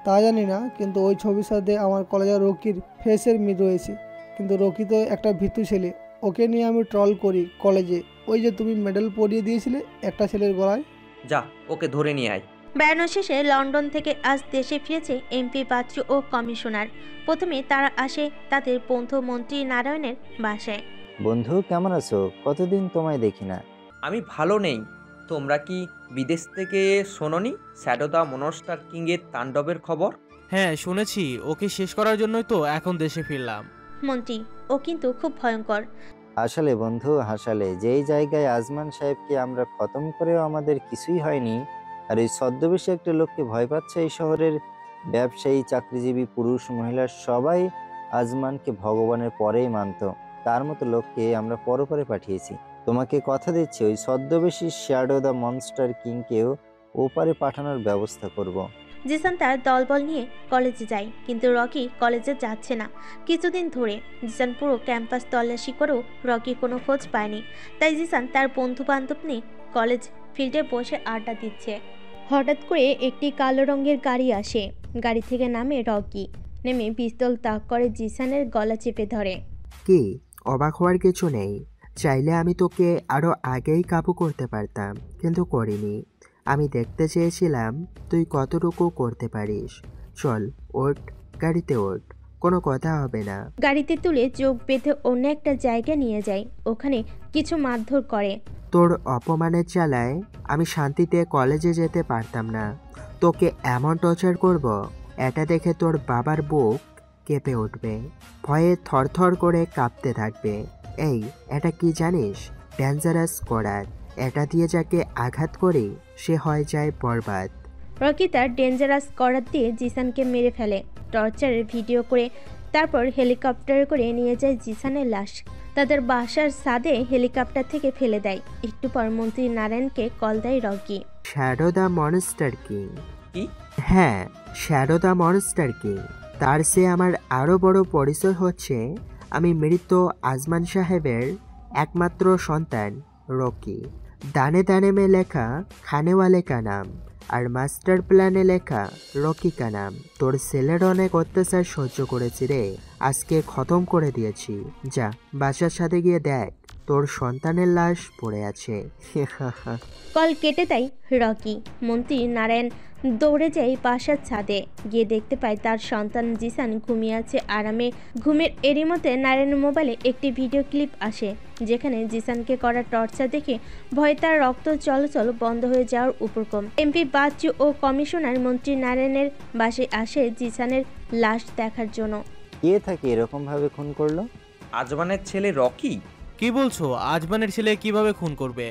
তা জানি না, কিন্তু ওই ছবির সাথে আমার কলেজের রকির ফেসের মিল রয়েছে। কিন্তু রকি তো একটা ভীতু ছেলে, ওকে নিয়ে আমি ট্রল করি কলেজে। ওই যে তুমি মেডেল পরিয়ে দিয়েছিলে একটা ছেলের গলায়, যা ওকে ধরে নিয়ে আয়। বেড়ানো শেষে লন্ডন থেকে আজ দেশে ফিরেছে এমপি বাচ্চু ও কমিশনার। প্রথমে তারা আসে তাদের বন্ধু মন্ত্রী নারায়ণের বাসায়। বন্ধু কেমন আছো? কতদিন তোমায় দেখি না। আমি ভালো নেই। তোমরা কি বিদেশ থেকে শোনোনি শ্যাডো দ্য মনস্টার কিং এর তাণ্ডবের খবর? হ্যাঁ শুনেছি, ওকে শেষ করার জন্যই তো এখন দেশে ফিরলাম। মন্ত্রী, ও কিন্তু খুব ভয়ঙ্কর। আসলে বন্ধু, হাসালে যেই জায়গায় আজমান সাহেবকে আমরা খতম করেও আমাদের কিছুই হয়নি, আর এই ছদ্মবেশী একটা লোককে ভয় পাচ্ছে এই শহরের ব্যবসায়ী, চাকরিজীবী, পুরুষ, মহিলা সবাই আজমানকে ভগবানের পরেই মানত। তার মতো লোককে আমরা পরপরে পাঠিয়েছি। তোমাকে কথা দিচ্ছি, ওই ছদ্মবেশী শ্যাডো দ্য মনস্টার কিংকেও ওপারে পাঠানোর ব্যবস্থা করব। জিসান তার দলবল নিয়ে কলেজে যায়, কিন্তু রকি কলেজে যাচ্ছে না কিছুদিন ধরে। জিসান পুরো ক্যাম্পাস তল্লাশি করেও রকি কোনো খোঁজ পায়নি। তাই জিসান তার বন্ধু বান্ধব নিয়ে কলেজ ফিল্ডে বসে আড্ডা দিচ্ছে। হঠাৎ করে একটি কালো রঙের গাড়ি আসে। গাড়ি থেকে নামে রকি, নেমে পিস্তল তাক করে জিসানের গলা চেপে ধরে। কি অবাক হওয়ার কিছু নেই, চাইলে আমি তোকে আরো আগেই কাবু করতে পারতাম, কিন্তু করিনি। আমি দেখতে চেয়েছিলাম তুই কতটুকু করতে পারিস। চল ওঠ, গাড়িতে ওঠ, কোনো কথা হবে না। গাড়িতে তুলে চোখ বেঁধে অন্য একটা জায়গায় নিয়ে যায়। ওখানে কিছু মারধর করে। তোর অপমানের জ্বালায় আমি শান্তিতে কলেজে যেতে পারতাম না। তোকে এমন টর্চার করব, এটা দেখে তোর বাবার বুক কেঁপে উঠবে, ভয়ে থরথর করে কাঁপতে থাকবে। এই এটা কি জানিস? ডেঞ্জারাস করার। এটা দিয়ে যাকে আঘাত করি সে হয়ে যায় বরবাদ। রকি তার ডেঞ্জারাস করার দিয়ে জিসানকে মেরে ফেলে। টর্চারের ভিডিও করে তারপর হেলিকপ্টারে করে নিয়ে যায় জিসানের লাশ। তাদের বাসার ছাদে হেলিকপ্টার থেকে ফেলে দেয়। একটু পর মন্ত্রী নারায়ণকে কল দেয় Rocky. Shadow the monster king. কি? হ্যাঁ, শ্যাডো দ্য মনস্টার কিং। তার সে আমার আরও বড় পরিচয় হচ্ছে আমি মৃত আজমান সাহেবের একমাত্র সন্তান রকি। দানে দানে মে লেখা খানেওয়ালে কা নাম, আর মাস্টার প্ল্যানে লেখা রকি কা নাম। তোর ছেলের অনেক অত্যাচার সহ্য করেছি রে, আজকে খতম করে দিয়েছি। যা বাসার সাথে গিয়ে দেখ তোর সন্তানের লাশ পড়ে আছে। কল কেটে দেয় রকি। মন্ত্রী নারায়ণ দৌড়ে যায় বাসার ছাদে। গিয়ে দেখতে পায় তার সন্তান জিসান ঘুমিয়ে আছে আরামে। ঘুমের এরই মধ্যে নারায়ণের মোবাইলে একটি ভিডিও ক্লিপ আসে, যেখানে জিসানকে করা টর্চার দেখে ভয়ে তার রক্ত চলাচল বন্ধ হয়ে যাওয়ার উপক্রম। এমপি বাচ্চু ও কমিশনার মন্ত্রী নারায়ণের বাসায় আসে জিসানের লাশ দেখার জন্য। কে থাকে এরকম ভাবে খুন করলো? আজমানের ছেলে রকি। কি বলছো? আজমানের ছেলে কিভাবে খুন করবে?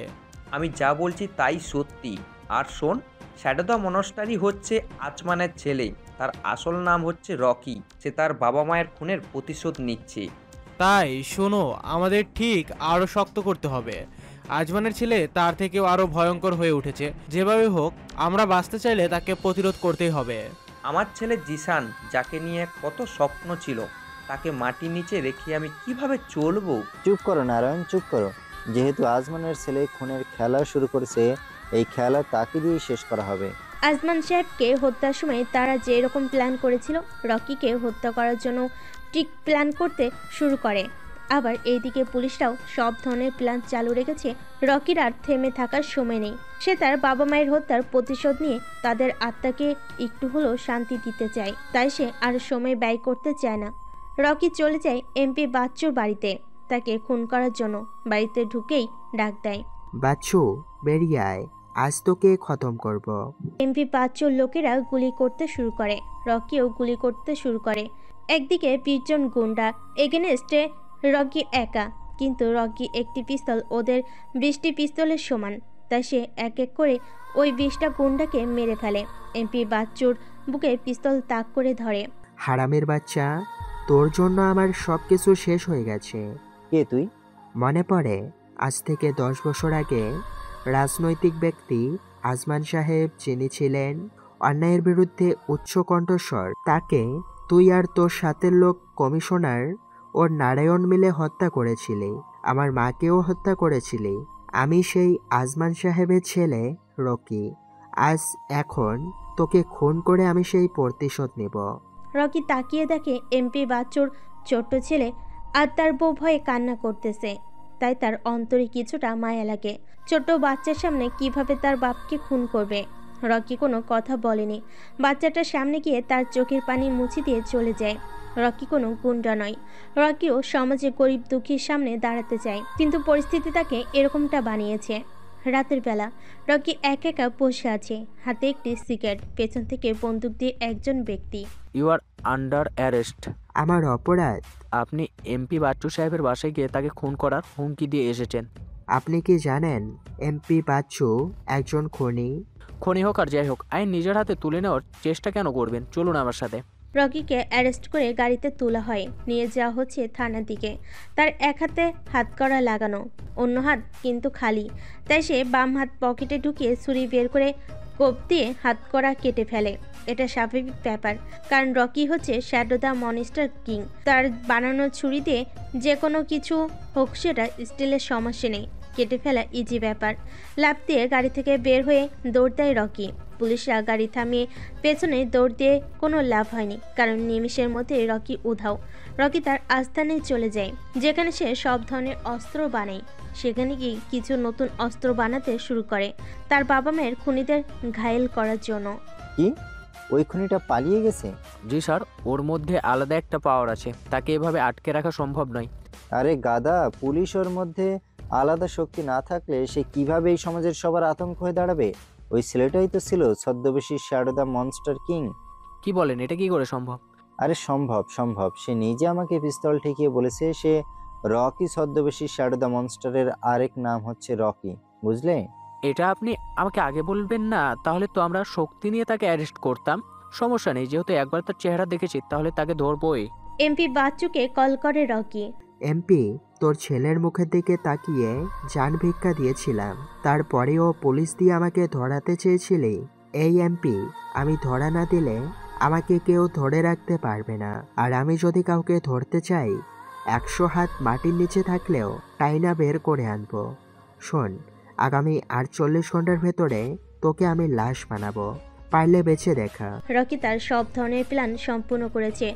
আমি যা বলছি তাই সত্যি। আর শোন, শ্যাডো দ্য মনস্টারি হচ্ছে আজমানের ছেলে। তার আসল নাম হচ্ছে রকি। সে তার বাবা মায়ের খুনের প্রতিশোধ নিচ্ছে। তাই শোনো, আমাদের ঠিক আরো শক্ত করতে হবে। আজমানের ছেলে তার থেকেও আরো ভয়ঙ্কর হয়ে উঠেছে। যেভাবে হোক আমরা বাঁচতে চাইলে তাকে প্রতিরোধ করতেই হবে। আমার ছেলে জিসান, যাকে নিয়ে কত স্বপ্ন ছিল, তাকে মাটির নিচে রেখে আমি কিভাবে চলবো? চুপ করো নারায়ণ, চুপ করো। যেহেতু আজমানের ছেলে খুনের খেলা শুরু করেছে, এই খেলা তাকে দিয়ে শেষ করা হবে। আজমান সাহেবকে হত্যার সময় তারা যে রকম প্ল্যান করেছিল, রকিকে হত্যা করার জন্য ঠিক প্ল্যান করতে শুরু করে। আবার এইদিকে পুলিশরাও সব ধরনের প্ল্যান চালু রেখেছে। রকির আর থেমে থাকার সময় নেই। সে তার বাবা মায়ের হত্যার প্রতিশোধ নিয়ে তাদের আত্মাকে একটু হলেও শান্তি দিতে চায়। তাই সে আর সময় ব্যয় করতে চায় না। রকি চলে যায় এমপি বাচ্চুর বাড়িতে তাকে খুন করার জন্য। বাড়িতে ঢুকেই ডাক দেয়, বাচ্চু বেরিয়ে আয়, আজ তোকে খতম করব। এমপি বাচ্চুর লোকেরা গুলি করতে শুরু করে। রকিও গুলি করতে শুরু করে। একদিকে 20 জন গুন্ডা এগেনেস্টে রকি একা, কিন্তু রকি একটি পিস্তল ওদের 20টি পিস্তলের সমান। তাই সে এক এক করে ওই 20টা গুন্ডাকে মেরে ফেলে। এমপি বাচ্চুর বুকে পিস্তল তাক করে ধরে। হারামের বাচ্চা, তোর জন্য আমার সব কিছু শেষ হয়ে গেছে। কে তুই? মনে পড়ে আজ থেকে 10 বছর আগে রাজনৈতিক ব্যক্তি আজমান সাহেব যিনি ছিলেন অন্যায়ের বিরুদ্ধে উচ্চ কণ্ঠস্বর, তাকে তুই আর তোর সাথের লোক কমিশনার ও নারায়ণ মিলে হত্যা করেছিলি। আমার মাকেও হত্যা করেছিলি। আমি সেই আজমান সাহেবের ছেলে রকি। আজ এখন তোকে খুন করে আমি সেই প্রতিশোধ নেব। রকি তাকিয়ে দেখে এমপি বাচ্চুর ছোট্ট ছেলে আর তার বউ ভয়ে কান্না করতেছে। তাই তার অন্তরে কিছুটা মায়া লাগে। ছোট বাচ্চার সামনে কিভাবে তার বাপকে খুন করবে। রকি কোনো কথা বলেনি। বাচ্চাটার সামনে গিয়ে তার চোখের পানি মুছে দিয়ে চলে যায়। রকি কোনো গুন্ডা নয়। রকিও সমাজে গরিব দুঃখীর সামনে দাঁড়াতে চায়, কিন্তু পরিস্থিতি তাকে এরকমটা বানিয়েছে। রাতের বেলা রকি একা একা বসে আছে, হাতে একটি সিগারেট। পেছন থেকে বন্দুক দিয়ে একজন ব্যক্তি। You are under arrest. আমার অপরাধ? আপনি এমপি বাচ্চু সাহেবের বাসায় গিয়ে তাকে খুন করার হুমকি দিয়ে এসেছেন। আপনি কি জানেন এমপি বাচ্চু একজন খুনি? খুনি হোক আর যাই হোক, আইন নিজের হাতে তুলে নেওয়ার চেষ্টা কেন করবেন? চলুন আমার সাথে। রকিকে অ্যারেস্ট করে গাড়িতে তোলা হয়। নিয়ে যাওয়া হচ্ছে থানার দিকে। তার এক হাতে হাতকড়া লাগানো, অন্য হাত কিন্তু খালি। তাই সে বাম হাত পকেটে ঢুকিয়ে ছুরি বের করে কোপ দিয়ে হাতকড়া কেটে ফেলে। এটা স্বাভাবিক ব্যাপার, কারণ রকি হচ্ছে শ্যাডো দ্য মনস্টার কিং। তার বানানো ছুরি দিয়ে যে কোনো কিছু হোক, সেটা স্টিলের সমস্যা নেই, কেটে ফেলা ইজি ব্যাপার। লাফ দিয়ে গাড়ি থেকে বের হয়ে দৌড় দেয় রকি। পুলিশরা গাড়ি থামিয়ে পেছনে দৌড় দিয়ে কোনো লাভ হয়নি, কারণ নিমিষের মধ্যে রকি উধাও। রকি তার আস্থানে চলে যায়, যেখানে সে সব ধরনের অস্ত্র বানায়। সেখানে গিয়ে কিছু নতুন অস্ত্র বানাতে শুরু করে তার বাবা মায়ের খুনিদের ঘায়েল করার জন্য। কি ওই খুনিটা পালিয়ে গেছে? জি স্যার, ওর মধ্যে আলাদা একটা পাওয়ার আছে, তাকে এভাবে আটকে রাখা সম্ভব নয়। আরে গাদা, পুলিশ ওর মধ্যে আলাদা শক্তি না থাকলে সে কিভাবে এই সমাজের সবার আতঙ্ক হয়ে দাঁড়াবে? ওই ছেলেটাই তো ছিল ছদ্মবেশী শ্যাডো দ্য মনস্টার কিং। কি বলেন, এটা কি করে সম্ভব? আরে সম্ভব সম্ভব, সে নিজে আমাকে পিস্তল ঠেকিয়ে বলেছে সে রকি ছদ্মবেশী শ্যাডো দ্য মনস্টারের আরেক নাম হচ্ছে রকি, বুঝলে? এটা আপনি আমাকে আগে বলবেন না? তাহলে তো আমরা শক্তি নিয়ে তাকে অ্যারেস্ট করতাম। সমস্যা নেই, যেহেতু একবার তার চেহারা দেখেছি তাহলে তাকে ধরবই। এমপি বাচ্চুকে কল করে রকি। এমপি, তোর ছেলের মুখের দিকে তাকিয়ে জান ভিক্ষা দিয়েছিলাম, তারপরেও পুলিশ দিয়ে আমাকে ধরাতে চেয়েছিলি। এই এমপি, আমি ধরা না দিলে আমাকে কেউ ধরে রাখতে পারবে না, আর আমি যদি কাউকে ধরতে চাই 100 হাত মাটির নিচে থাকলেও টাইনা বের করে আনবো। শোন, আগামী 48 ঘন্টার ভেতরে তোকে আমি লাশ বানাবো, পারলে বেঁচে দেখা। রকি তার সব ধরনের প্ল্যান সম্পূর্ণ করেছে,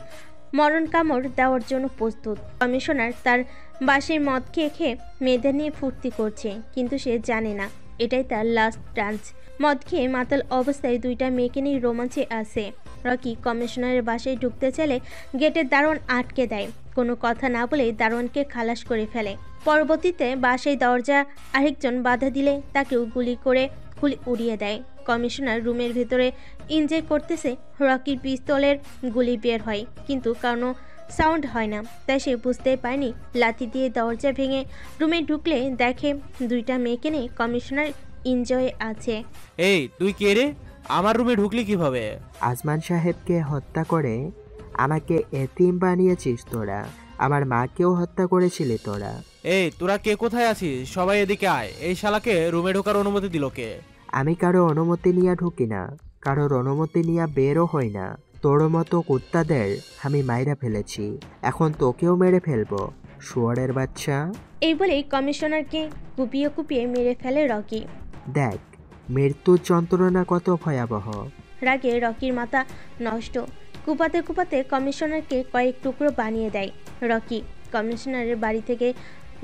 মরণ কামড় দেওয়ার জন্য প্রস্তুত। কমিশনার তার বাসের মদ খেয়ে খেয়ে মেয়েদের নিয়ে ফুর্তি করছে, কিন্তু সে জানে না এটাই তার লাস্ট ডান্স। মদ খেয়ে মাতাল অবস্থায় দুইটা মেয়েকে নিয়ে রোমাঞ্চে আসে। রকি কমিশনারের বাসায় ঢুকতে চাইলে গেটের দারোয়ান আটকে দেয়। কোনো কথা না বলে দারোয়ানকে খালাস করে ফেলে। পরবর্তীতে বাসায় দরজা আরেকজন বাধা দিলে তাকেও গুলি করে খুলে উড়িয়ে দেয়। কমিশনার রুমের ভেতরে এনজয় করতেছে, রকির পিস্তলের গুলি বের হয়, কিন্তু কোনো সাউন্ড হয় না, তাই সে বুঝতে পারেনি। লাথি দিয়ে দরজা ভেঙে রুমে ঢুকলে দেখে দুইটা মেয়েকে নিয়ে কমিশনার এনজয় আছে। এই তুই কে রে? আমার রুমে ঢুকলি কিভাবে? আজমান সাহেবকে হত্যা করে আমাকে এতিম বানিয়েছিস তোরা, আমার মাকেও হত্যা করেছিলি তোরা। এই তোরা কে কোথায় আছিস? সবাই এদিকে আয়। এই শালাকে রুমে ঢোকার অনুমতি দিল কে? আমি কারো অনুমতি নিয়ে ঢুকি না, কারোর অনুমতি নিয়ে বেরও হই না। তোর মতো কুত্তাদের আমি মাইরা ফেলেছি, এখন তোকেও মেরে ফেলবো, শুয়োরের বাচ্চা। এই বলেই কমিশনারকে কুপিয়ে কুপিয়ে মেরে ফেলে রকি। দেখ মৃত্যুর যন্ত্রণা কত ভয়াবহ। রাগে রকির মাথা নষ্ট। কুপাতে কুপাতে কমিশনারকে কয়েক টুকরো বানিয়ে দেয় রকি। কমিশনারের বাড়ি থেকে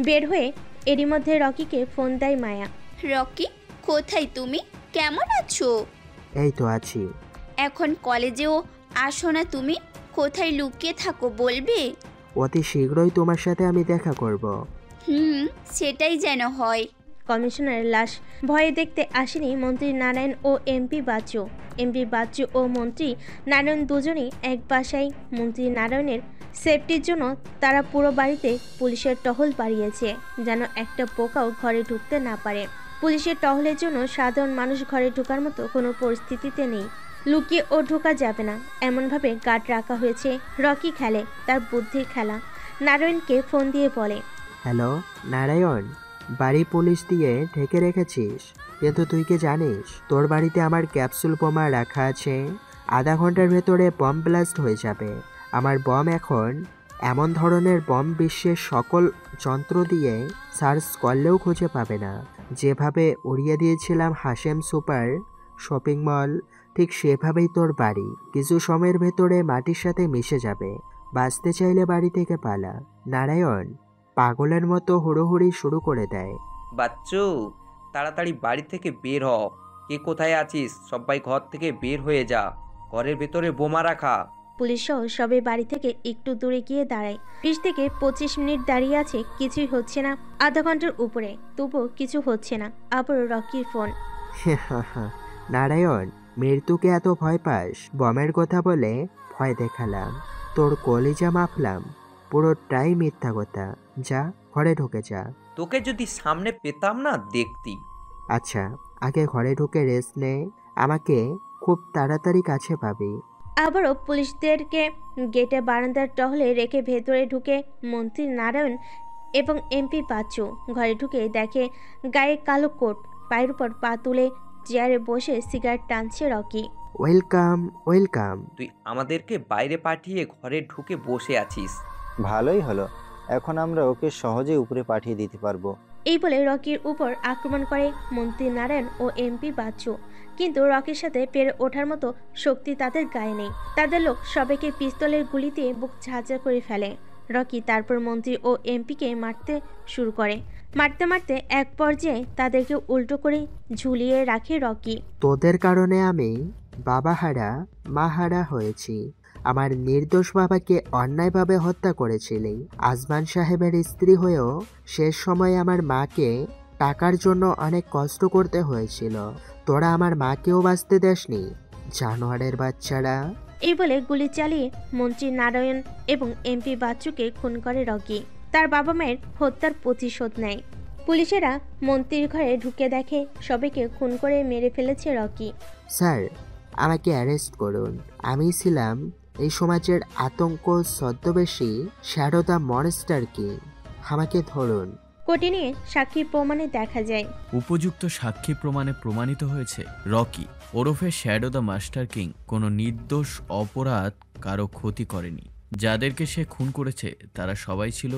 বের হয়ে এরই মধ্যে রকিকে ফোন দেয় মায়া। রকি, কোথায় তুমি? কেমন আছো? এই তো আছি। এখন কলেজেও আসো না তুমি? কোথায় লুকিয়ে থাকো বলবে? অতি শীঘ্রই তোমার সাথে আমি দেখা করব। সেটাই যেন হয়। কমিশনারের লাশ ভয়ে দেখতে আসেনি মন্ত্রী নারায়ণ ও এমপি বাচ্চু। এমপি বাচ্চু ও মন্ত্রী নারায়ণ দুজনেই এক বাসায়। মন্ত্রী নারায়ণের সেফটির জন্য তারা পুরো বাড়িতে পুলিশের টহল বাড়িয়েছে, যেন একটা পোকাও ঘরে ঢুকতে না পারে। পুলিশের টহলের জন্য সাধারণ মানুষ ঘরে ঢোকার মতো কোনো পরিস্থিতিতে নেই। লুকিয়ে ও ঢোকা যাবে না, এমনভাবে গার্ড রাখা হয়েছে। রকি খেলে তার বুদ্ধির খেলা। নারায়ণকে ফোন দিয়ে বলে, হ্যালো নারায়ণ, বাড়ি পুলিশ দিয়ে ঢেকে রেখেছিস, কিন্তু তুই কি জানিস তোর বাড়িতে আমার ক্যাপসুল বোমা রাখা আছে? আধা ঘন্টার ভেতরে বম ব্লাস্ট হয়ে যাবে। আমার বম এখন এমন ধরনের বম বিশ্বের সকল যন্ত্র দিয়ে সার্চ করলেও খুঁজে পাবে না। যেভাবে উড়িয়ে দিয়েছিলাম হাশেম সুপার শপিং মল, ঠিক সেভাবেই তোর বাড়ি কিছু সময়ের ভেতরে মাটির সাথে মিশে যাবে। বাঁচতে চাইলে বাড়ি থেকে পালা। নারায়ণ পাগলের মতো হুড়োহুড়ি শুরু করে দেয়। বাচ্চু, তাড়াতাড়ি বাড়ি থেকে বের হ। কে কোথায় আছিস সবাই ঘর থেকে বের হয়ে যা, ঘরের ভেতরে বোমা রাখা। পুলিশ সহ সবে বাড়ি থেকে একটু দূরে গিয়ে দাঁড়ায়। 20 থেকে 25 মিনিট দাঁড়িয়ে আছে, কিছুই হচ্ছে না। আধা ঘন্টার উপরে, তবুও কিছু হচ্ছে না। আবার রকির ফোন। নারায়ণ, মৃত্যুকে এত ভয় পাস? বমের কথা বলে ভয় দেখালাম, তোর কলিজা মাপলাম, পুরোটাই মিথ্যা কথা। যা ঘরে ঢুকে যা। তোকে যদি সামনে পেতাম না দেখতি। আচ্ছা, আগে ঘরে ঢুকে রেস্ট নে, আমাকে খুব তাড়াতাড়ি কাছে পাবি। আবারও পুলিশদেরকে গেটে বারান্দার টহলে রেখে ভেতরে ঢুকে মন্ত্রী নারায়ণ এবং এমপি বাচ্চু। ঘরে ঢুকে দেখে গায়ে কালো কোট, পায়ের উপর পা তুলে চেয়ারে বসে সিগারেট টানছে রকি। Welcome welcome. তুই আমাদেরকে বাইরে পাঠিয়ে ঘরে ঢুকে বসে আছিস। ভালোই হলো, এখন আমরা ওকে সহজে উপরে পাঠিয়ে দিতে পারবো। এই বলে রকির উপর আক্রমণ করে মন্ত্রী নারায়ণ ও এমপি বাচ্চু, কিন্তু রকির সাথে পেরে ওঠার মতো শক্তি তাদের গায়ে নেই। তাদের লোক সবাইকে পিস্তলের গুলিতে বুক ঝাঁঝরা করে ফেলে। রকি তারপর মন্ত্রী ও এমপিকে মারতে শুরু করে। মারতে মারতে এক পর্যায়ে তাদেরকে উল্টো করে ঝুলিয়ে রাখে রকি। তোদের কারণে আমি বাবাহারা মাহারা হয়েছি। আমার নির্দোষ বাবাকে অন্যায়ভাবে হত্যা করেছিলি। আজমান সাহেবের স্ত্রী হয়েও শেষ সময়ে আমার মাকে টাকার জন্য অনেক কষ্ট করতে হয়েছিল। তোরা আমার মাকেও বাঁচতে দেসনি, জানোয়ারের বাচ্চারা। এই বলে গুলি চালিয়ে মন্ত্রী নারায়ণ এবং এমপি বাচ্চুকে খুন করে রকি। তার বাবা মায়ের হত্যার প্রতিশোধ নেয়। পুলিশেরা মন্ত্রীর ঘরে ঢুকে দেখে সবাইকে খুন করে মেরে ফেলেছে রকি। স্যার, আমাকে অ্যারেস্ট করুন। আমি ছিলাম এই সমাজের আতঙ্ক ছদ্মবেশী শ্যাডো দ্য মনস্টার কিং। আমাকে ধরুন। কোর্টে নিয়ে সাক্ষী প্রমাণে দেখা যায় উপযুক্ত সাক্ষী প্রমাণে প্রমাণিত হয়েছে রকি ওরফে শ্যাডো দ্য মাস্টার কিং কোনো নির্দোষ অপরাধ কারো ক্ষতি করেনি। যাদেরকে সে খুন করেছে তারা সবাই ছিল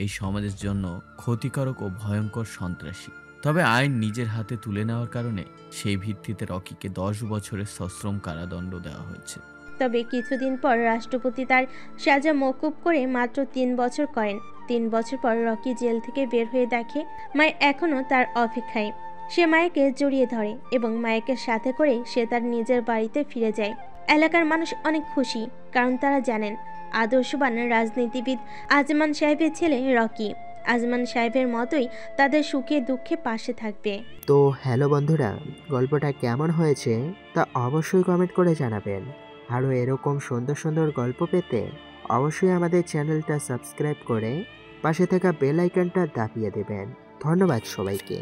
এই সমাজের জন্য ক্ষতিকারক ও ভয়ঙ্কর সন্ত্রাসী। তবে আইন নিজের হাতে তুলে নেওয়ার কারণে সেই ভিত্তিতে রকিকে 10 বছরের সশ্রম কারাদণ্ড দেওয়া হয়েছে। তবে কিছুদিন পর রাষ্ট্রপতি তার সাজা মওকুফ করে মাত্র 3 বছর করেন। 3 বছর পর রকি জেল থেকে বের হয়ে দেখে মায় এখনো তার অপেক্ষায়। সে মায়াকে জড়িয়ে ধরে এবং মায়াকে সাথে করে সে তার নিজের বাড়িতে ফিরে যায়। এলাকার মানুষ অনেক খুশি, কারণ তারা জানেন আদর্শবান রাজনীতিবিদ আজমান সাহেবের ছেলে রকি আজমান সাহেবের মতোই তাদের সুখে দুঃখে পাশে থাকবে। তো হ্যালো বন্ধুরা, গল্পটা কেমন হয়েছে তা অবশ্যই কমেন্ট করে জানাবেন। আরও এরকম সুন্দর সুন্দর গল্প পেতে অবশ্যই আমাদের চ্যানেলটা সাবস্ক্রাইব করে পাশে থাকা বেল আইকনটা দাবিয়ে দেবেন। ধন্যবাদ সবাইকে।